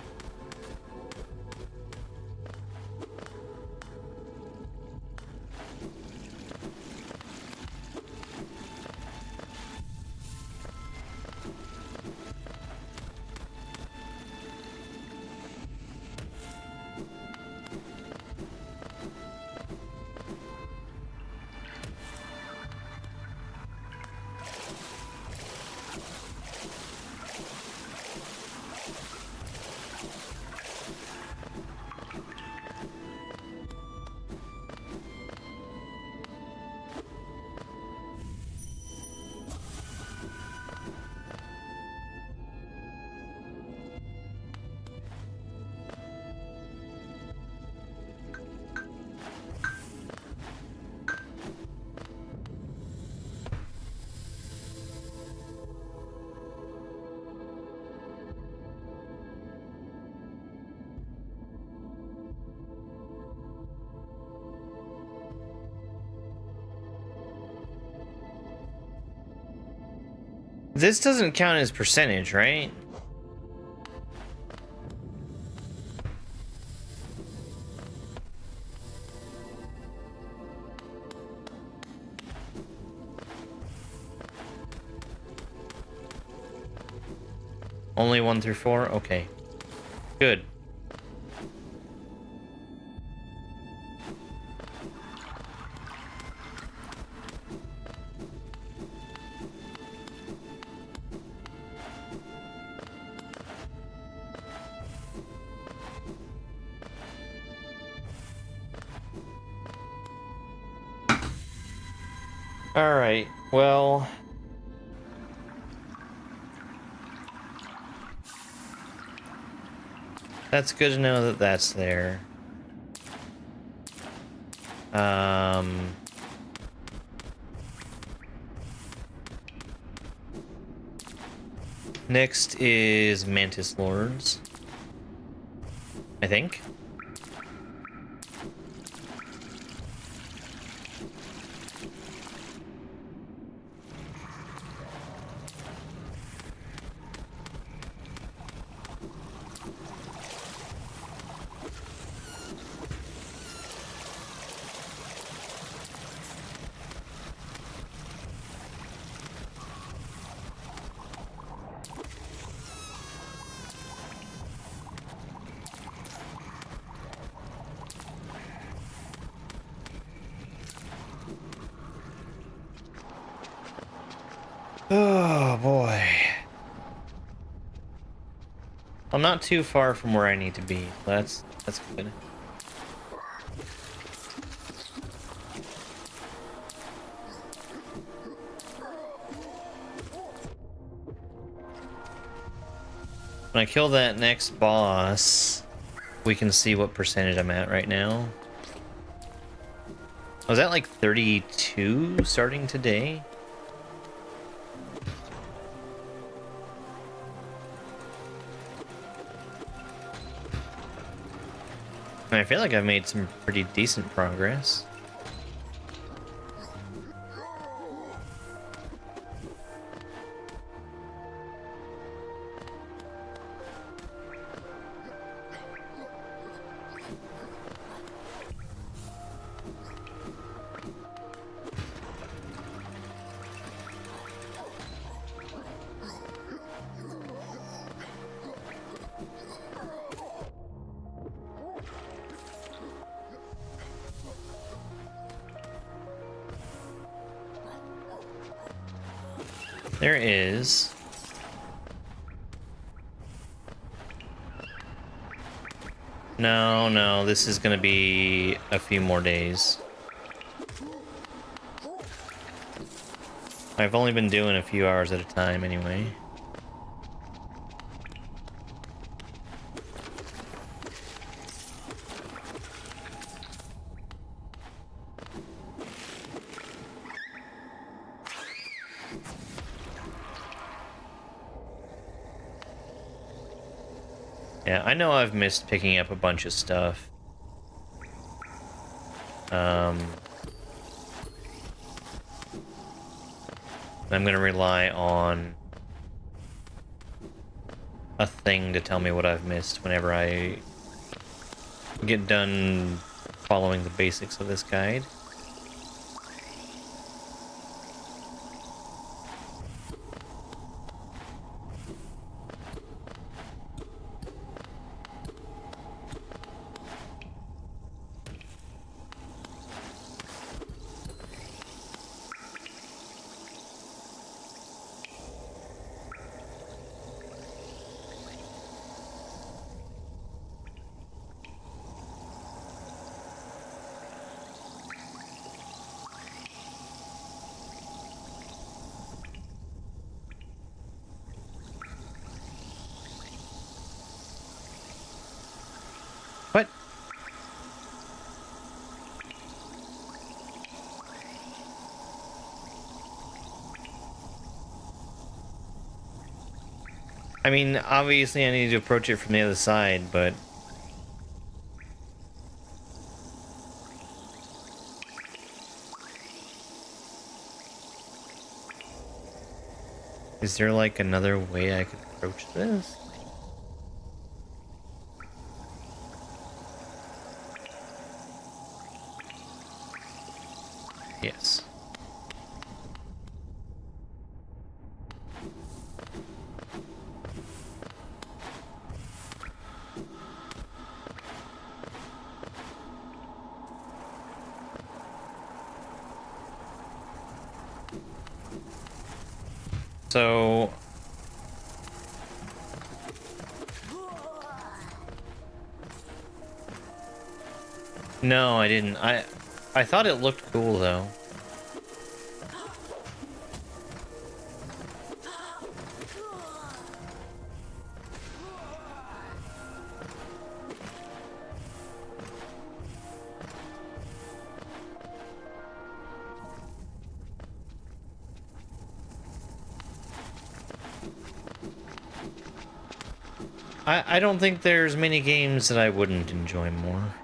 This doesn't count as percentage, right? Only 1 through 4? Okay. Good. Alright, well... That's good to know that that's there. Next is Mantis Lords. I think. Oh boy. I'm not too far from where I need to be. That's good. When I kill that next boss, we can see what percentage I'm at right now. Was that like 32 starting today? I feel like I've made some pretty decent progress. There is. No, this is gonna be a few more days. I've only been doing a few hours at a time anyway. Yeah, I know I've missed picking up a bunch of stuff. I'm gonna rely on a thing to tell me what I've missed whenever I get done following the basics of this guide. What? I mean, obviously I need to approach it from the other side, but... Is there, like, another way I could approach this? Yes. So... No, I didn't. I thought it looked cool, though. I don't think there's many games that I wouldn't enjoy more.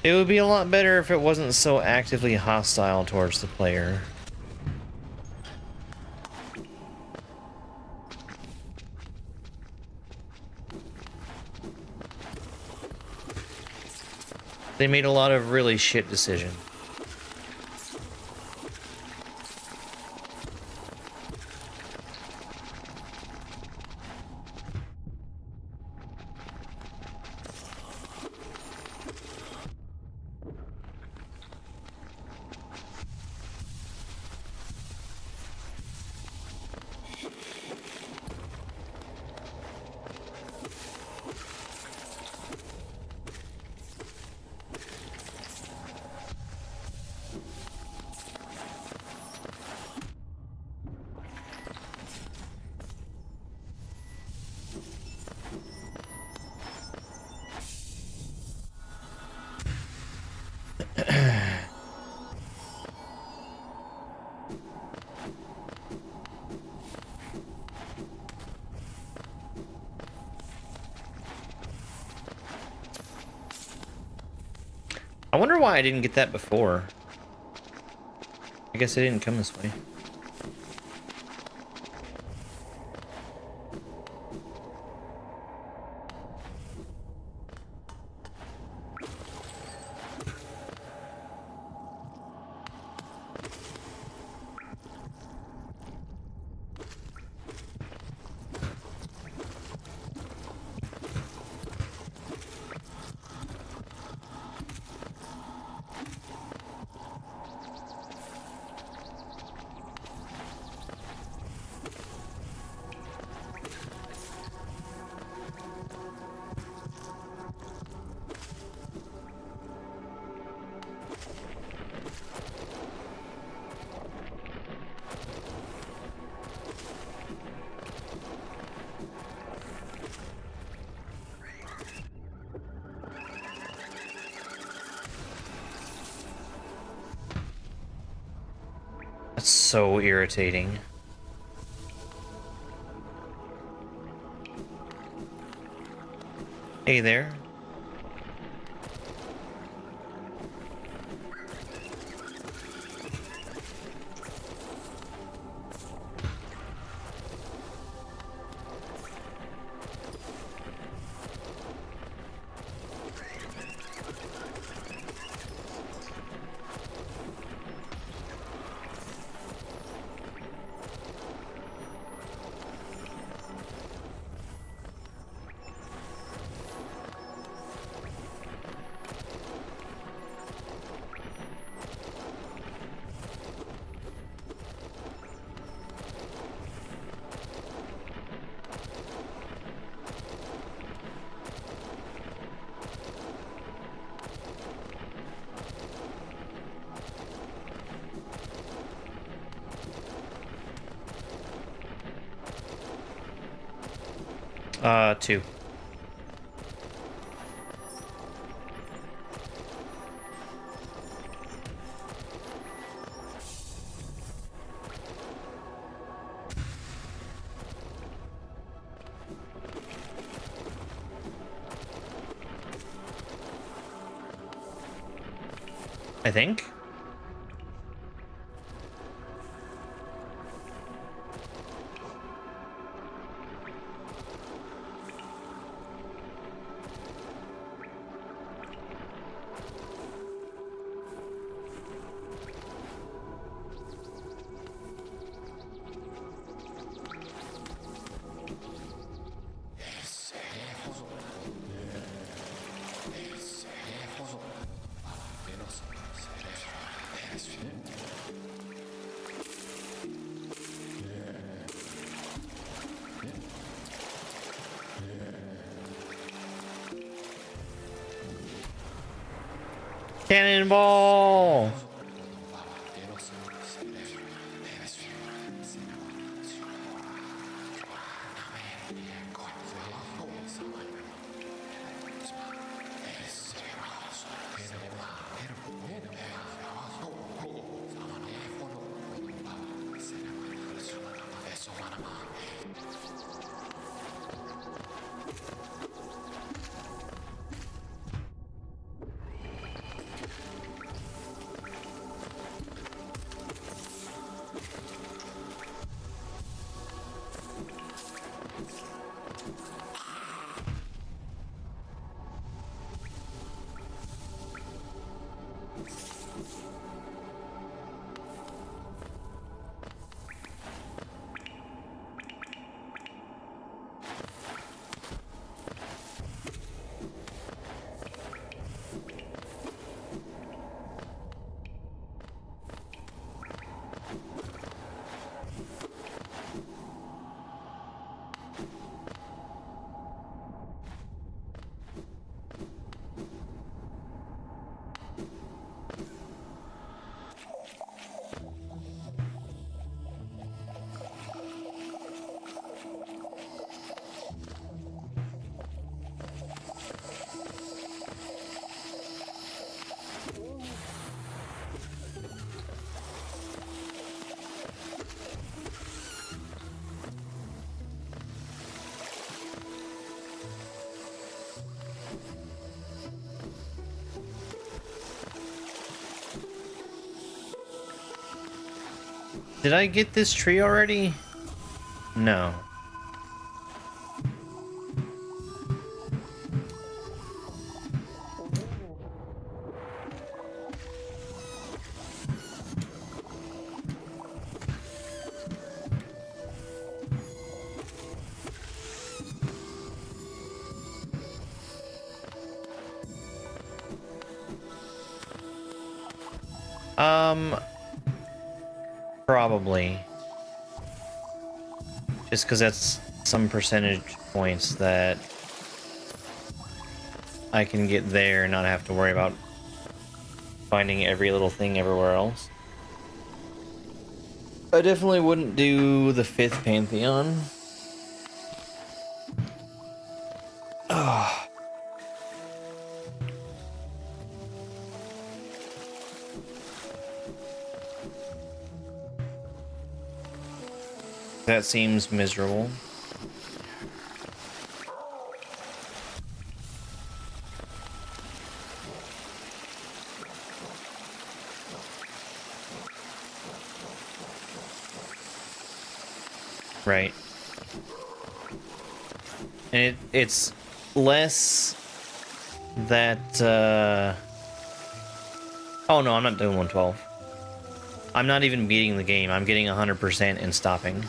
It would be a lot better if it wasn't so actively hostile towards the player. They made a lot of really shit decisions. I wonder why I didn't get that before. I guess it didn't come this way. so irritating. Hey there. Two. I think. Cannonball! Did I get this tree already? No. Probably. Just because that's some percentage points that I can get there and not have to worry about finding every little thing everywhere else. I definitely wouldn't do the 5th Pantheon. That seems miserable. Right. And it's less that, oh no, I'm not doing 112. I'm not even beating the game. I'm getting 100% and stopping.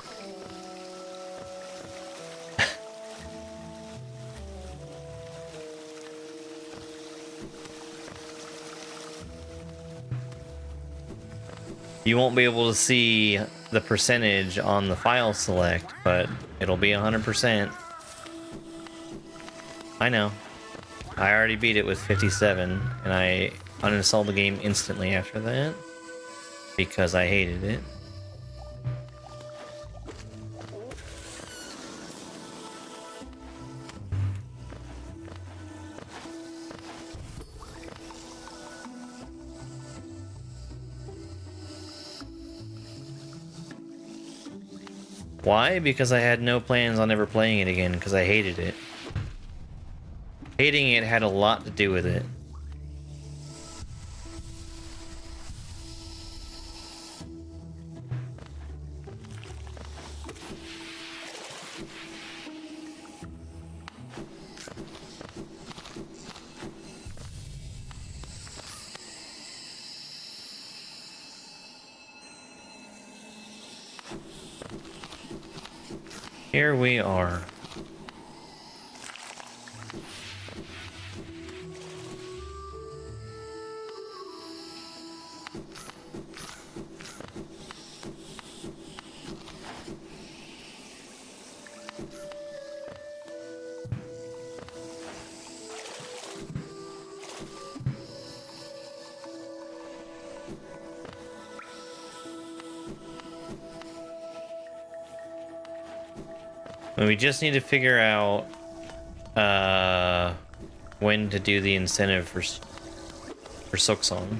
You won't be able to see the percentage on the file select, but it'll be 100%. I know. I already beat it with 57, and I uninstalled the game instantly after that because I hated it. Why? Because I had no plans on ever playing it again because I hated it. Hating it had a lot to do with it. Here we are. And we just need to figure out when to do the incentive for Soksong.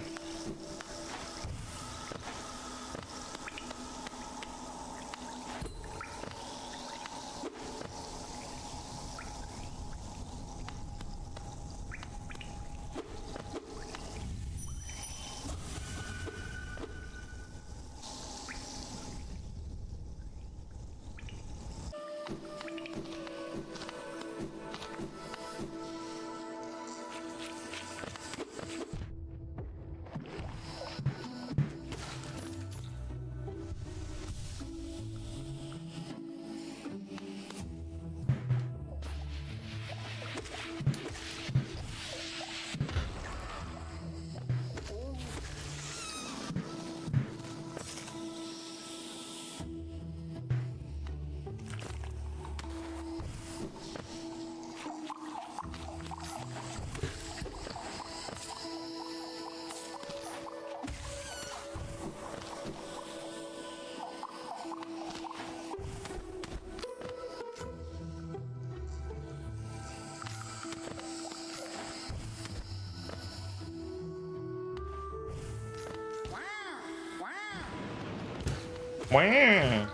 Wow.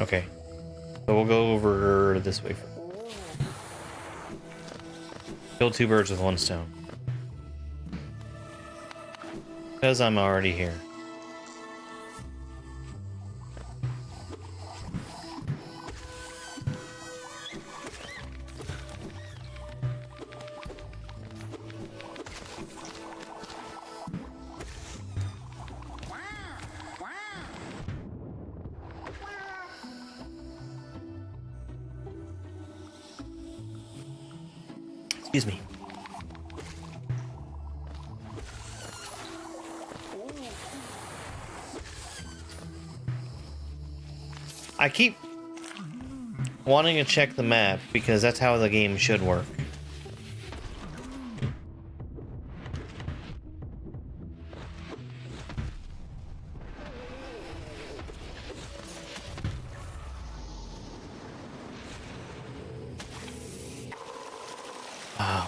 Okay. So we'll go over this way. Kill 2 birds with 1 stone. Because I'm already here. Excuse me. I keep wanting to check the map because that's how the game should work. Wow.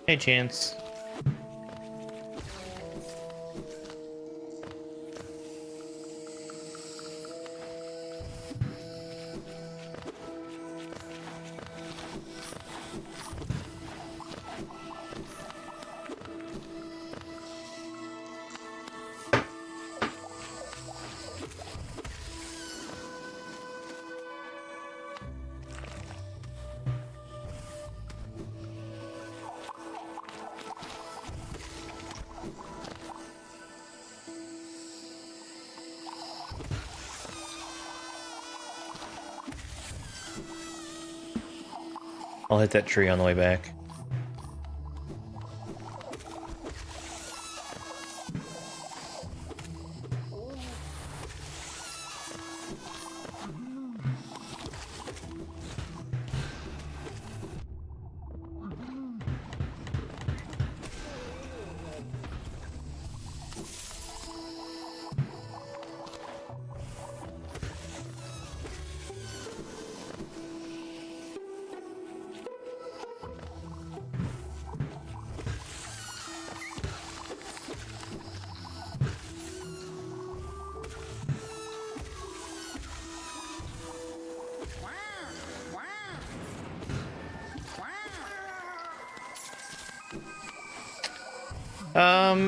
Hey, Chance. I'll hit that tree on the way back.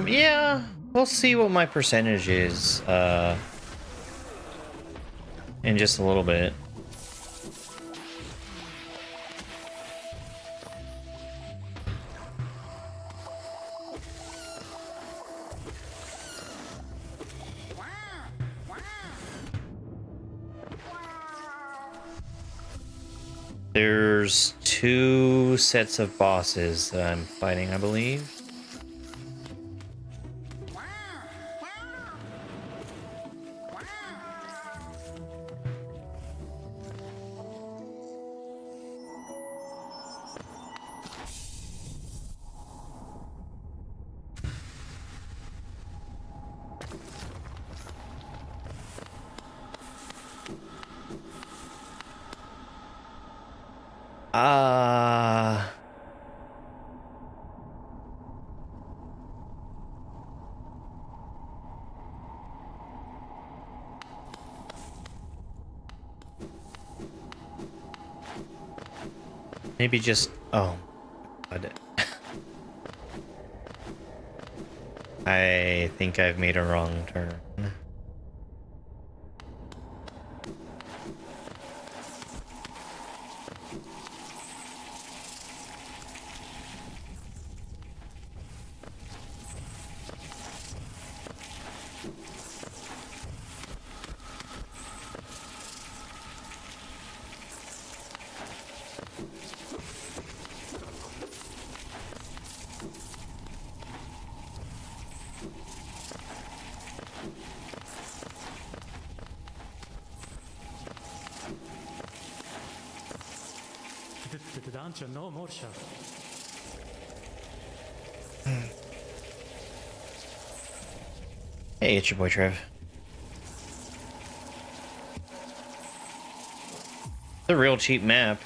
Yeah, we'll see what my percentage is, in just a little bit. There's 2 sets of bosses that I'm fighting, I believe. Ah. Maybe just... Oh. God. I think I've made a wrong turn. No more shot. Hey, it's your boy Trev. It's a real cheap map.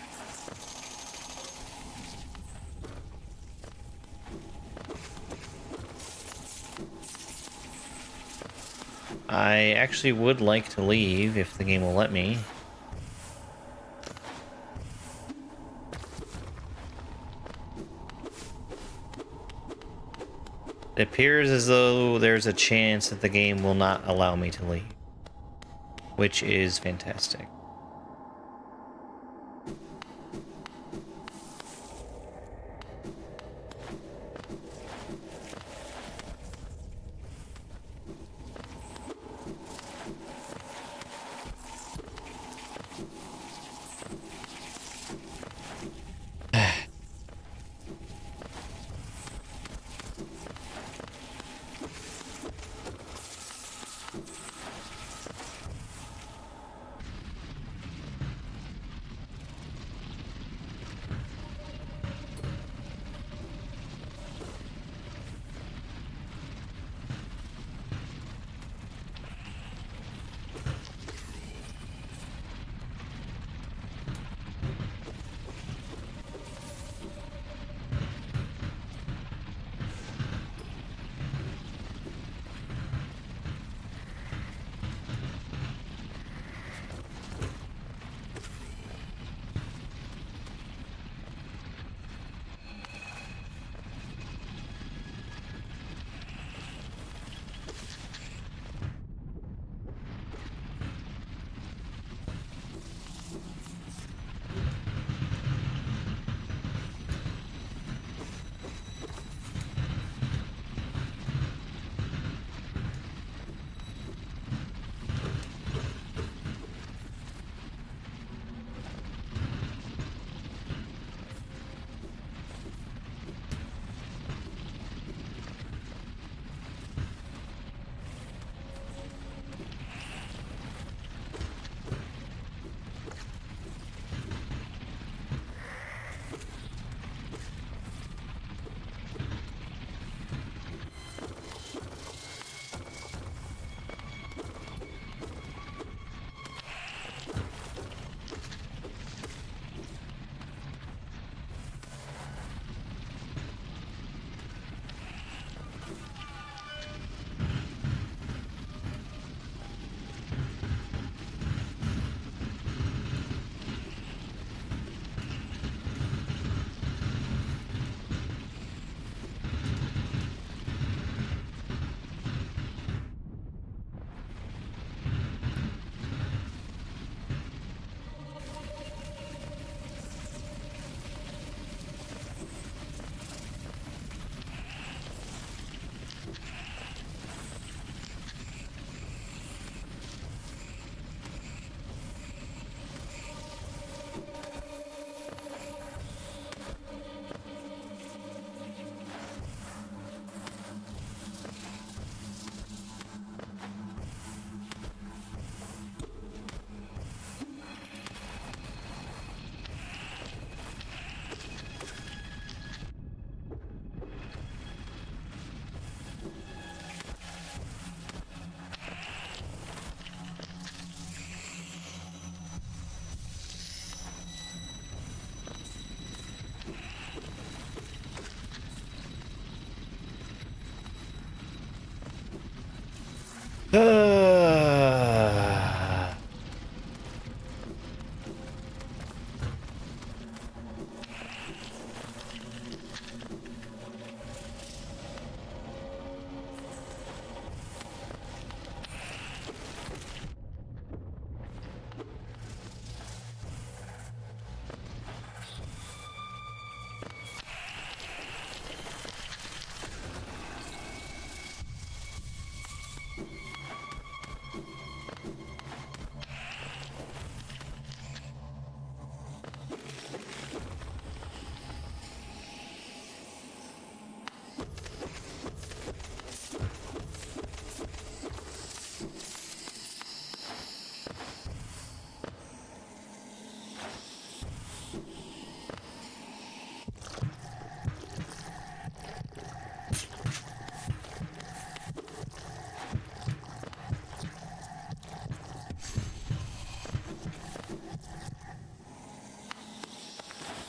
I actually would like to leave if the game will let me. It appears as though there's a chance that the game will not allow me to leave, which is fantastic.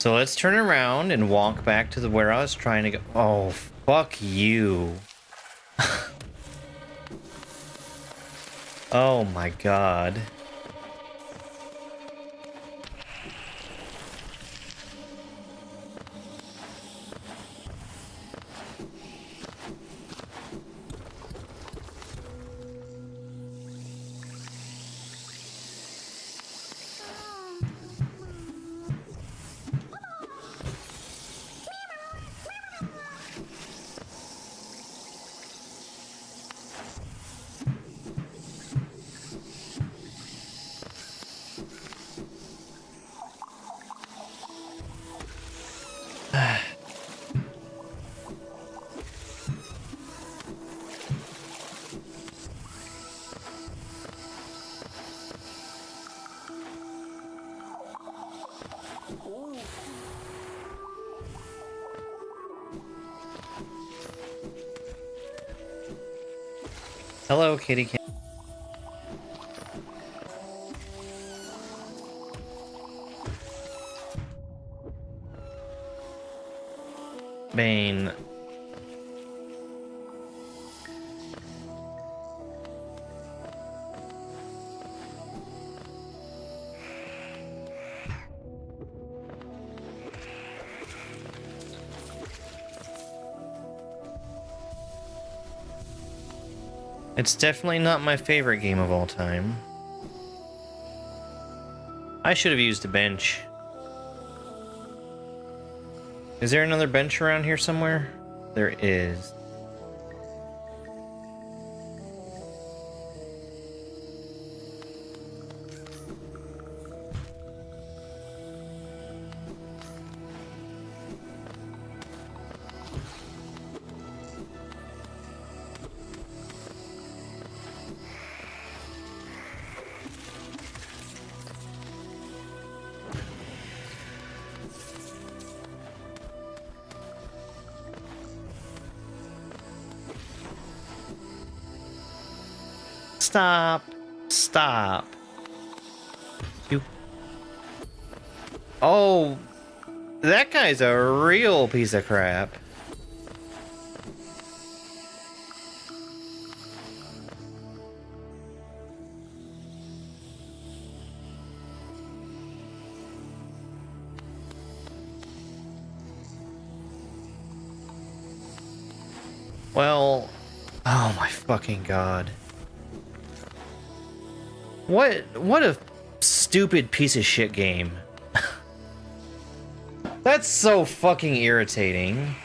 So let's turn around and walk back to the where I was trying to go. Oh, fuck you. Oh my god. Hello, kitty cat. Bane. It's definitely not my favorite game of all time. I should have used a bench. Is there another bench around here somewhere? There is. Stop. Stop. You. Oh, that guy's a real piece of crap. Well, oh my fucking god. What a stupid piece of shit game. That's so fucking irritating.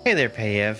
Hey there, Payev.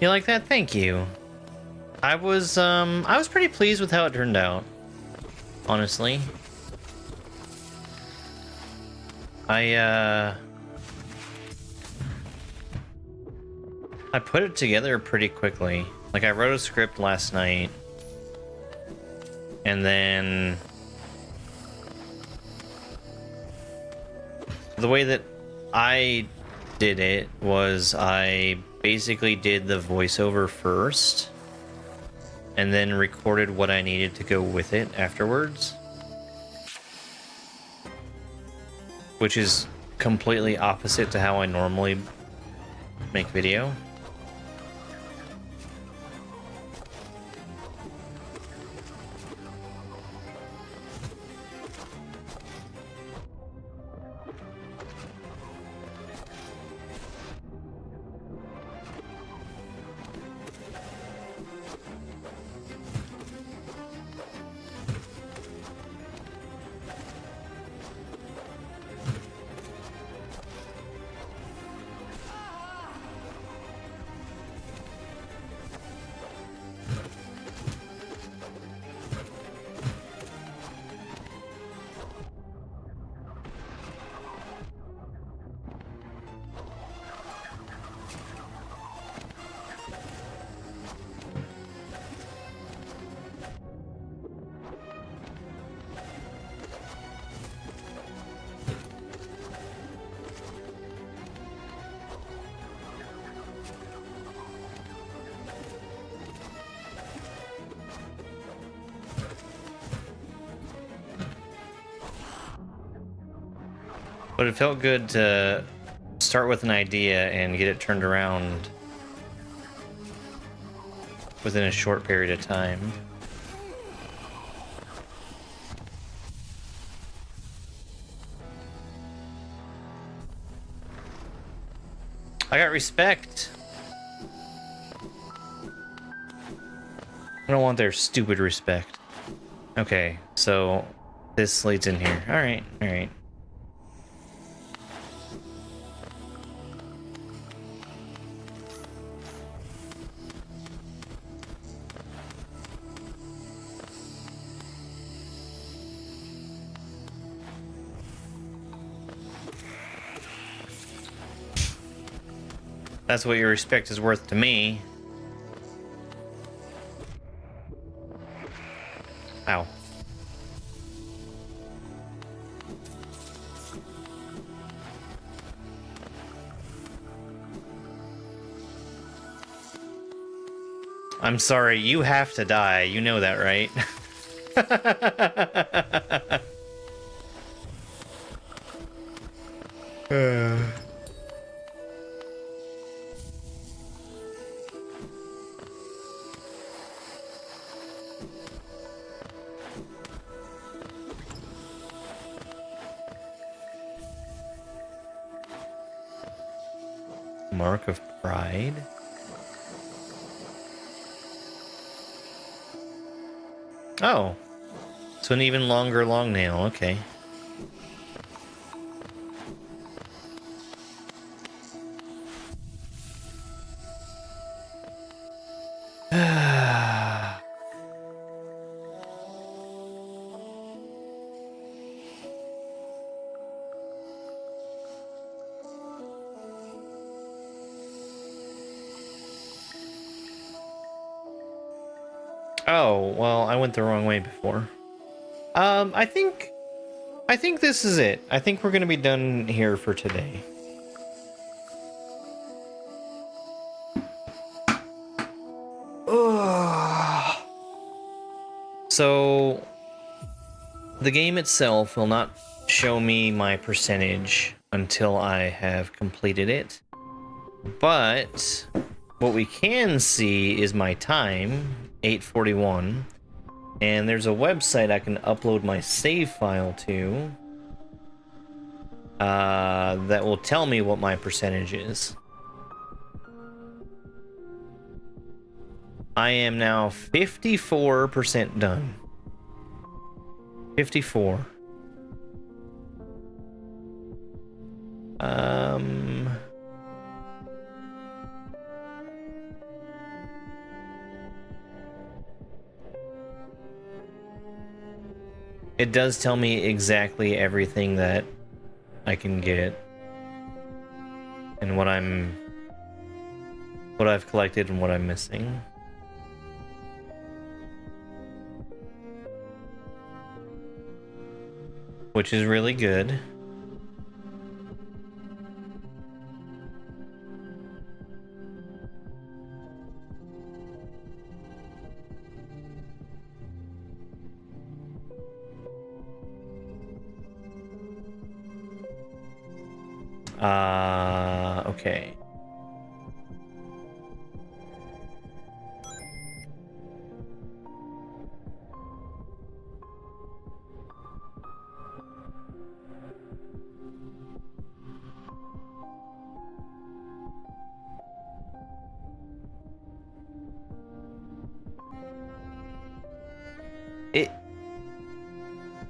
You like that? Thank you. I was pretty pleased with how it turned out. Honestly. I put it together pretty quickly. Like, I wrote a script last night. And then the way that I did it was I basically did the voiceover first and then recorded what I needed to go with it afterwards, which is completely opposite to how I normally make video. But it felt good to start with an idea and get it turned around within a short period of time. I got respect. I don't want their stupid respect. Okay, so this leads in here. Alright, alright. That's what your respect is worth to me. Ow. I'm sorry, you have to die. You know that, right? Mark of Pride? Oh. So an even longer long nail, okay. Oh, well, I went the wrong way before. I think this is it. I think we're gonna be done here for today. So, the game itself will not show me my percentage until I have completed it. But what we can see is my time, 8:41, and there's a website I can upload my save file to that will tell me what my percentage is. I am now 54% done. 54. It does tell me exactly everything that I can get and what I've collected and what I'm missing. Which is really good. Okay.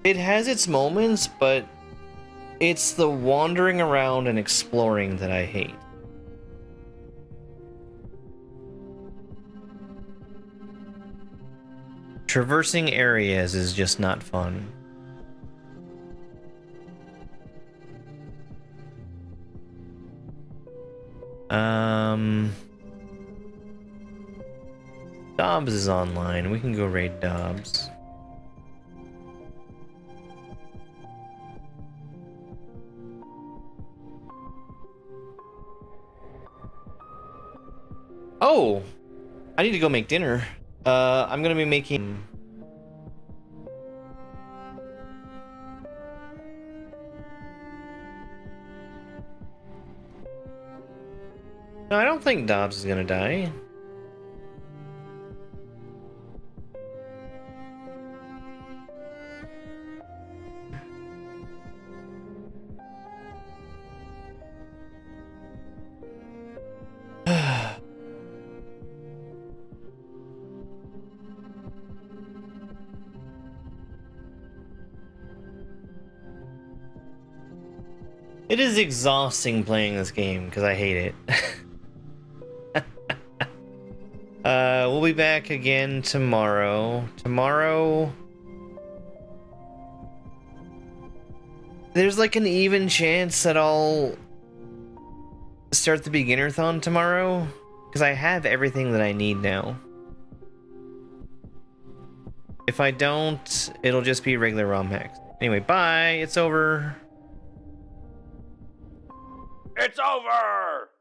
It has its moments, but it's the wandering around and exploring that I hate. Traversing areas is just not fun. Dobbs is online. We can go raid Dobbs. Oh! I need to go make dinner. I'm gonna be making... No, I don't think Dobbs is gonna die. It is exhausting playing this game because I hate it. We'll be back again tomorrow. There's like an even chance that I'll start the beginner-thon tomorrow because I have everything that I need now. If I don't, it'll just be regular ROM hacks. Anyway, bye. It's over. It's over!